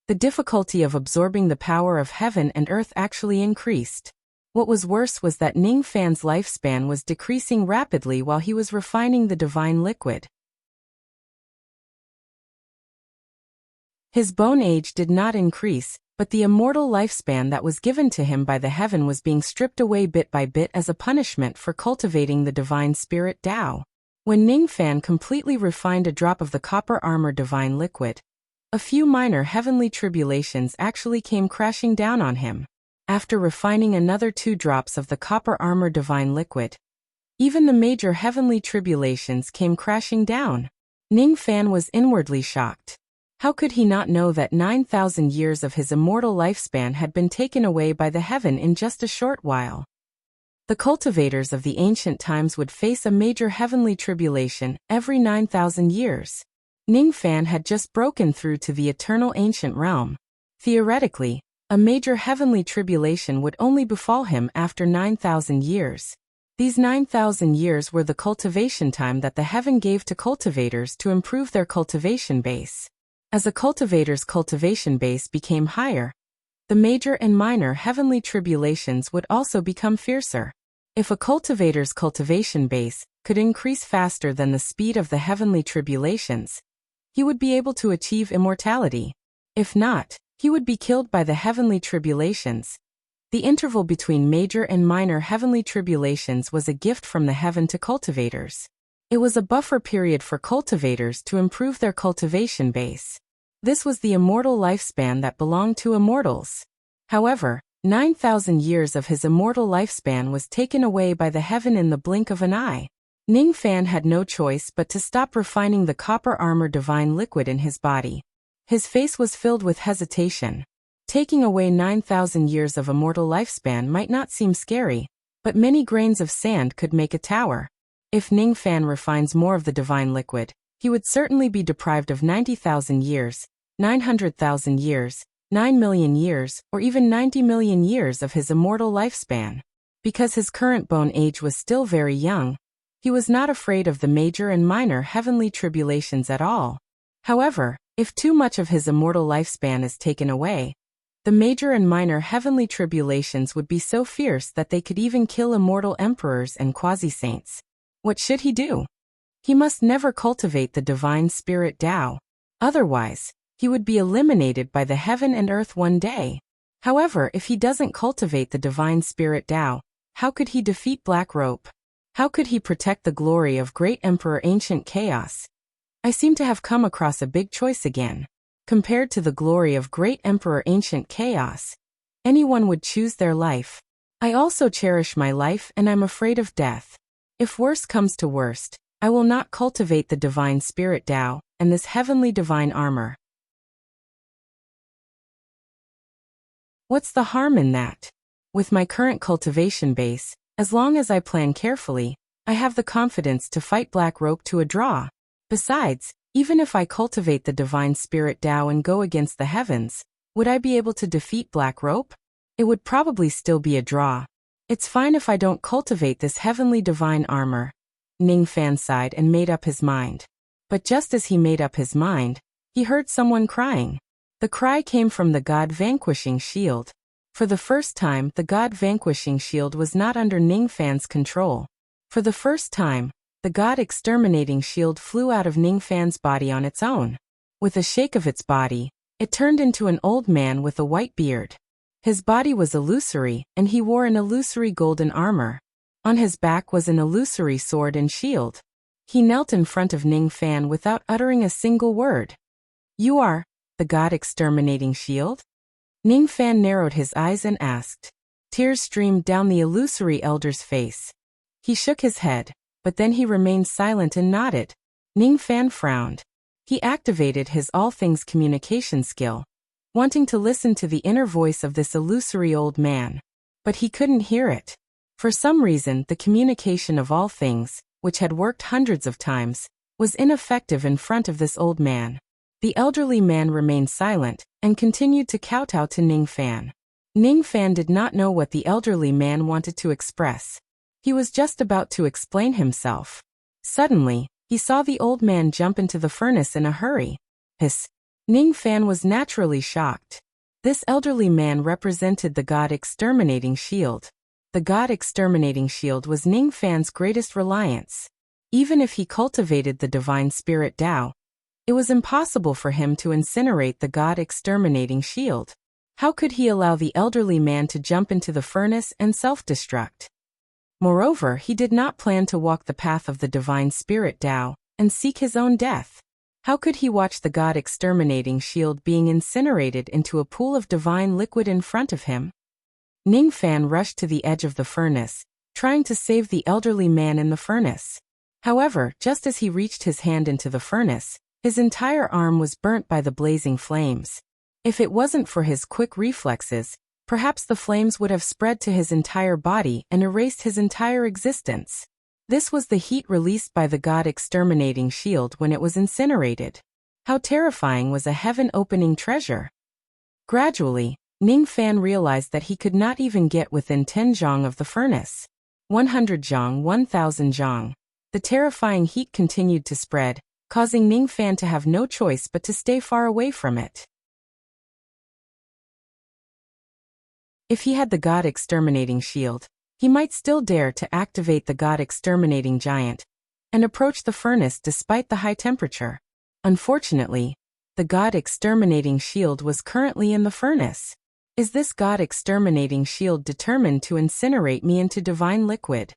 the difficulty of absorbing the power of heaven and earth actually increased. What was worse was that Ningfan's lifespan was decreasing rapidly while he was refining the divine liquid. His bone age did not increase, but the immortal lifespan that was given to him by the heaven was being stripped away bit by bit as a punishment for cultivating the divine spirit Tao. When Ningfan completely refined a drop of the copper armor divine liquid, a few minor heavenly tribulations actually came crashing down on him. After refining another 2 drops of the copper armor divine liquid, even the major heavenly tribulations came crashing down. Ningfan was inwardly shocked. How could he not know that 9,000 years of his immortal lifespan had been taken away by the heaven in just a short while? The cultivators of the ancient times would face a major heavenly tribulation every 9,000 years. Ningfan had just broken through to the eternal ancient realm. Theoretically, a major heavenly tribulation would only befall him after 9,000 years. These 9,000 years were the cultivation time that the heaven gave to cultivators to improve their cultivation base. As a cultivator's cultivation base became higher, the major and minor heavenly tribulations would also become fiercer. If a cultivator's cultivation base could increase faster than the speed of the heavenly tribulations, he would be able to achieve immortality. If not, he would be killed by the heavenly tribulations. The interval between major and minor heavenly tribulations was a gift from the heaven to cultivators. It was a buffer period for cultivators to improve their cultivation base. This was the immortal lifespan that belonged to immortals. However, 9,000 years of his immortal lifespan was taken away by the heaven in the blink of an eye. Ningfan had no choice but to stop refining the copper armor divine liquid in his body. His face was filled with hesitation. Taking away 9,000 years of immortal lifespan might not seem scary, but many grains of sand could make a tower. If Ningfan refines more of the divine liquid, he would certainly be deprived of 90,000 years, 900,000 years, 9 million years, or even 90 million years of his immortal lifespan. Because his current bone age was still very young, he was not afraid of the major and minor heavenly tribulations at all. However, if too much of his immortal lifespan is taken away, the major and minor heavenly tribulations would be so fierce that they could even kill immortal emperors and quasi-saints. What should he do? He must never cultivate the divine spirit Tao. Otherwise, he would be eliminated by the heaven and earth one day. However, if he doesn't cultivate the divine spirit Tao, how could he defeat Black Rope? How could he protect the glory of Great Emperor Ancient Chaos? I seem to have come across a big choice again. Compared to the glory of Great Emperor Ancient Chaos, anyone would choose their life. I also cherish my life and I'm afraid of death. If worst comes to worst, I will not cultivate the divine spirit Tao and this heavenly divine armor. What's the harm in that? With my current cultivation base, as long as I plan carefully, I have the confidence to fight Black Rope to a draw. Besides, even if I cultivate the divine spirit Tao and go against the heavens, would I be able to defeat Black Rope? It would probably still be a draw. It's fine if I don't cultivate this heavenly divine armor. Ningfan sighed and made up his mind. But just as he made up his mind, he heard someone crying. The cry came from the God-vanquishing shield. For the first time, the God-vanquishing shield was not under Ningfan's control. For the first time, the God-exterminating shield flew out of Ningfan's body on its own. With a shake of its body, it turned into an old man with a white beard. His body was illusory, and he wore an illusory golden armor. On his back was an illusory sword and shield. He knelt in front of Ningfan without uttering a single word. "You are the God-exterminating shield?" Ningfan narrowed his eyes and asked. Tears streamed down the illusory elder's face. He shook his head, but then he remained silent and nodded. Ningfan frowned. He activated his all things communication skill, wanting to listen to the inner voice of this illusory old man. But he couldn't hear it. For some reason, the communication of all things, which had worked hundreds of times, was ineffective in front of this old man. The elderly man remained silent and continued to kowtow to Ningfan. Ningfan did not know what the elderly man wanted to express. He was just about to explain himself. Suddenly, he saw the old man jump into the furnace in a hurry. Hiss! Ningfan was naturally shocked. This elderly man represented the God-exterminating shield. The God-exterminating shield was Ningfan's greatest reliance. Even if he cultivated the divine spirit Tao, it was impossible for him to incinerate the God-exterminating shield. How could he allow the elderly man to jump into the furnace and self-destruct? Moreover, he did not plan to walk the path of the divine spirit Tao and seek his own death. How could he watch the God-exterminating shield being incinerated into a pool of divine liquid in front of him? Ning Fan rushed to the edge of the furnace, trying to save the elderly man in the furnace. However, just as he reached his hand into the furnace, his entire arm was burnt by the blazing flames. If it wasn't for his quick reflexes, perhaps the flames would have spread to his entire body and erased his entire existence. This was the heat released by the God-exterminating shield when it was incinerated. How terrifying was a heaven-opening treasure! Gradually, Ning Fan realized that he could not even get within 10 zhang of the furnace. 100 zhang, 1000 zhang. The terrifying heat continued to spread, causing Ning Fan to have no choice but to stay far away from it. If he had the God-exterminating shield, he might still dare to activate the God-exterminating giant and approach the furnace despite the high temperature. Unfortunately, the God-exterminating shield was currently in the furnace. Is this God-exterminating shield determined to incinerate me into divine liquid?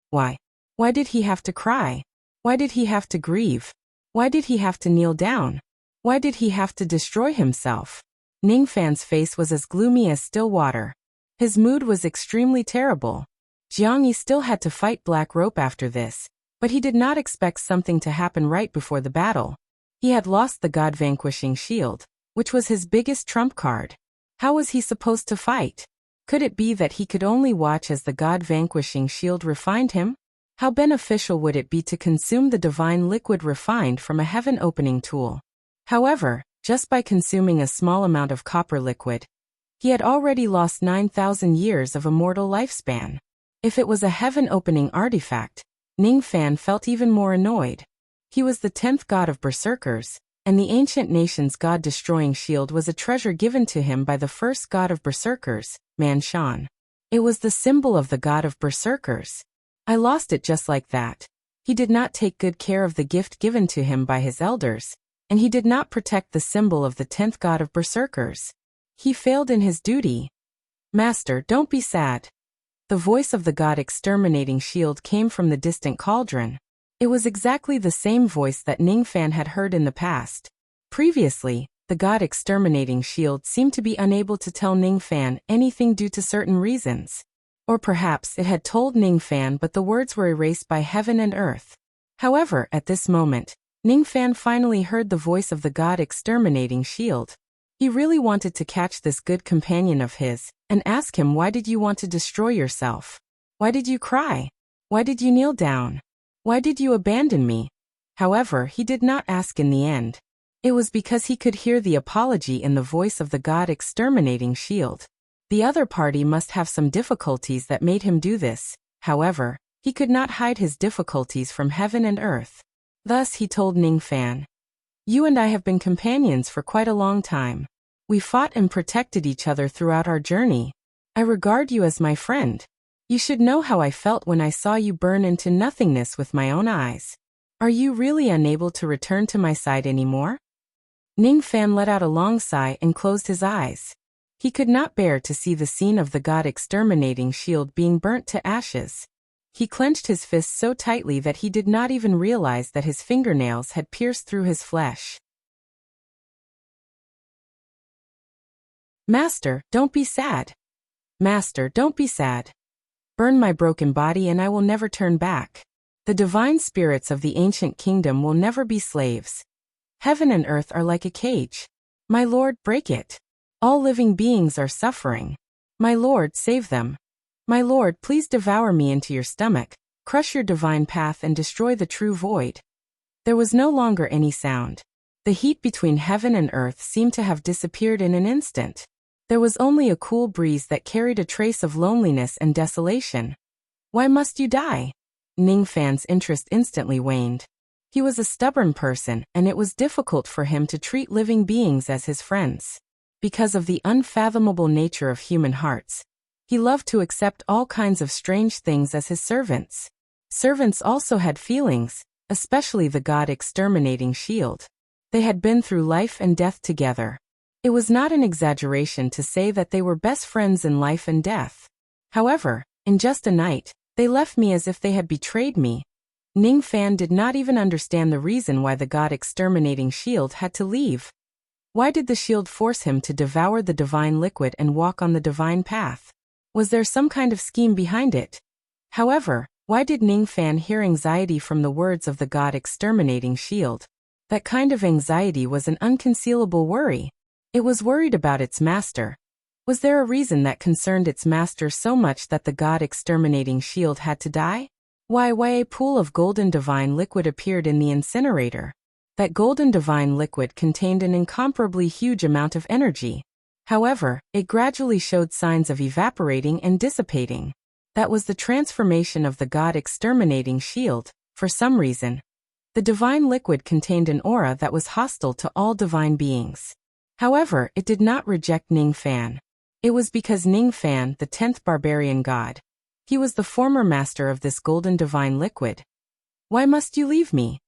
Why? Why did he have to cry? Why did he have to grieve? Why did he have to kneel down? Why did he have to destroy himself? Ning Fan's face was as gloomy as still water. His mood was extremely terrible. Jiang Yi still had to fight Black Rope after this, but he did not expect something to happen right before the battle. He had lost the God-vanquishing shield, which was his biggest trump card. How was he supposed to fight? Could it be that he could only watch as the God-vanquishing shield refined him? How beneficial would it be to consume the divine liquid refined from a heaven-opening tool? However, just by consuming a small amount of copper liquid, he had already lost 9,000 years of immortal lifespan. If it was a heaven-opening artifact, Ning Fan felt even more annoyed. He was the 10th god of berserkers, and the ancient nation's god-destroying shield was a treasure given to him by the first god of berserkers, Man Shan. It was the symbol of the god of berserkers. I lost it just like that. He did not take good care of the gift given to him by his elders, and he did not protect the symbol of the 10th god of berserkers. He failed in his duty. Master, don't be sad. The voice of the God-exterminating shield came from the distant cauldron. It was exactly the same voice that Ning Fan had heard in the past. Previously, the God-exterminating shield seemed to be unable to tell Ning Fan anything due to certain reasons. Or perhaps it had told Ning Fan, but the words were erased by heaven and earth. However, at this moment, Ning Fan finally heard the voice of the God-exterminating shield. He really wanted to catch this good companion of his and ask him, why did you want to destroy yourself? Why did you cry? Why did you kneel down? Why did you abandon me? However, he did not ask in the end. It was because he could hear the apology in the voice of the God-exterminating shield. The other party must have some difficulties that made him do this. However, he could not hide his difficulties from heaven and earth. Thus he told Ning Fan, "You and I have been companions for quite a long time. We fought and protected each other throughout our journey. I regard you as my friend. You should know how I felt when I saw you burn into nothingness with my own eyes. Are you really unable to return to my side anymore?" Ning Fan let out a long sigh and closed his eyes. He could not bear to see the scene of the God-exterminating shield being burnt to ashes. He clenched his fists so tightly that he did not even realize that his fingernails had pierced through his flesh. "Master, don't be sad. Master, don't be sad. Burn my broken body and I will never turn back. The divine spirits of the ancient kingdom will never be slaves. Heaven and earth are like a cage. My lord, break it. All living beings are suffering. My lord, save them. My lord, please devour me into your stomach, crush your divine path and destroy the true void." There was no longer any sound. The heat between heaven and earth seemed to have disappeared in an instant. There was only a cool breeze that carried a trace of loneliness and desolation. "Why must you die?" Ning Fan's interest instantly waned. He was a stubborn person, and it was difficult for him to treat living beings as his friends. Because of the unfathomable nature of human hearts, he loved to accept all kinds of strange things as his servants. Servants also had feelings, especially the God-exterminating shield. They had been through life and death together. It was not an exaggeration to say that they were best friends in life and death. However, in just a night, they left me as if they had betrayed me. Ning Fan did not even understand the reason why the god-exterminating shield had to leave. Why did the shield force him to devour the divine liquid and walk on the divine path? Was there some kind of scheme behind it? However, why did Ning Fan hear anxiety from the words of the god-exterminating shield? That kind of anxiety was an unconcealable worry. It was worried about its master. Was there a reason that concerned its master so much that the god-exterminating shield had to die? Why a pool of golden divine liquid appeared in the incinerator. That golden divine liquid contained an incomparably huge amount of energy. However, it gradually showed signs of evaporating and dissipating. That was the transformation of the god-exterminating shield. For some reason, the divine liquid contained an aura that was hostile to all divine beings. However, it did not reject Ning Fan. It was because Ning Fan, the 10th barbarian god, he was the former master of this golden divine liquid. Why must you leave me?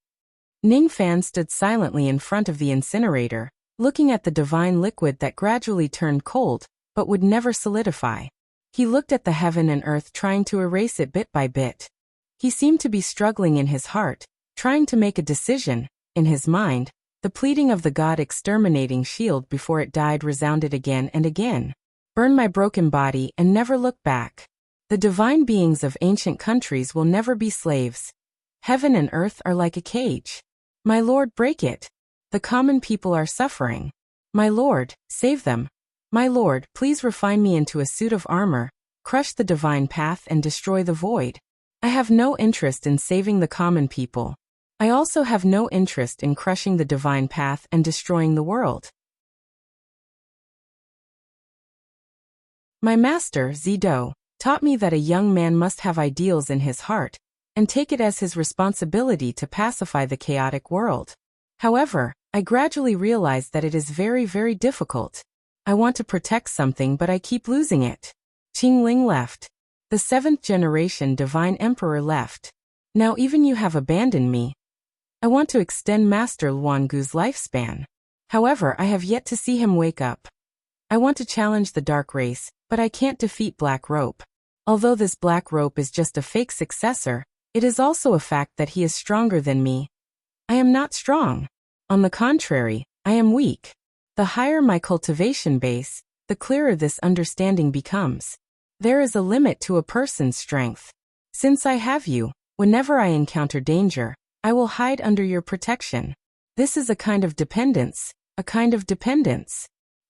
Ning Fan stood silently in front of the incinerator, looking at the divine liquid that gradually turned cold, but would never solidify. He looked at the heaven and earth, trying to erase it bit by bit. He seemed to be struggling in his heart, trying to make a decision. In his mind, the pleading of the god-exterminating shield before it died resounded again and again. Burn my broken body and never look back. The divine beings of ancient countries will never be slaves. Heaven and earth are like a cage. My lord, break it. The common people are suffering. My lord, save them. My lord, please refine me into a suit of armor, crush the divine path and destroy the void. I have no interest in saving the common people. I also have no interest in crushing the divine path and destroying the world. My master, Zido, taught me that a young man must have ideals in his heart, and take it as his responsibility to pacify the chaotic world. However, I gradually realized that it is very, very difficult. I want to protect something but I keep losing it. Qingling left. The 7th generation divine emperor left. Now even you have abandoned me. I want to extend Master Luangu's lifespan. However, I have yet to see him wake up. I want to challenge the dark race, but I can't defeat Black Rope. Although this Black Rope is just a fake successor, it is also a fact that he is stronger than me. I am not strong. On the contrary, I am weak. The higher my cultivation base, the clearer this understanding becomes. There is a limit to a person's strength. Since I have you, whenever I encounter danger, I will hide under your protection. This is a kind of dependence,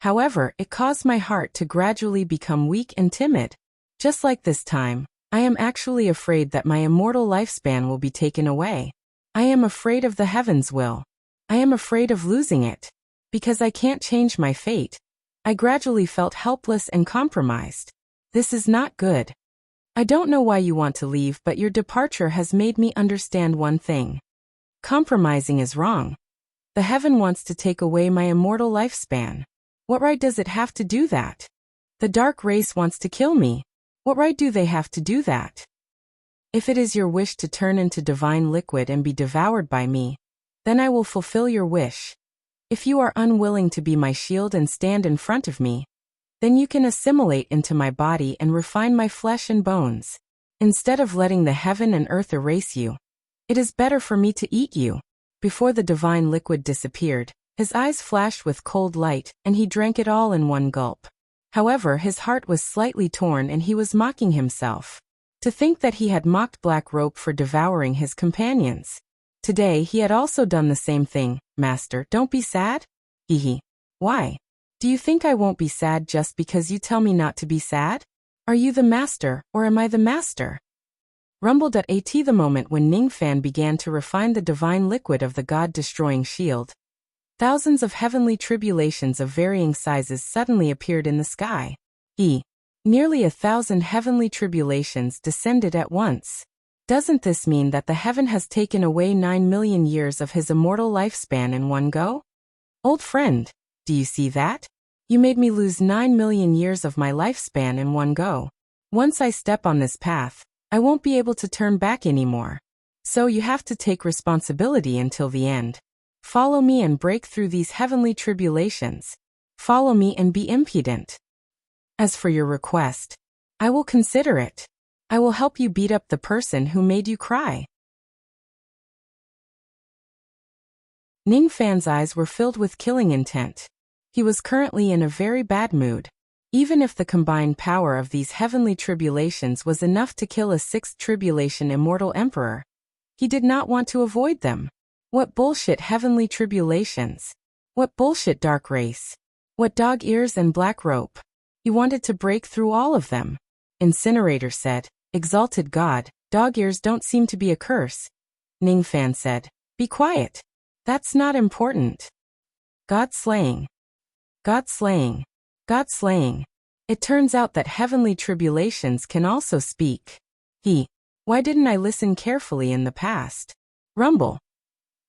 However, it caused my heart to gradually become weak and timid. Just like this time, I am actually afraid that my immortal lifespan will be taken away. I am afraid of the heavens' will. I am afraid of losing it. Because I can't change my fate. I gradually felt helpless and compromised. This is not good. I don't know why you want to leave, but your departure has made me understand one thing. Compromising is wrong. The heaven wants to take away my immortal lifespan. What right does it have to do that? The dark race wants to kill me. What right do they have to do that? If it is your wish to turn into divine liquid and be devoured by me, then I will fulfill your wish. If you are unwilling to be my shield and stand in front of me, then you can assimilate into my body and refine my flesh and bones. Instead of letting the heaven and earth erase you, it is better for me to eat you. Before the divine liquid disappeared, his eyes flashed with cold light, and he drank it all in one gulp. However, his heart was slightly torn and he was mocking himself. To think that he had mocked Black Rope for devouring his companions. Today he had also done the same thing. Master, don't be sad? Hehe. Why? Do you think I won't be sad just because you tell me not to be sad? Are you the master, or am I the master? Rumbled at the moment when Ning Fan began to refine the divine liquid of the god-destroying shield. Thousands of heavenly tribulations of varying sizes suddenly appeared in the sky. Nearly 1,000 heavenly tribulations descended at once. Doesn't this mean that the heaven has taken away 9 million years of his immortal lifespan in one go? Old friend, do you see that? You made me lose 9 million years of my lifespan in one go. Once I step on this path, I won't be able to turn back anymore. So you have to take responsibility until the end. Follow me and break through these heavenly tribulations. Follow me and be impudent. As for your request, I will consider it. I will help you beat up the person who made you cry. Ning Fan's eyes were filled with killing intent. He was currently in a very bad mood. Even if the combined power of these heavenly tribulations was enough to kill a sixth tribulation immortal emperor, he did not want to avoid them. What bullshit heavenly tribulations? What bullshit dark race? What dog ears and black rope? He wanted to break through all of them. Incinerator said, "Exalted God, dog ears don't seem to be a curse." Ning Fan said, "Be quiet. That's not important." God slaying. God slaying. God slaying. It turns out that heavenly tribulations can also speak. Why didn't I listen carefully in the past? Rumble.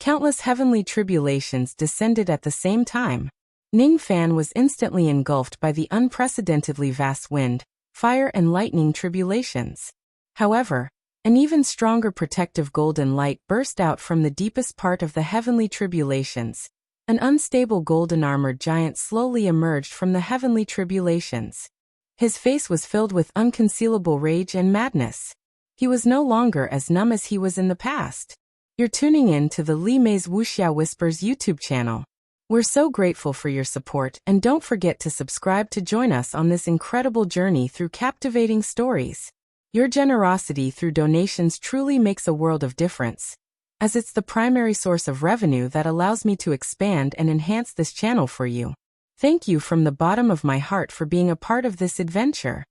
Countless heavenly tribulations descended at the same time. Ning Fan was instantly engulfed by the unprecedentedly vast wind, fire and lightning tribulations. However, an even stronger protective golden light burst out from the deepest part of the heavenly tribulations. An unstable golden armored giant slowly emerged from the heavenly tribulations. His face was filled with unconcealable rage and madness. He was no longer as numb as he was in the past. You're tuning in to the Li Mei's Wuxia Whispers YouTube channel. We're so grateful for your support, and don't forget to subscribe to join us on this incredible journey through captivating stories. Your generosity through donations truly makes a world of difference, as it's the primary source of revenue that allows me to expand and enhance this channel for you. Thank you from the bottom of my heart for being a part of this adventure.